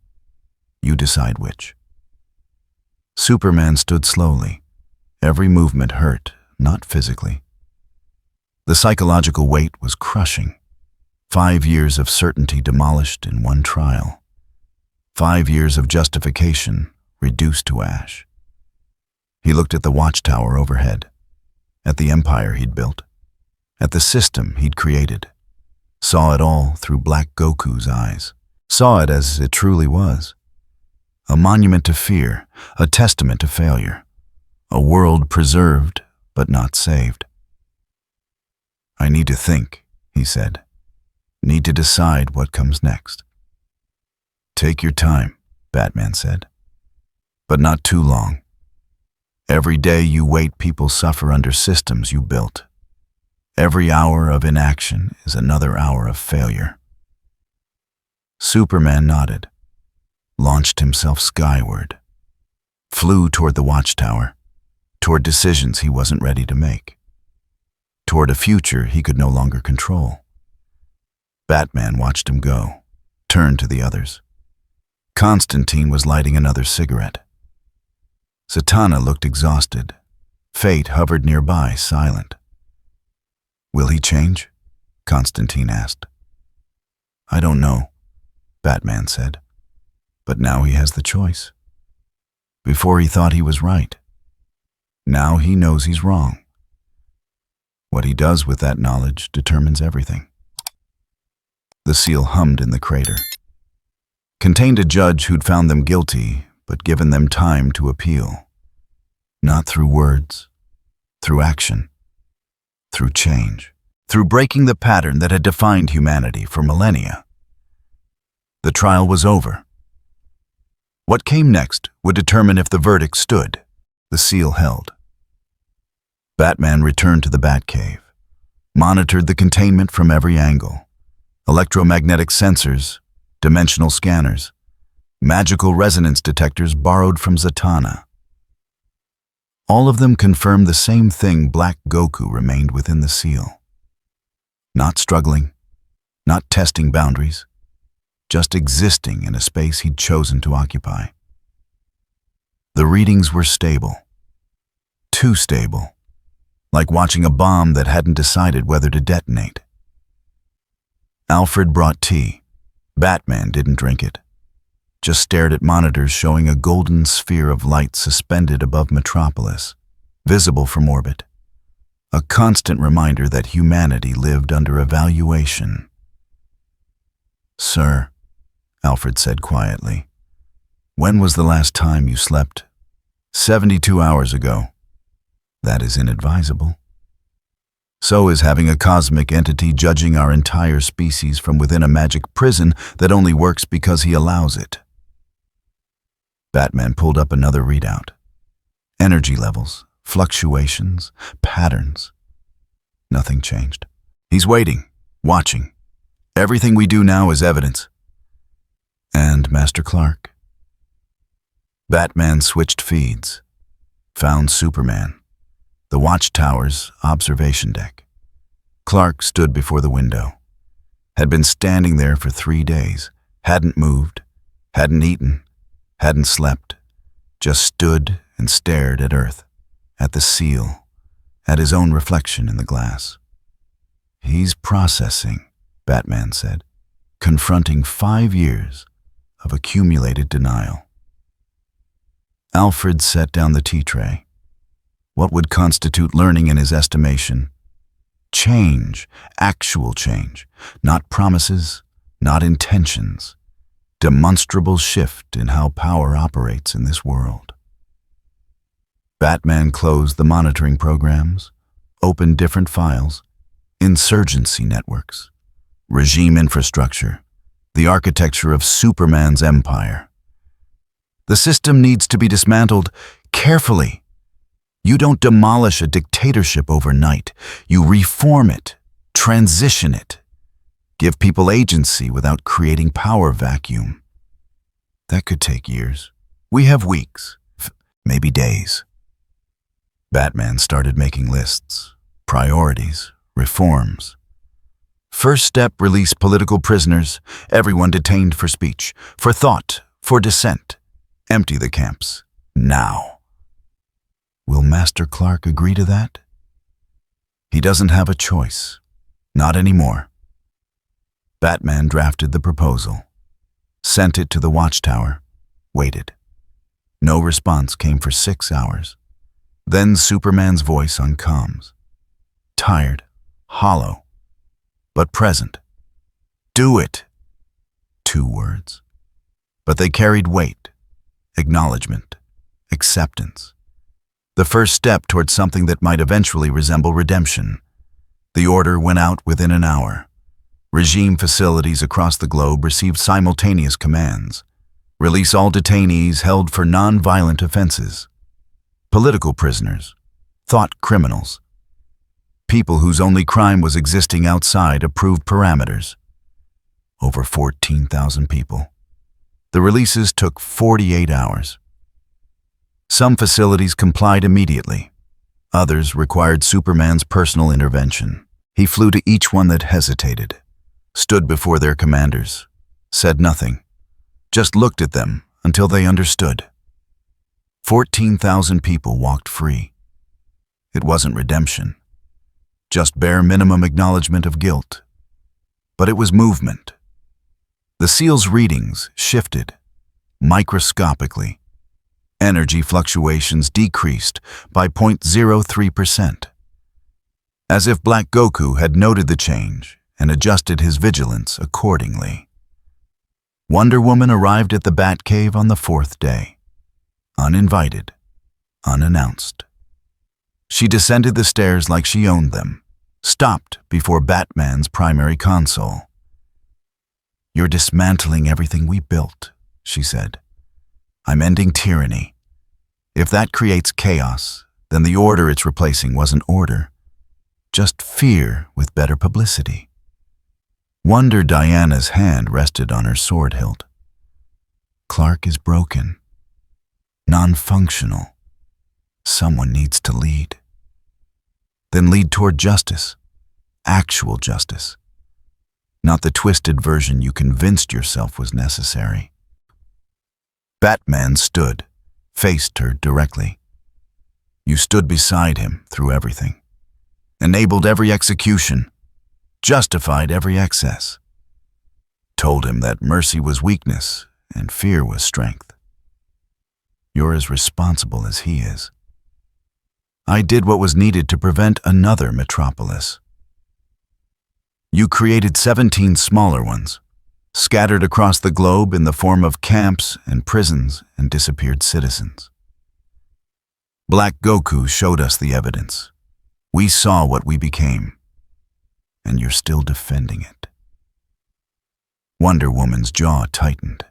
Speaker 1: You decide which. Superman stood slowly. Every movement hurt, not physically. The psychological weight was crushing. 5 years of certainty demolished in one trial. 5 years of justification reduced to ash. He looked at the watchtower overhead, at the empire he'd built, at the system he'd created, saw it all through Black Goku's eyes, saw it as it truly was. A monument to fear, a testament to failure, a world preserved but not saved. I need to think, he said. Need to decide what comes next. Take your time, Batman said. But not too long. Every day you wait, people suffer under systems you built. Every hour of inaction is another hour of failure. Superman nodded, launched himself skyward, flew toward the watchtower, toward decisions he wasn't ready to make, toward a future he could no longer control. Batman watched him go, turned to the others. Constantine was lighting another cigarette. Zatanna looked exhausted. Fate hovered nearby, silent. Will he change? Constantine asked. I don't know, Batman said. But now he has the choice. Before he thought he was right. Now he knows he's wrong. What he does with that knowledge determines everything. The seal hummed in the crater. Contained a judge who'd found them guilty, but given them time to appeal. Not through words, through action, through change, through breaking the pattern that had defined humanity for millennia. The trial was over. What came next would determine if the verdict stood. The seal held. Batman returned to the Batcave, monitored the containment from every angle. Electromagnetic sensors, dimensional scanners, magical resonance detectors borrowed from Zatanna. All of them confirmed the same thing: Black Goku remained within the seal. Not struggling, not testing boundaries, just existing in a space he'd chosen to occupy. The readings were stable. Too stable. Like watching a bomb that hadn't decided whether to detonate. Alfred brought tea. Batman didn't drink it. Just stared at monitors showing a golden sphere of light suspended above Metropolis, visible from orbit. A constant reminder that humanity lived under evaluation. "Sir," Alfred said quietly, "when was the last time you slept?" 72 hours ago. That is inadvisable. So is having a cosmic entity judging our entire species from within a magic prison that only works because he allows it. Batman pulled up another readout. Energy levels, fluctuations, patterns. Nothing changed. He's waiting, watching. Everything we do now is evidence. And Master Clark? Batman switched feeds. Found Superman. The Watchtower's observation deck. Clark stood before the window. Had been standing there for 3 days. Hadn't moved. Hadn't eaten. Hadn't slept. Just stood and stared at Earth. At the seal. At his own reflection in the glass. "He's processing," Batman said, confronting 5 years of accumulated denial. Alfred set down the tea tray. What would constitute learning in his estimation? Change, actual change, not promises, not intentions. Demonstrable shift in how power operates in this world. Batman closed the monitoring programs, opened different files, insurgency networks, regime infrastructure, the architecture of Superman's empire. The system needs to be dismantled carefully. You don't demolish a dictatorship overnight. You reform it, transition it, give people agency without creating power vacuum. That could take years. We have weeks, maybe days. Batman started making lists, priorities, reforms. First step, release political prisoners, everyone detained for speech, for thought, for dissent. Empty the camps, now. Will Master Clark agree to that? He doesn't have a choice. Not anymore. Batman drafted the proposal, sent it to the Watchtower, waited. No response came for 6 hours. Then Superman's voice on comms. Tired, hollow, but present. "Do it!" 2 words. But they carried weight, acknowledgement, acceptance. The first step towards something that might eventually resemble redemption. The order went out within an hour. Regime facilities across the globe received simultaneous commands. Release all detainees held for non-violent offenses. Political prisoners, thought criminals. People whose only crime was existing outside approved parameters. Over 14,000 people. The releases took 48 hours. Some facilities complied immediately. Others required Superman's personal intervention. He flew to each one that hesitated, stood before their commanders, said nothing, just looked at them until they understood. 14,000 people walked free. It wasn't redemption, just bare minimum acknowledgement of guilt. But it was movement. The seal's readings shifted, microscopically. Energy fluctuations decreased by 0.03%. As if Black Goku had noted the change and adjusted his vigilance accordingly. Wonder Woman arrived at the Batcave on the 4th day, uninvited, unannounced. She descended the stairs like she owned them, stopped before Batman's primary console. "You're dismantling everything we built," she said. "I'm ending tyranny. If that creates chaos, then the order it's replacing wasn't order, just fear with better publicity." Wonder Diana's hand rested on her sword hilt. "Clark is broken, non-functional. Someone needs to lead. Then lead toward justice, actual justice, not the twisted version you convinced yourself was necessary." Batman stood, faced her directly. "You stood beside him through everything, enabled every execution, justified every excess, told him that mercy was weakness and fear was strength. You're as responsible as he is. I did what was needed to prevent another metropolis. You created 17 smaller ones, scattered across the globe in the form of camps and prisons and disappeared citizens. Black Goku showed us the evidence. We saw what we became, and you're still defending it." Wonder Woman's jaw tightened.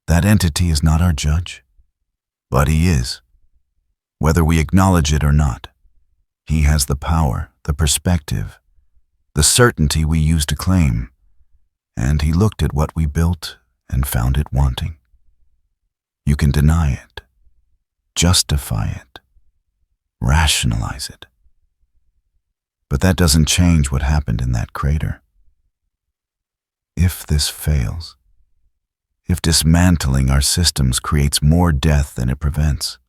Speaker 1: "That entity is not our judge, but he is. Whether we acknowledge it or not, he has the power, the perspective, the certainty we use to claim, and he looked at what we built and found it wanting. You can deny it, justify it, rationalize it. But that doesn't change what happened in that crater. If this fails, if dismantling our systems creates more death than it prevents,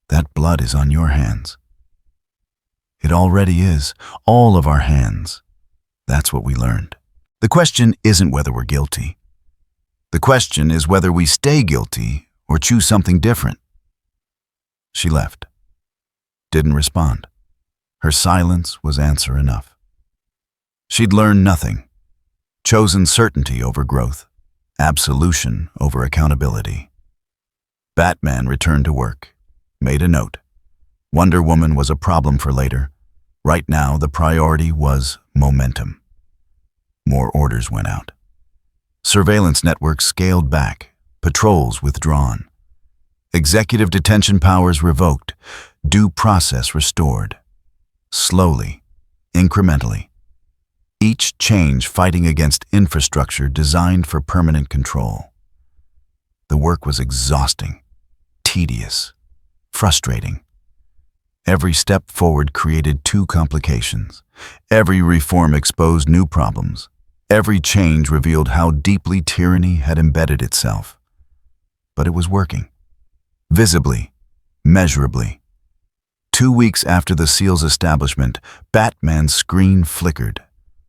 Speaker 1: that blood is on your hands. It already is, all of our hands. That's what we learned. The question isn't whether we're guilty. The question is whether we stay guilty or choose something different." She left. Didn't respond. Her silence was answer enough. She'd learned nothing. Chosen certainty over growth, absolution over accountability. Batman returned to work, made a note. Wonder Woman was a problem for later. Right now, the priority was momentum. More orders went out. Surveillance networks scaled back, patrols withdrawn. Executive detention powers revoked, due process restored. Slowly, incrementally. Each change fighting against infrastructure designed for permanent control. The work was exhausting, tedious, frustrating. Every step forward created 2 complications. Every reform exposed new problems. Every change revealed how deeply tyranny had embedded itself. But it was working. Visibly, measurably. 2 weeks after the SEAL's establishment, Batman's screen flickered.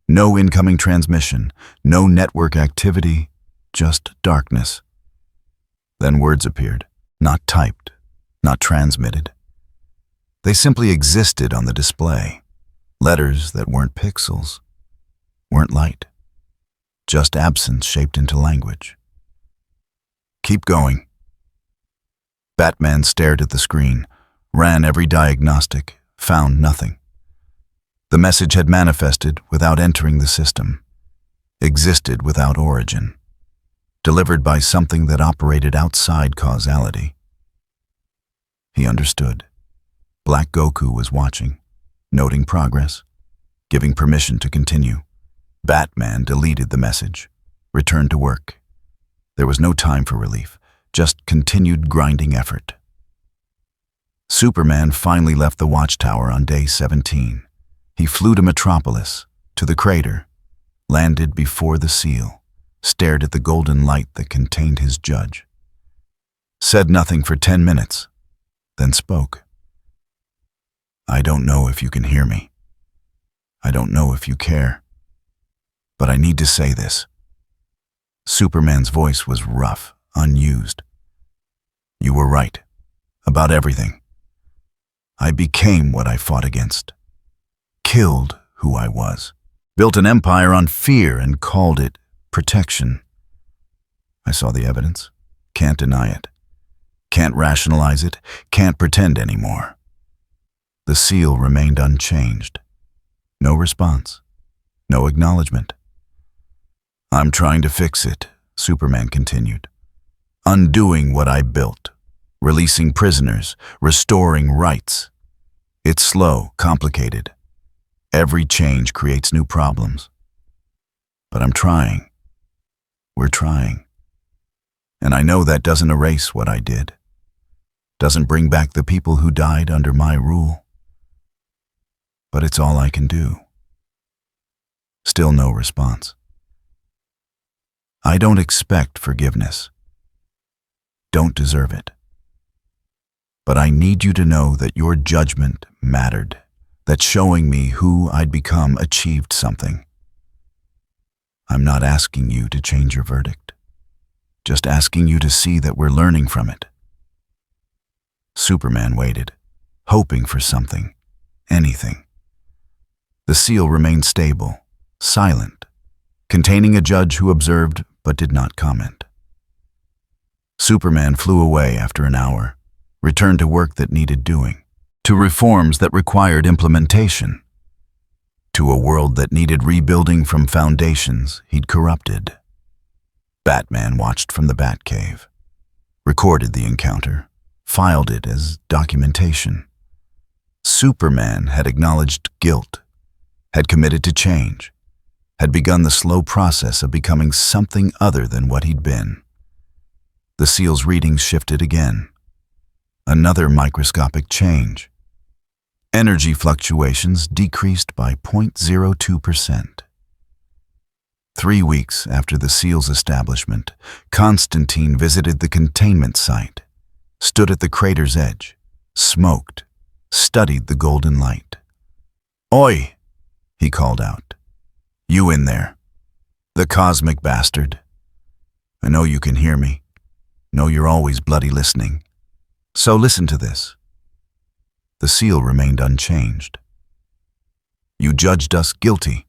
Speaker 1: No incoming transmission, no network activity, just darkness. Then words appeared, not typed, not transmitted. They simply existed on the display. Letters that weren't pixels, weren't light. Just absence shaped into language. "Keep going." Batman stared at the screen, ran every diagnostic, found nothing. The message had manifested without entering the system, existed without origin, delivered by something that operated outside causality. He understood. Black Goku was watching, noting progress, giving permission to continue. Batman deleted the message, returned to work. There was no time for relief, just continued grinding effort. Superman finally left the watchtower on day 17. He flew to Metropolis, to the crater, landed before the seal, stared at the golden light that contained his judge. Said nothing for 10 minutes, then spoke. "I don't know if you can hear me. I don't know if you care. But I need to say this." Superman's voice was rough, unused. You were right. About everything. I became what I fought against. Killed who I was. Built an empire on fear and called it protection. I saw the evidence. Can't deny it. Can't rationalize it. Can't pretend anymore. The seal remained unchanged. No response. No acknowledgement. I'm trying to fix it, Superman continued. Undoing what I built. Releasing prisoners. Restoring rights. It's slow, complicated. Every change creates new problems. But I'm trying. We're trying. And I know that doesn't erase what I did. Doesn't bring back the people who died under my rule. But it's all I can do. Still no response. I don't expect forgiveness. Don't deserve it. But I need you to know that your judgment mattered, that showing me who I'd become achieved something. I'm not asking you to change your verdict, just asking you to see that we're learning from it. Superman waited, hoping for something, anything. The seal remained stable, silent, containing a judge who observed but did not comment. Superman flew away after an hour, returned to work that needed doing, to reforms that required implementation, to a world that needed rebuilding from foundations he'd corrupted. Batman watched from the Batcave, recorded the encounter, filed it as documentation. Superman had acknowledged guilt, had committed to change, had begun the slow process of becoming something other than what he'd been. The seal's readings shifted again. Another microscopic change. Energy fluctuations decreased by 0.02%. 3 weeks after the seal's establishment, Constantine visited the containment site, stood at the crater's edge, smoked, studied the golden light. "Oi!" he called out. "You in there, the cosmic bastard. I know you can hear me. Know you're always bloody listening. So listen to this." The seal remained unchanged. "You judged us guilty.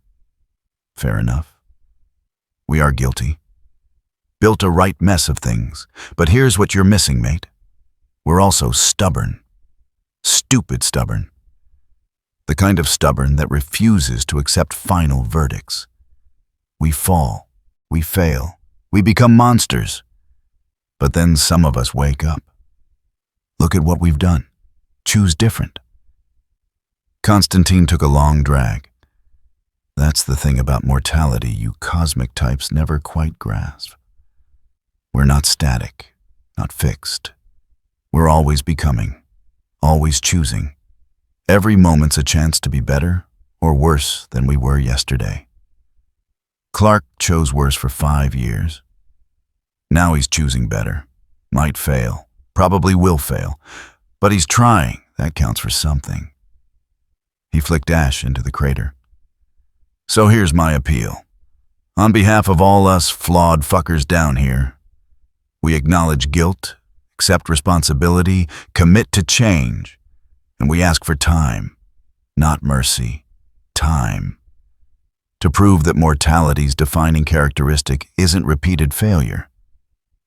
Speaker 1: Fair enough. We are guilty. Built a right mess of things, but here's what you're missing, mate. We're also stubborn. Stupid stubborn. The kind of stubborn that refuses to accept final verdicts. We fall. We fail. We become monsters. But then some of us wake up. Look at what we've done. Choose different." Constantine took a long drag. That's the thing about mortality you cosmic types never quite grasp. We're not static, not fixed. We're always becoming, always choosing. Every moment's a chance to be better or worse than we were yesterday. Clark chose worse for 5 years. Now he's choosing better. Might fail, probably will fail, but he's trying. That counts for something. He flicked ash into the crater. So here's my appeal. On behalf of all us flawed fuckers down here, we acknowledge guilt, accept responsibility, commit to change, and we ask for time, not mercy, time, to prove that mortality's defining characteristic isn't repeated failure.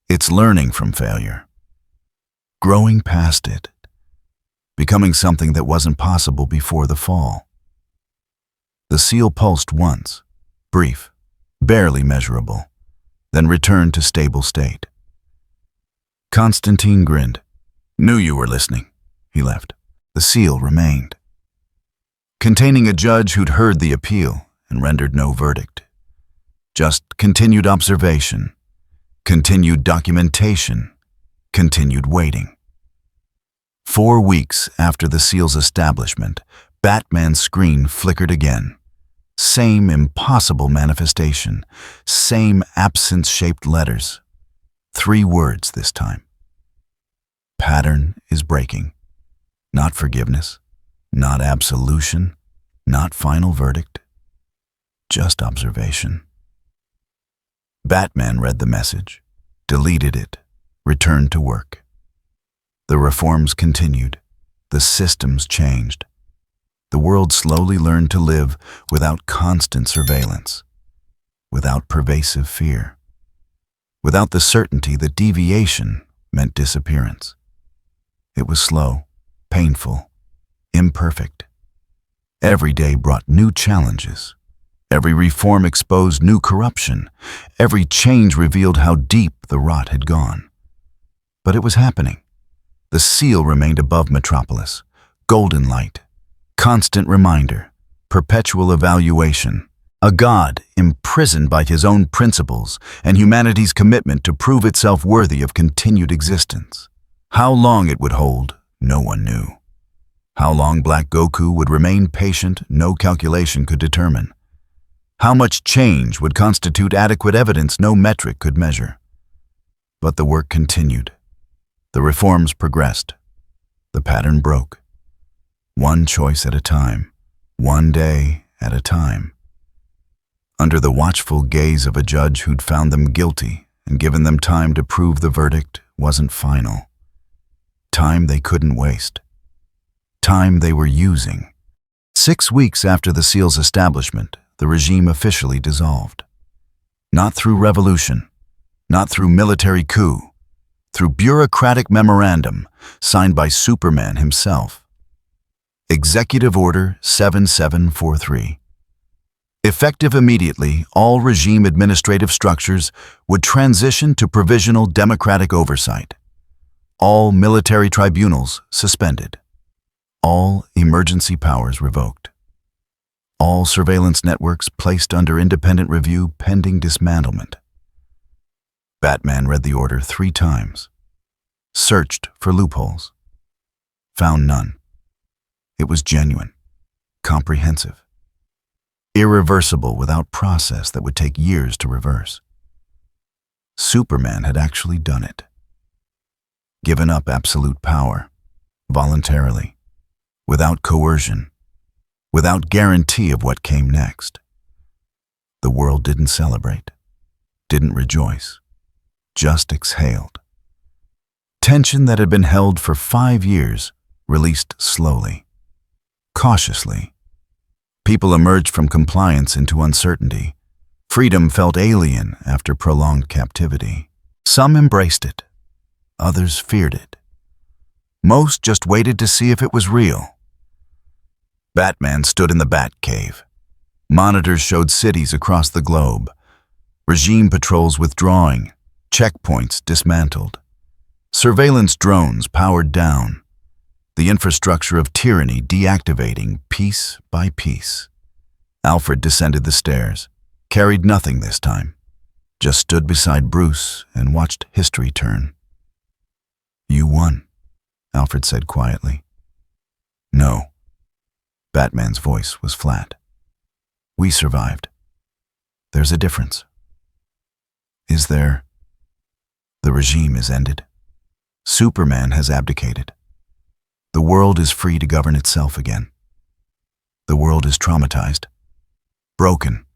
Speaker 1: It's learning from failure, growing past it, becoming something that wasn't possible before the fall. The seal pulsed once, brief, barely measurable, then returned to stable state. Constantine grinned. "Knew you were listening." He left. The seal remained, containing a judge who'd heard the appeal and rendered no verdict. Just continued observation, continued documentation, continued waiting. 4 weeks after the seal's establishment, Batman's screen flickered again. Same impossible manifestation, same absence-shaped letters. 3 words this time. Pattern is breaking. Not forgiveness, not absolution, not final verdict, just observation. Batman read the message, deleted it, returned to work. The reforms continued. The systems changed. The world slowly learned to live without constant surveillance, without pervasive fear, without the certainty that deviation meant disappearance. It was slow, painful, imperfect. Every day brought new challenges. Every reform exposed new corruption. Every change revealed how deep the rot had gone. But it was happening. The seal remained above Metropolis, golden light, constant reminder, perpetual evaluation, a God imprisoned by his own principles and humanity's commitment to prove itself worthy of continued existence. How long it would hold, no one knew. How long Black Goku would remain patient, no calculation could determine. How much change would constitute adequate evidence no metric could measure. But the work continued. The reforms progressed. The pattern broke. One choice at a time, one day at a time. Under the watchful gaze of a judge who'd found them guilty and given them time to prove the verdict wasn't final. Time they couldn't waste. Time they were using. 6 weeks after the seal's establishment, the regime officially dissolved. Not through revolution, not through military coup, through bureaucratic memorandum signed by Superman himself. Executive Order 7743. Effective immediately, all regime administrative structures would transition to provisional democratic oversight. All military tribunals suspended. All emergency powers revoked. All surveillance networks placed under independent review pending dismantlement. Batman read the order 3 times. Searched for loopholes. Found none. It was genuine, comprehensive, irreversible without process that would take years to reverse. Superman had actually done it. Given up absolute power, voluntarily, without coercion, without guarantee of what came next. The world didn't celebrate, didn't rejoice, just exhaled. Tension that had been held for 5 years released slowly, cautiously. People emerged from compliance into uncertainty. Freedom felt alien after prolonged captivity. Some embraced it. Others feared it. Most just waited to see if it was real. Batman stood in the Batcave. Monitors showed cities across the globe. Regime patrols withdrawing. Checkpoints dismantled. Surveillance drones powered down. The infrastructure of tyranny deactivating piece by piece. Alfred descended the stairs, carried nothing this time, just stood beside Bruce and watched history turn. "You won," Alfred said quietly. "No." Batman's voice was flat. "We survived. There's a difference." "Is there?" "The regime is ended. Superman has abdicated. The world is free to govern itself again. The world is traumatized, broken.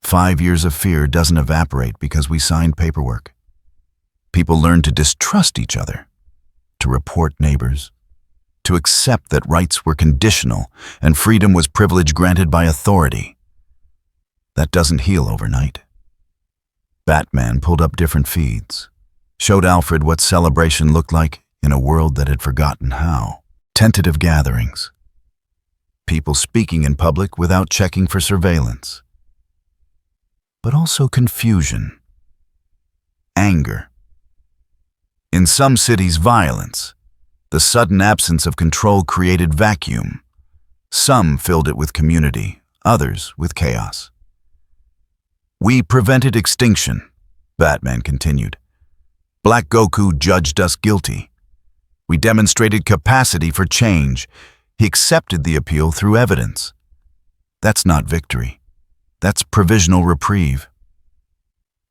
Speaker 1: 5 years of fear doesn't evaporate because we signed paperwork. People learn to distrust each other, to report neighbors, to accept that rights were conditional and freedom was privilege granted by authority. That doesn't heal overnight." Batman pulled up different feeds, showed Alfred what celebration looked like in a world that had forgotten how. Tentative gatherings. People speaking in public without checking for surveillance. But also confusion. Anger. In some cities, violence. The sudden absence of control created vacuum. Some filled it with community, others with chaos. "We prevented extinction," Batman continued. "Black Goku judged us guilty. We demonstrated capacity for change. He accepted the appeal through evidence. That's not victory. That's provisional reprieve."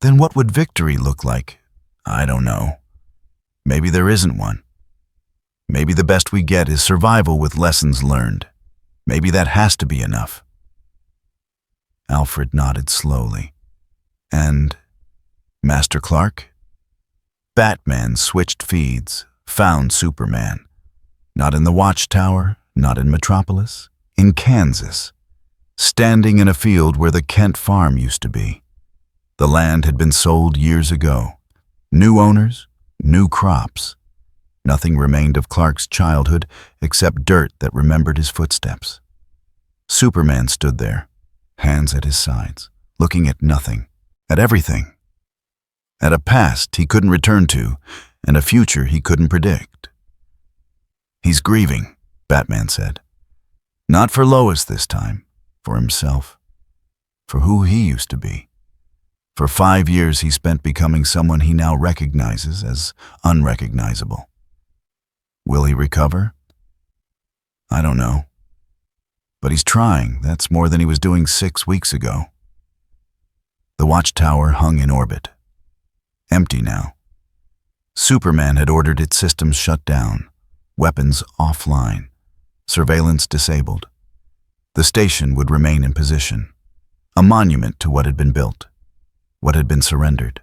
Speaker 1: "Then what would victory look like?" "I don't know. Maybe there isn't one. Maybe the best we get is survival with lessons learned. Maybe that has to be enough." Alfred nodded slowly. "And Master Clark?" Batman switched feeds, found Superman. Not in the Watchtower, not in Metropolis, in Kansas, standing in a field where the Kent farm used to be. The land had been sold years ago. New owners, new crops. Nothing remained of Clark's childhood except dirt that remembered his footsteps. Superman stood there, hands at his sides, looking at nothing, at everything. At a past he couldn't return to, and a future he couldn't predict. "He's grieving," Batman said. Not for Lois this time, for himself, for who he used to be. For 5 years he spent becoming someone he now recognizes as unrecognizable. Will he recover? I don't know. But he's trying. That's more than he was doing 6 weeks ago. The Watchtower hung in orbit. Empty now. Superman had ordered its systems shut down, weapons offline, surveillance disabled. The station would remain in position, a monument to what had been built, what had been surrendered,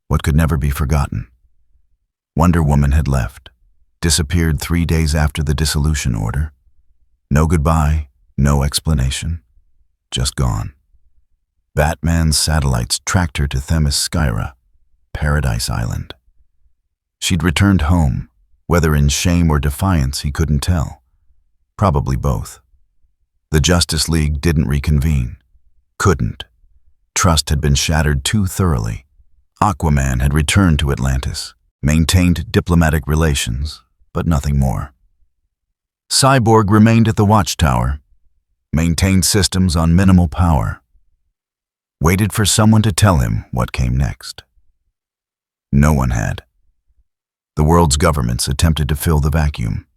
Speaker 1: what could never be forgotten. Wonder Woman had left, disappeared 3 days after the dissolution order. No goodbye, no explanation, just gone. Batman's satellites tracked her to Themyscira, Paradise Island. She'd returned home, whether in shame or defiance he couldn't tell. Probably both. The Justice League didn't reconvene. Couldn't. Trust had been shattered too thoroughly. Aquaman had returned to Atlantis, maintained diplomatic relations, but nothing more. Cyborg remained at the Watchtower, maintained systems on minimal power, waited for someone to tell him what came next. No one had. The world's governments attempted to fill the vacuum.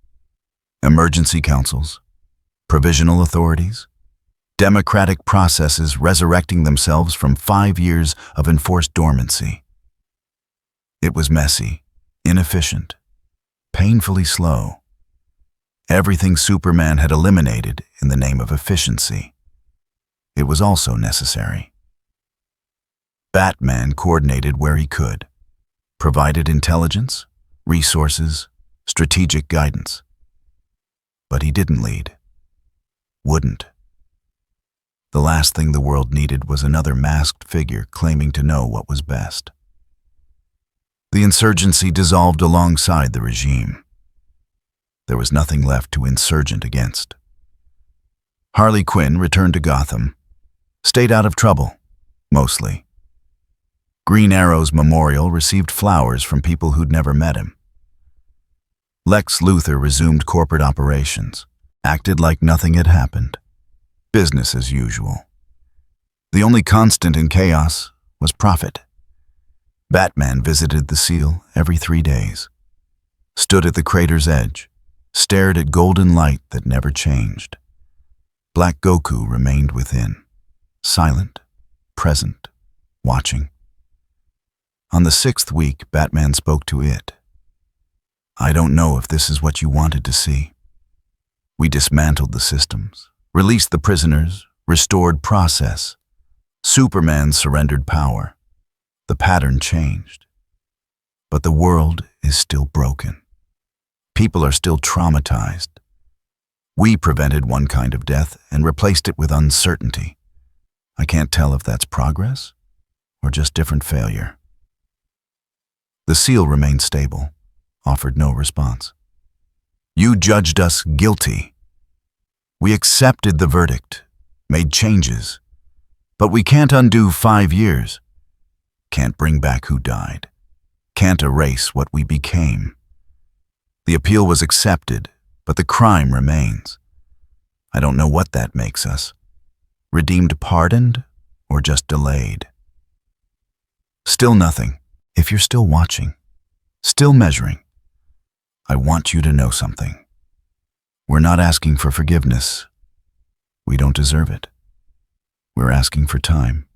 Speaker 1: Emergency councils, provisional authorities, democratic processes resurrecting themselves from 5 years of enforced dormancy. It was messy, inefficient, painfully slow. Everything Superman had eliminated in the name of efficiency. It was also necessary. Batman coordinated where he could, provided intelligence, resources, strategic guidance. But he didn't lead. Wouldn't. The last thing the world needed was another masked figure claiming to know what was best. The insurgency dissolved alongside the regime. There was nothing left to insurgent against. Harley Quinn returned to Gotham, stayed out of trouble, mostly. Green Arrow's memorial received flowers from people who'd never met him. Lex Luthor resumed corporate operations, acted like nothing had happened. Business as usual. The only constant in chaos was profit. Batman visited the seal every 3 days, stood at the crater's edge, stared at golden light that never changed. Black Goku remained within, silent, present, watching. On the 6th week, Batman spoke to it. I don't know if this is what you wanted to see. We dismantled the systems, released the prisoners, restored process. Superman surrendered power. The pattern changed. But the world is still broken. People are still traumatized. We prevented one kind of death and replaced it with uncertainty. I can't tell if that's progress or just different failure. The seal remained stable, offered no response. You judged us guilty. We accepted the verdict, made changes, but we can't undo 5 years. Can't bring back who died. Can't erase what we became. The appeal was accepted, but the crime remains. I don't know what that makes us. Redeemed pardoned or just delayed? Still nothing. If you're still watching, still measuring, I want you to know something. We're not asking for forgiveness. We don't deserve it. We're asking for time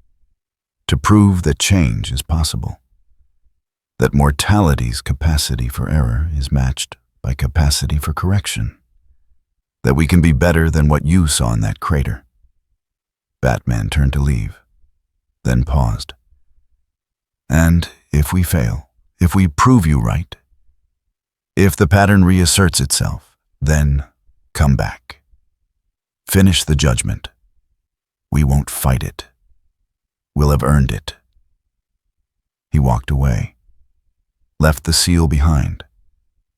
Speaker 1: to prove that change is possible, that mortality's capacity for error is matched by capacity for correction, that we can be better than what you saw in that crater. Batman turned to leave, then paused. And if we fail, if we prove you right, If the pattern reasserts itself, then come back. Finish the judgment. We won't fight it. We'll have earned it. He walked away, left the seal behind,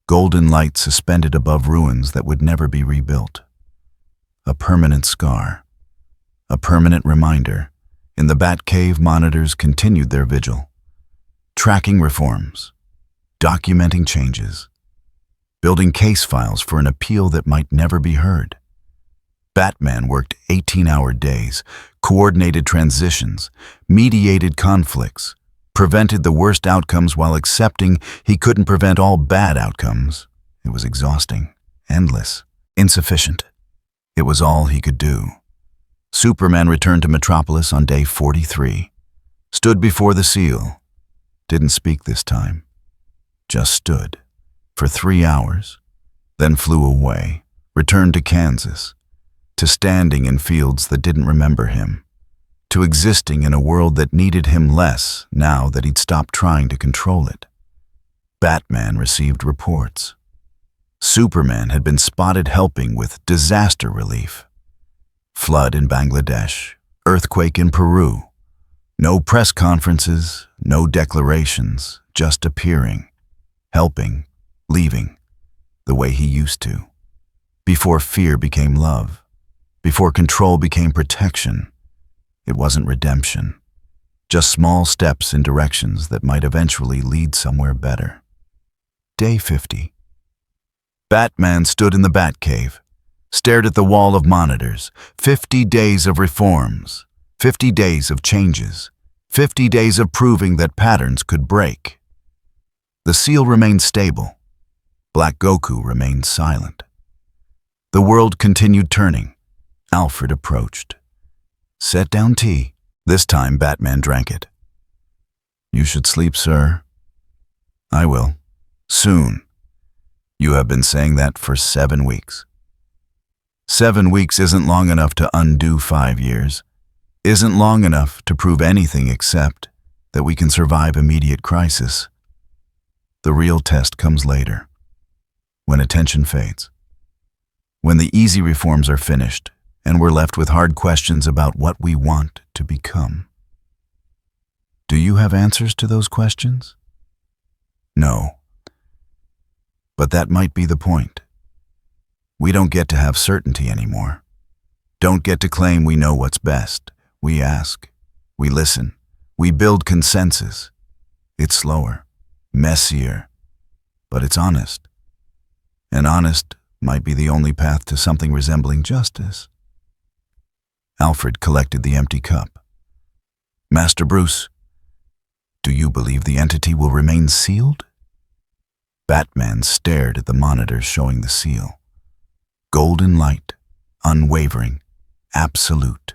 Speaker 1: golden light suspended above ruins that would never be rebuilt. A permanent scar, a permanent reminder. In the Batcave, monitors continued their vigil, tracking reforms, documenting changes, building case files for an appeal that might never be heard. Batman worked 18-hour days, coordinated transitions, mediated conflicts, prevented the worst outcomes while accepting he couldn't prevent all bad outcomes. It was exhausting, endless, insufficient. It was all he could do. Superman returned to Metropolis on day 43, stood before the seal, didn't speak this time, just stood for 3 hours, then flew away, returned to Kansas, to standing in fields that didn't remember him, to existing in a world that needed him less now that he'd stopped trying to control it. Batman received reports. Superman had been spotted helping with disaster relief. Flood in Bangladesh, earthquake in Peru. No press conferences, no declarations, just appearing, helping, leaving, the way he used to. Before fear became love, before control became protection, it wasn't redemption, just small steps in directions that might eventually lead somewhere better. Day 50. Batman stood in the Batcave, stared at the wall of monitors. 50 days of reforms, 50 days of changes, 50 days of proving that patterns could break. The seal remained stable. Black Goku remained silent. The world continued turning. Alfred approached. Set down tea. This time Batman drank it. You should sleep, sir. I will. Soon. You have been saying that for 7 weeks. 7 weeks isn't long enough to undo 5 years. Isn't long enough to prove anything except that we can survive immediate crisis. The real test comes later, when attention fades. When the easy reforms are finished, and we're left with hard questions about what we want to become. Do you have answers to those questions? No. But that might be the point. We don't get to have certainty anymore. Don't get to claim we know what's best. We ask, we listen, we build consensus. It's slower, messier, but it's honest. And honest might be the only path to something resembling justice. Alfred collected the empty cup. Master Bruce, do you believe the entity will remain sealed? Batman stared at the monitors showing the seal. Golden light, unwavering, absolute.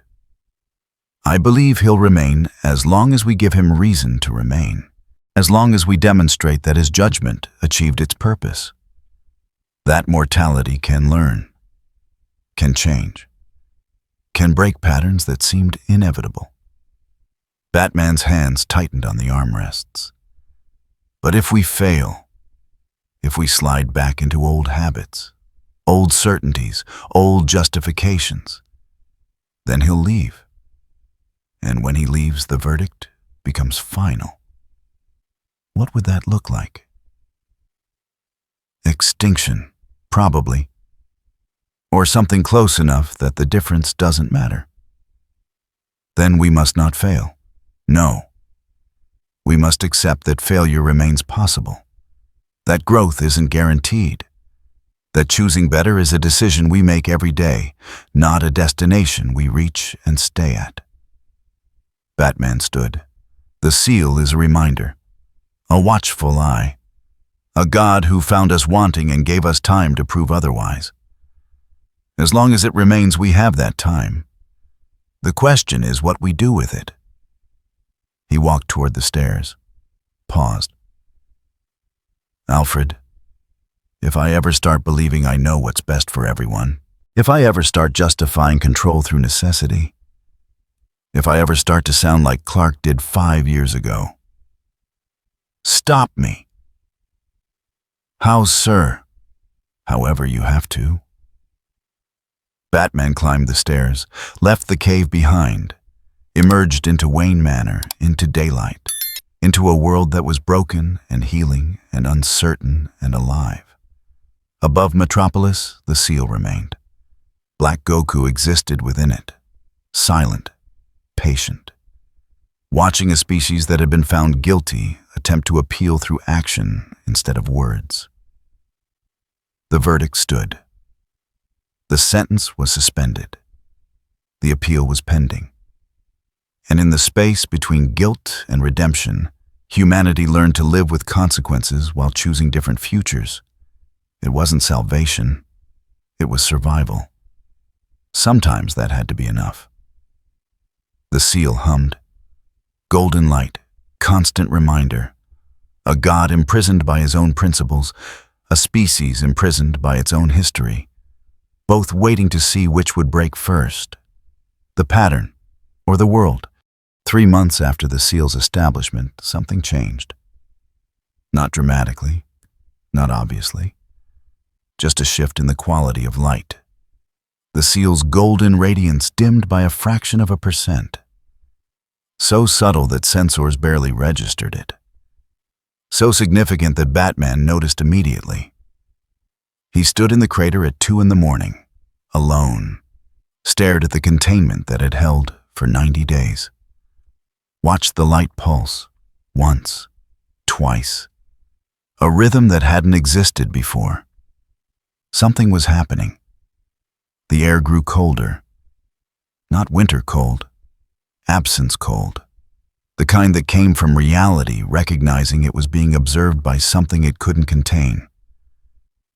Speaker 1: I believe he'll remain as long as we give him reason to remain, as long as we demonstrate that his judgment achieved its purpose. That mortality can learn, can change, can break patterns that seemed inevitable. Batman's hands tightened on the armrests. But if we fail, if we slide back into old habits, old certainties, old justifications, then he'll leave. And when he leaves, the verdict becomes final. What would that look like? Extinction, probably. Or something close enough that the difference doesn't matter. Then we must not fail. No. We must accept that failure remains possible, that growth isn't guaranteed, that choosing better is a decision we make every day, not a destination we reach and stay at. Batman stood. The seal is a reminder, a watchful eye, a God who found us wanting and gave us time to prove otherwise. As long as it remains, we have that time. The question is what we do with it. He walked toward the stairs, paused. Alfred, if I ever start believing I know what's best for everyone, if I ever start justifying control through necessity, if I ever start to sound like Clark did 5 years ago, stop me. How, sir? However you have to. Batman climbed the stairs, left the cave behind, emerged into Wayne Manor, into daylight, into a world that was broken and healing and uncertain and alive. Above Metropolis, the seal remained. Black Goku existed within it, silent, patient, watching a species that had been found guilty attempt to appeal through action instead of words. The verdict stood. The sentence was suspended. The appeal was pending. And in the space between guilt and redemption, humanity learned to live with consequences while choosing different futures. It wasn't salvation. It was survival. Sometimes that had to be enough. The seal hummed. Golden light, constant reminder. A god imprisoned by his own principles, a species imprisoned by its own history, both waiting to see which would break first. The pattern, or the world. 3 months after the seal's establishment, something changed. Not dramatically, not obviously, just a shift in the quality of light. The seal's golden radiance dimmed by a fraction of a percent. So subtle that sensors barely registered it. So significant that Batman noticed immediately. He stood in the crater at 2 a.m, alone, stared at the containment that had held for 90 days. Watched the light pulse, once, twice, a rhythm that hadn't existed before. Something was happening. The air grew colder. Not winter cold, absence cold. The kind that came from reality recognizing it was being observed by something it couldn't contain.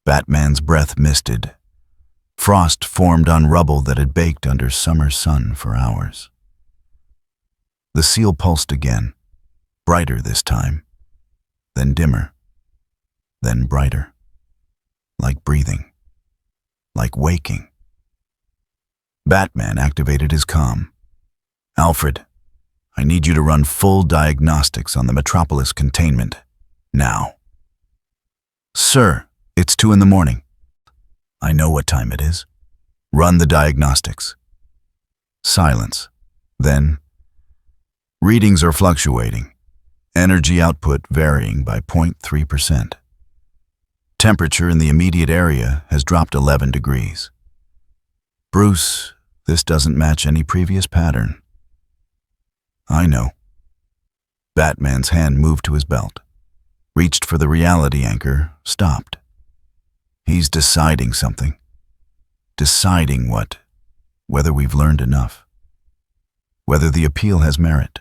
Speaker 1: Batman's breath misted. Frost formed on rubble that had baked under summer sun for hours. The seal pulsed again, brighter this time, then dimmer, then brighter, like breathing, like waking. Batman activated his comm. Alfred, I need you to run full diagnostics on the Metropolis containment, now. Sir, it's 2 a.m. I know what time it is. Run the diagnostics. Silence. Then, readings are fluctuating. Energy output varying by 0.3%. Temperature in the immediate area has dropped 11 degrees. Bruce, this doesn't match any previous pattern. I know. Batman's hand moved to his belt, reached for the reality anchor, stopped. He's deciding something. Deciding what? Whether we've learned enough. Whether the appeal has merit.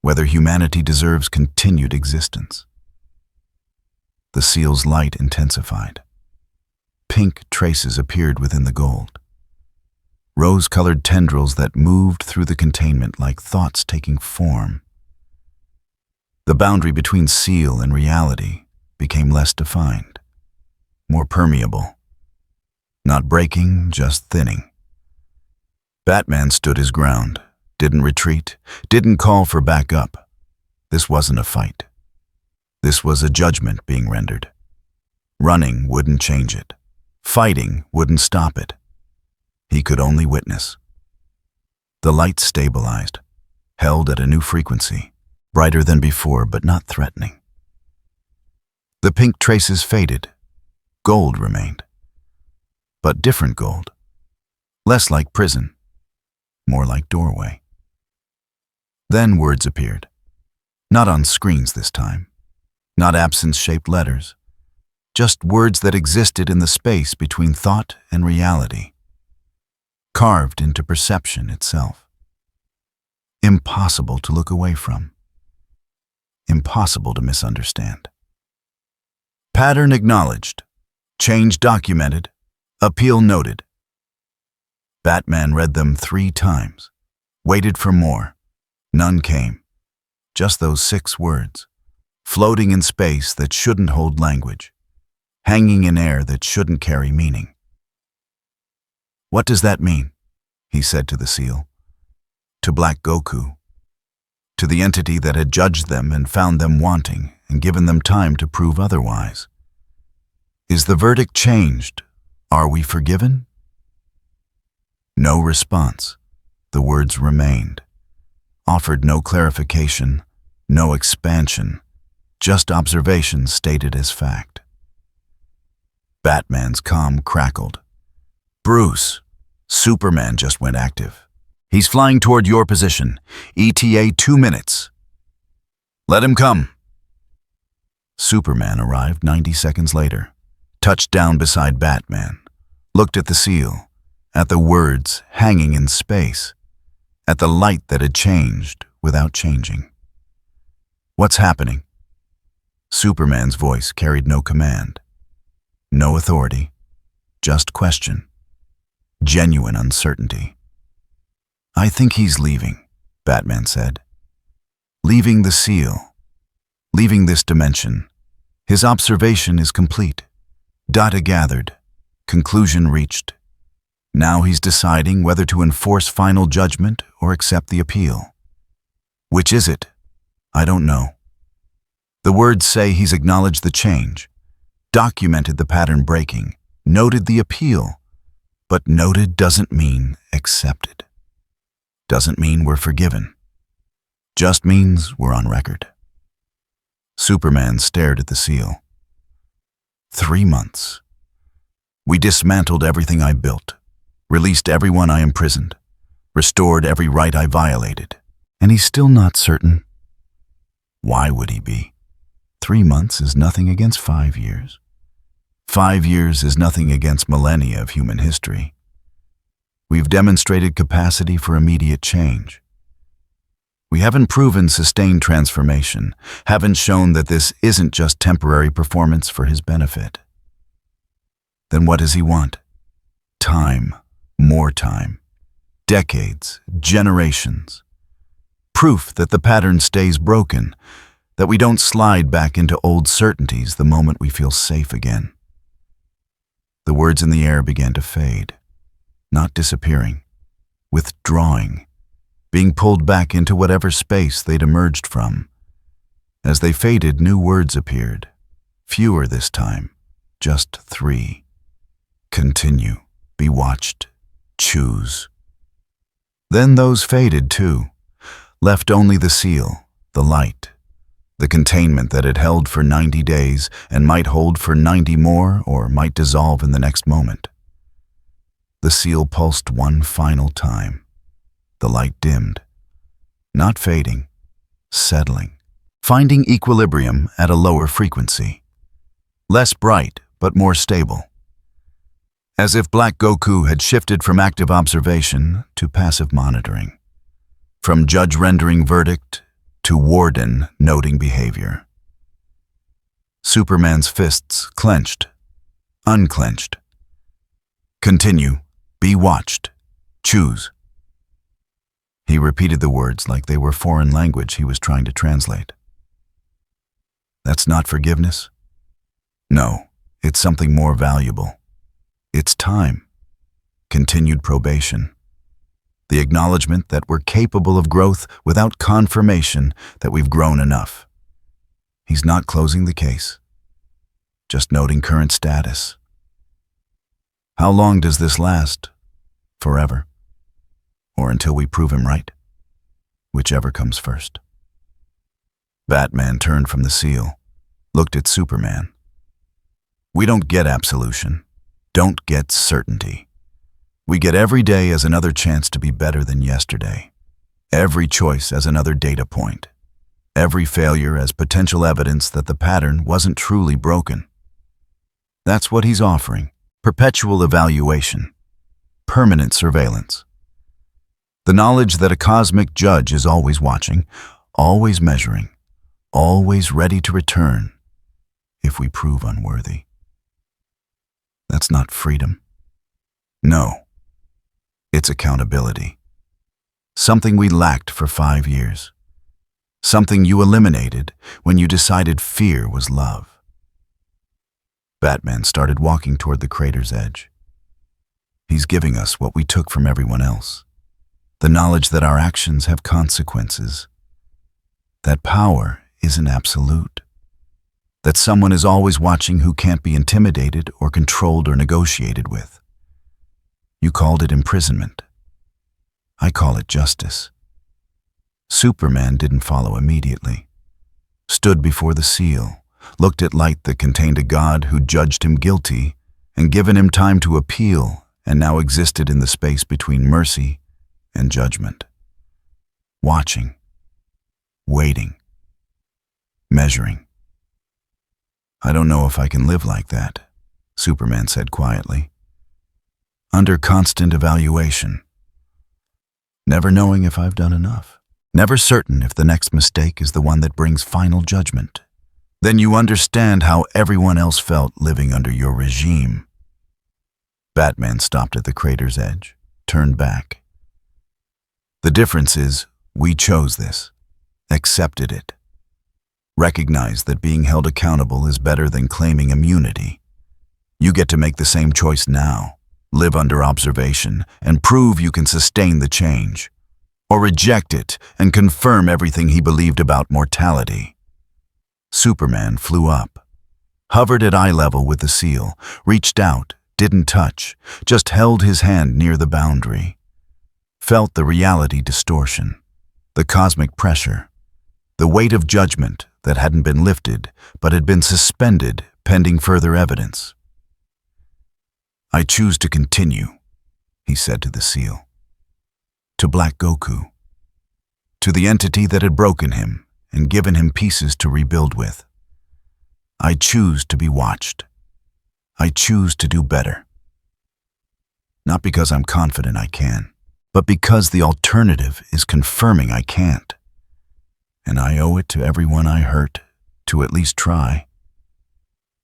Speaker 1: Whether humanity deserves continued existence. The seal's light intensified. Pink traces appeared within the gold. Rose-colored tendrils that moved through the containment like thoughts taking form. The boundary between seal and reality became less defined, more permeable. Not breaking, just thinning. Batman stood his ground, didn't retreat, didn't call for backup. This wasn't a fight. This was a judgment being rendered. Running wouldn't change it. Fighting wouldn't stop it. He could only witness. The light stabilized, held at a new frequency, brighter than before but not threatening. The pink traces faded. Gold remained. But different gold. Less like prison, more like doorway. Then words appeared. Not on screens this time. Not absence-shaped letters. Just words that existed in the space between thought and reality. Carved into perception itself. Impossible to look away from. Impossible to misunderstand. Pattern acknowledged. Change documented. Appeal noted. Batman read them 3 times. Waited for more. None came. Just those 6 words. Floating in space that shouldn't hold language. Hanging in air that shouldn't carry meaning. What does that mean? He said to the seal. To Black Goku. To the entity that had judged them and found them wanting and given them time to prove otherwise. Is the verdict changed? Are we forgiven? No response. The words remained. Offered no clarification, no expansion, just observations stated as fact. Batman's comm crackled. Bruce, Superman just went active. He's flying toward your position. ETA 2 minutes. Let him come. Superman arrived 90 seconds later, touched down beside Batman, looked at the seal, at the words hanging in space, at the light that had changed without changing. What's happening? Superman's voice carried no command, no authority, just question, genuine uncertainty. I think he's leaving, Batman said. Leaving the seal, leaving this dimension. His observation is complete. Data gathered, conclusion reached. Now he's deciding whether to enforce final judgment or accept the appeal. Which is it? I don't know. The words say he's acknowledged the change, documented the pattern breaking, noted the appeal, but noted doesn't mean accepted. Doesn't mean we're forgiven. Just means we're on record. Superman stared at the seal. 3 months. We dismantled everything I built, released everyone I imprisoned, restored every right I violated, and he's still not certain. Why would he be? 3 months is nothing against 5 years. 5 years is nothing against millennia of human history. We've demonstrated capacity for immediate change. We haven't proven sustained transformation, haven't shown that this isn't just temporary performance for his benefit. Then what does he want? Time, more time, decades, generations. Proof that the pattern stays broken, that we don't slide back into old certainties the moment we feel safe again. The words in the air began to fade, not disappearing, withdrawing, being pulled back into whatever space they'd emerged from. As they faded, new words appeared, fewer this time, just 3. Continue, be watched, choose. Then those faded too, left only the seal, the light, the containment that had held for 90 days and might hold for 90 more or might dissolve in the next moment. The seal pulsed one final time. The light dimmed, not fading, settling, finding equilibrium at a lower frequency. Less bright, but more stable. As if Black Goku had shifted from active observation to passive monitoring. From judge rendering verdict to warden noting behavior. Superman's fists clenched, unclenched. Continue, be watched, choose. He repeated the words like they were foreign language he was trying to translate. That's not forgiveness? No, it's something more valuable. It's time, continued probation, the acknowledgement that we're capable of growth without confirmation that we've grown enough. He's not closing the case, just noting current status. How long does this last? Forever? Or until we prove him right? Whichever comes first. Batman turned from the seal, looked at Superman. We don't get absolution, don't get certainty. We get every day as another chance to be better than yesterday. Every choice as another data point. Every failure as potential evidence that the pattern wasn't truly broken. That's what he's offering. Perpetual evaluation. Permanent surveillance. The knowledge that a cosmic judge is always watching, always measuring, always ready to return if we prove unworthy. That's not freedom. No. It's accountability. Something we lacked for 5 years. Something you eliminated when you decided fear was love. Batman started walking toward the crater's edge. He's giving us what we took from everyone else. The knowledge that our actions have consequences. That power isn't absolute. that someone is always watching who can't be intimidated or controlled or negotiated with. You called it imprisonment. I call it justice. Superman didn't follow immediately. Stood before the seal, looked at light that contained a God who judged him guilty and given him time to appeal, and now existed in the space between mercy and judgment. Watching, waiting, measuring. I don't know if I can live like that, Superman said quietly. Under constant evaluation. Never knowing if I've done enough. Never certain if the next mistake is the one that brings final judgment. Then you understand how everyone else felt living under your regime. Batman stopped at the crater's edge, turned back. The difference is, we chose this, accepted it. Recognized that being held accountable is better than claiming immunity. You get to make the same choice now, live under observation, and prove you can sustain the change. Or reject it and confirm everything he believed about mortality. Superman flew up, hovered at eye level with the seal, reached out, didn't touch, just held his hand near the boundary. Felt the reality distortion, the cosmic pressure, the weight of judgment that hadn't been lifted but had been suspended pending further evidence. I choose to continue, he said to the seal. To Black Goku, to the entity that had broken him and given him pieces to rebuild with. I choose to be watched. I choose to do better. Not because I'm confident I can, but because the alternative is confirming I can't. And I owe it to everyone I hurt to at least try.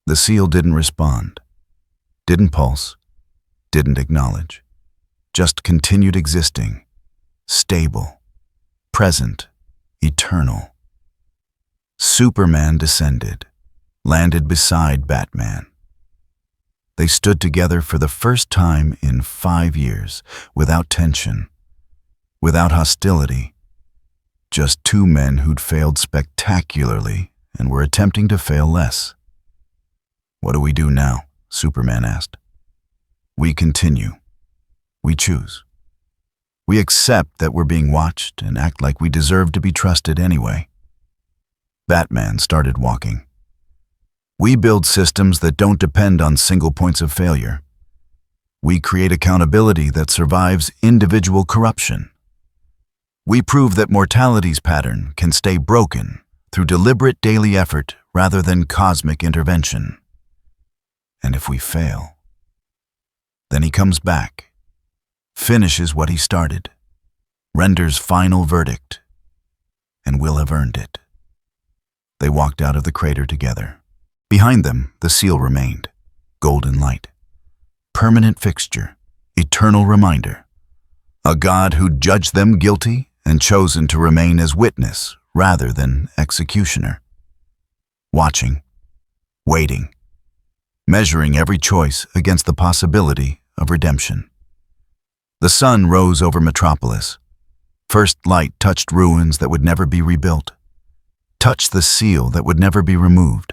Speaker 1: The seal didn't respond, didn't pulse, didn't acknowledge, just continued existing. Stable, present, eternal. Superman descended, landed beside Batman. They stood together for the first time in 5 years, without tension, without hostility. Just two men who'd failed spectacularly and were attempting to fail less. What do we do now? Superman asked. We continue. We choose. We accept that we're being watched and act like we deserve to be trusted anyway. Batman started walking. We build systems that don't depend on single points of failure. We create accountability that survives individual corruption. We prove that mortality's pattern can stay broken through deliberate daily effort rather than cosmic intervention. And if we fail, then he comes back, finishes what he started, renders final verdict, and we'll have earned it. They walked out of the crater together. Behind them, the seal remained, golden light, permanent fixture, eternal reminder. A God who judged them guilty and chosen to remain as witness rather than executioner. Watching, waiting, measuring every choice against the possibility of redemption. The sun rose over Metropolis. First light touched ruins that would never be rebuilt. Touched the seal that would never be removed.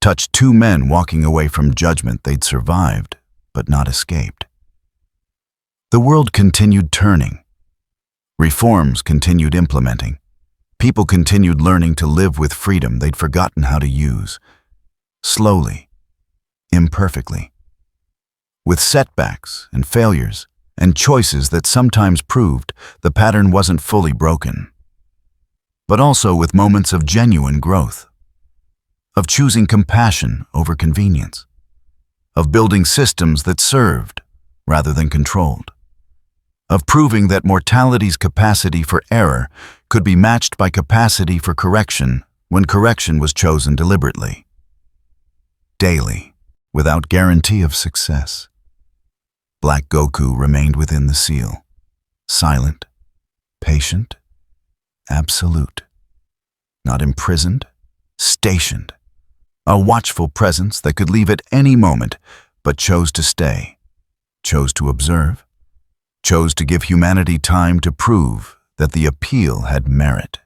Speaker 1: Touched two men walking away from judgment they'd survived, but not escaped. The world continued turning. Reforms continued implementing. People continued learning to live with freedom they'd forgotten how to use. Slowly, imperfectly. With setbacks and failures and choices that sometimes proved the pattern wasn't fully broken. But also with moments of genuine growth. Of choosing compassion over convenience. Of building systems that served rather than controlled. Of proving that mortality's capacity for error could be matched by capacity for correction when correction was chosen deliberately. Daily, without guarantee of success. Black Goku remained within the seal, silent, patient, absolute. Not imprisoned, stationed. A watchful presence that could leave at any moment, but chose to stay, chose to observe, chose to give humanity time to prove that the appeal had merit.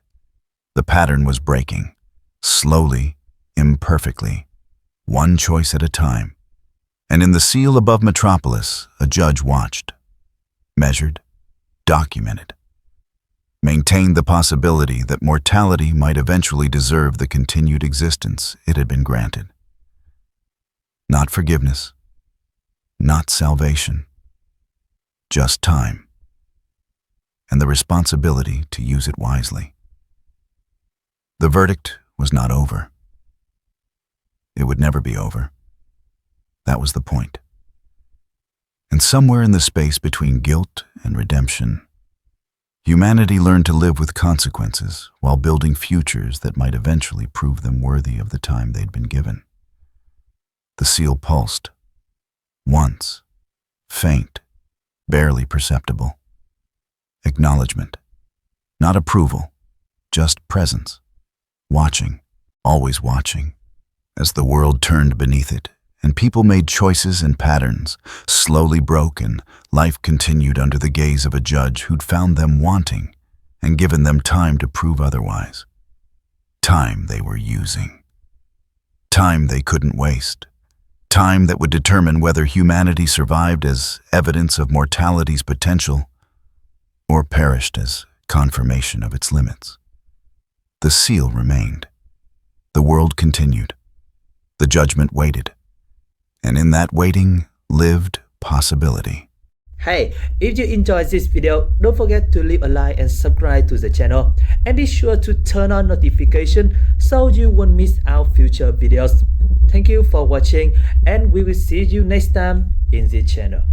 Speaker 1: The pattern was breaking, slowly imperfectly, one choice at a time. And in the seal above Metropolis, a judge watched, measured, documented, maintained the possibility that mortality might eventually deserve the continued existence it had been granted. Not forgiveness, not salvation, just time, and the responsibility to use it wisely. The verdict was not over. It would never be over. That was the point. And somewhere in the space between guilt and redemption, humanity learned to live with consequences while building futures that might eventually prove them worthy of the time they'd been given. The seal pulsed. Once. Faint. Barely perceptible. Acknowledgement. Not approval. Just presence. Watching. Always watching. As the world turned beneath it, and people made choices and patterns, slowly broke, and life continued under the gaze of a judge who'd found them wanting and given them time to prove otherwise. Time they were using. Time they couldn't waste. Time that would determine whether humanity survived as evidence of mortality's potential or perished as confirmation of its limits. The seal remained. The world continued. The judgment waited. And in that waiting lived possibility.
Speaker 2: Hey, if you enjoyed this video, don't forget to leave a like and subscribe to the channel. And be sure to turn on notification so you won't miss out future videos. Thank you for watching, and we will see you next time in this channel.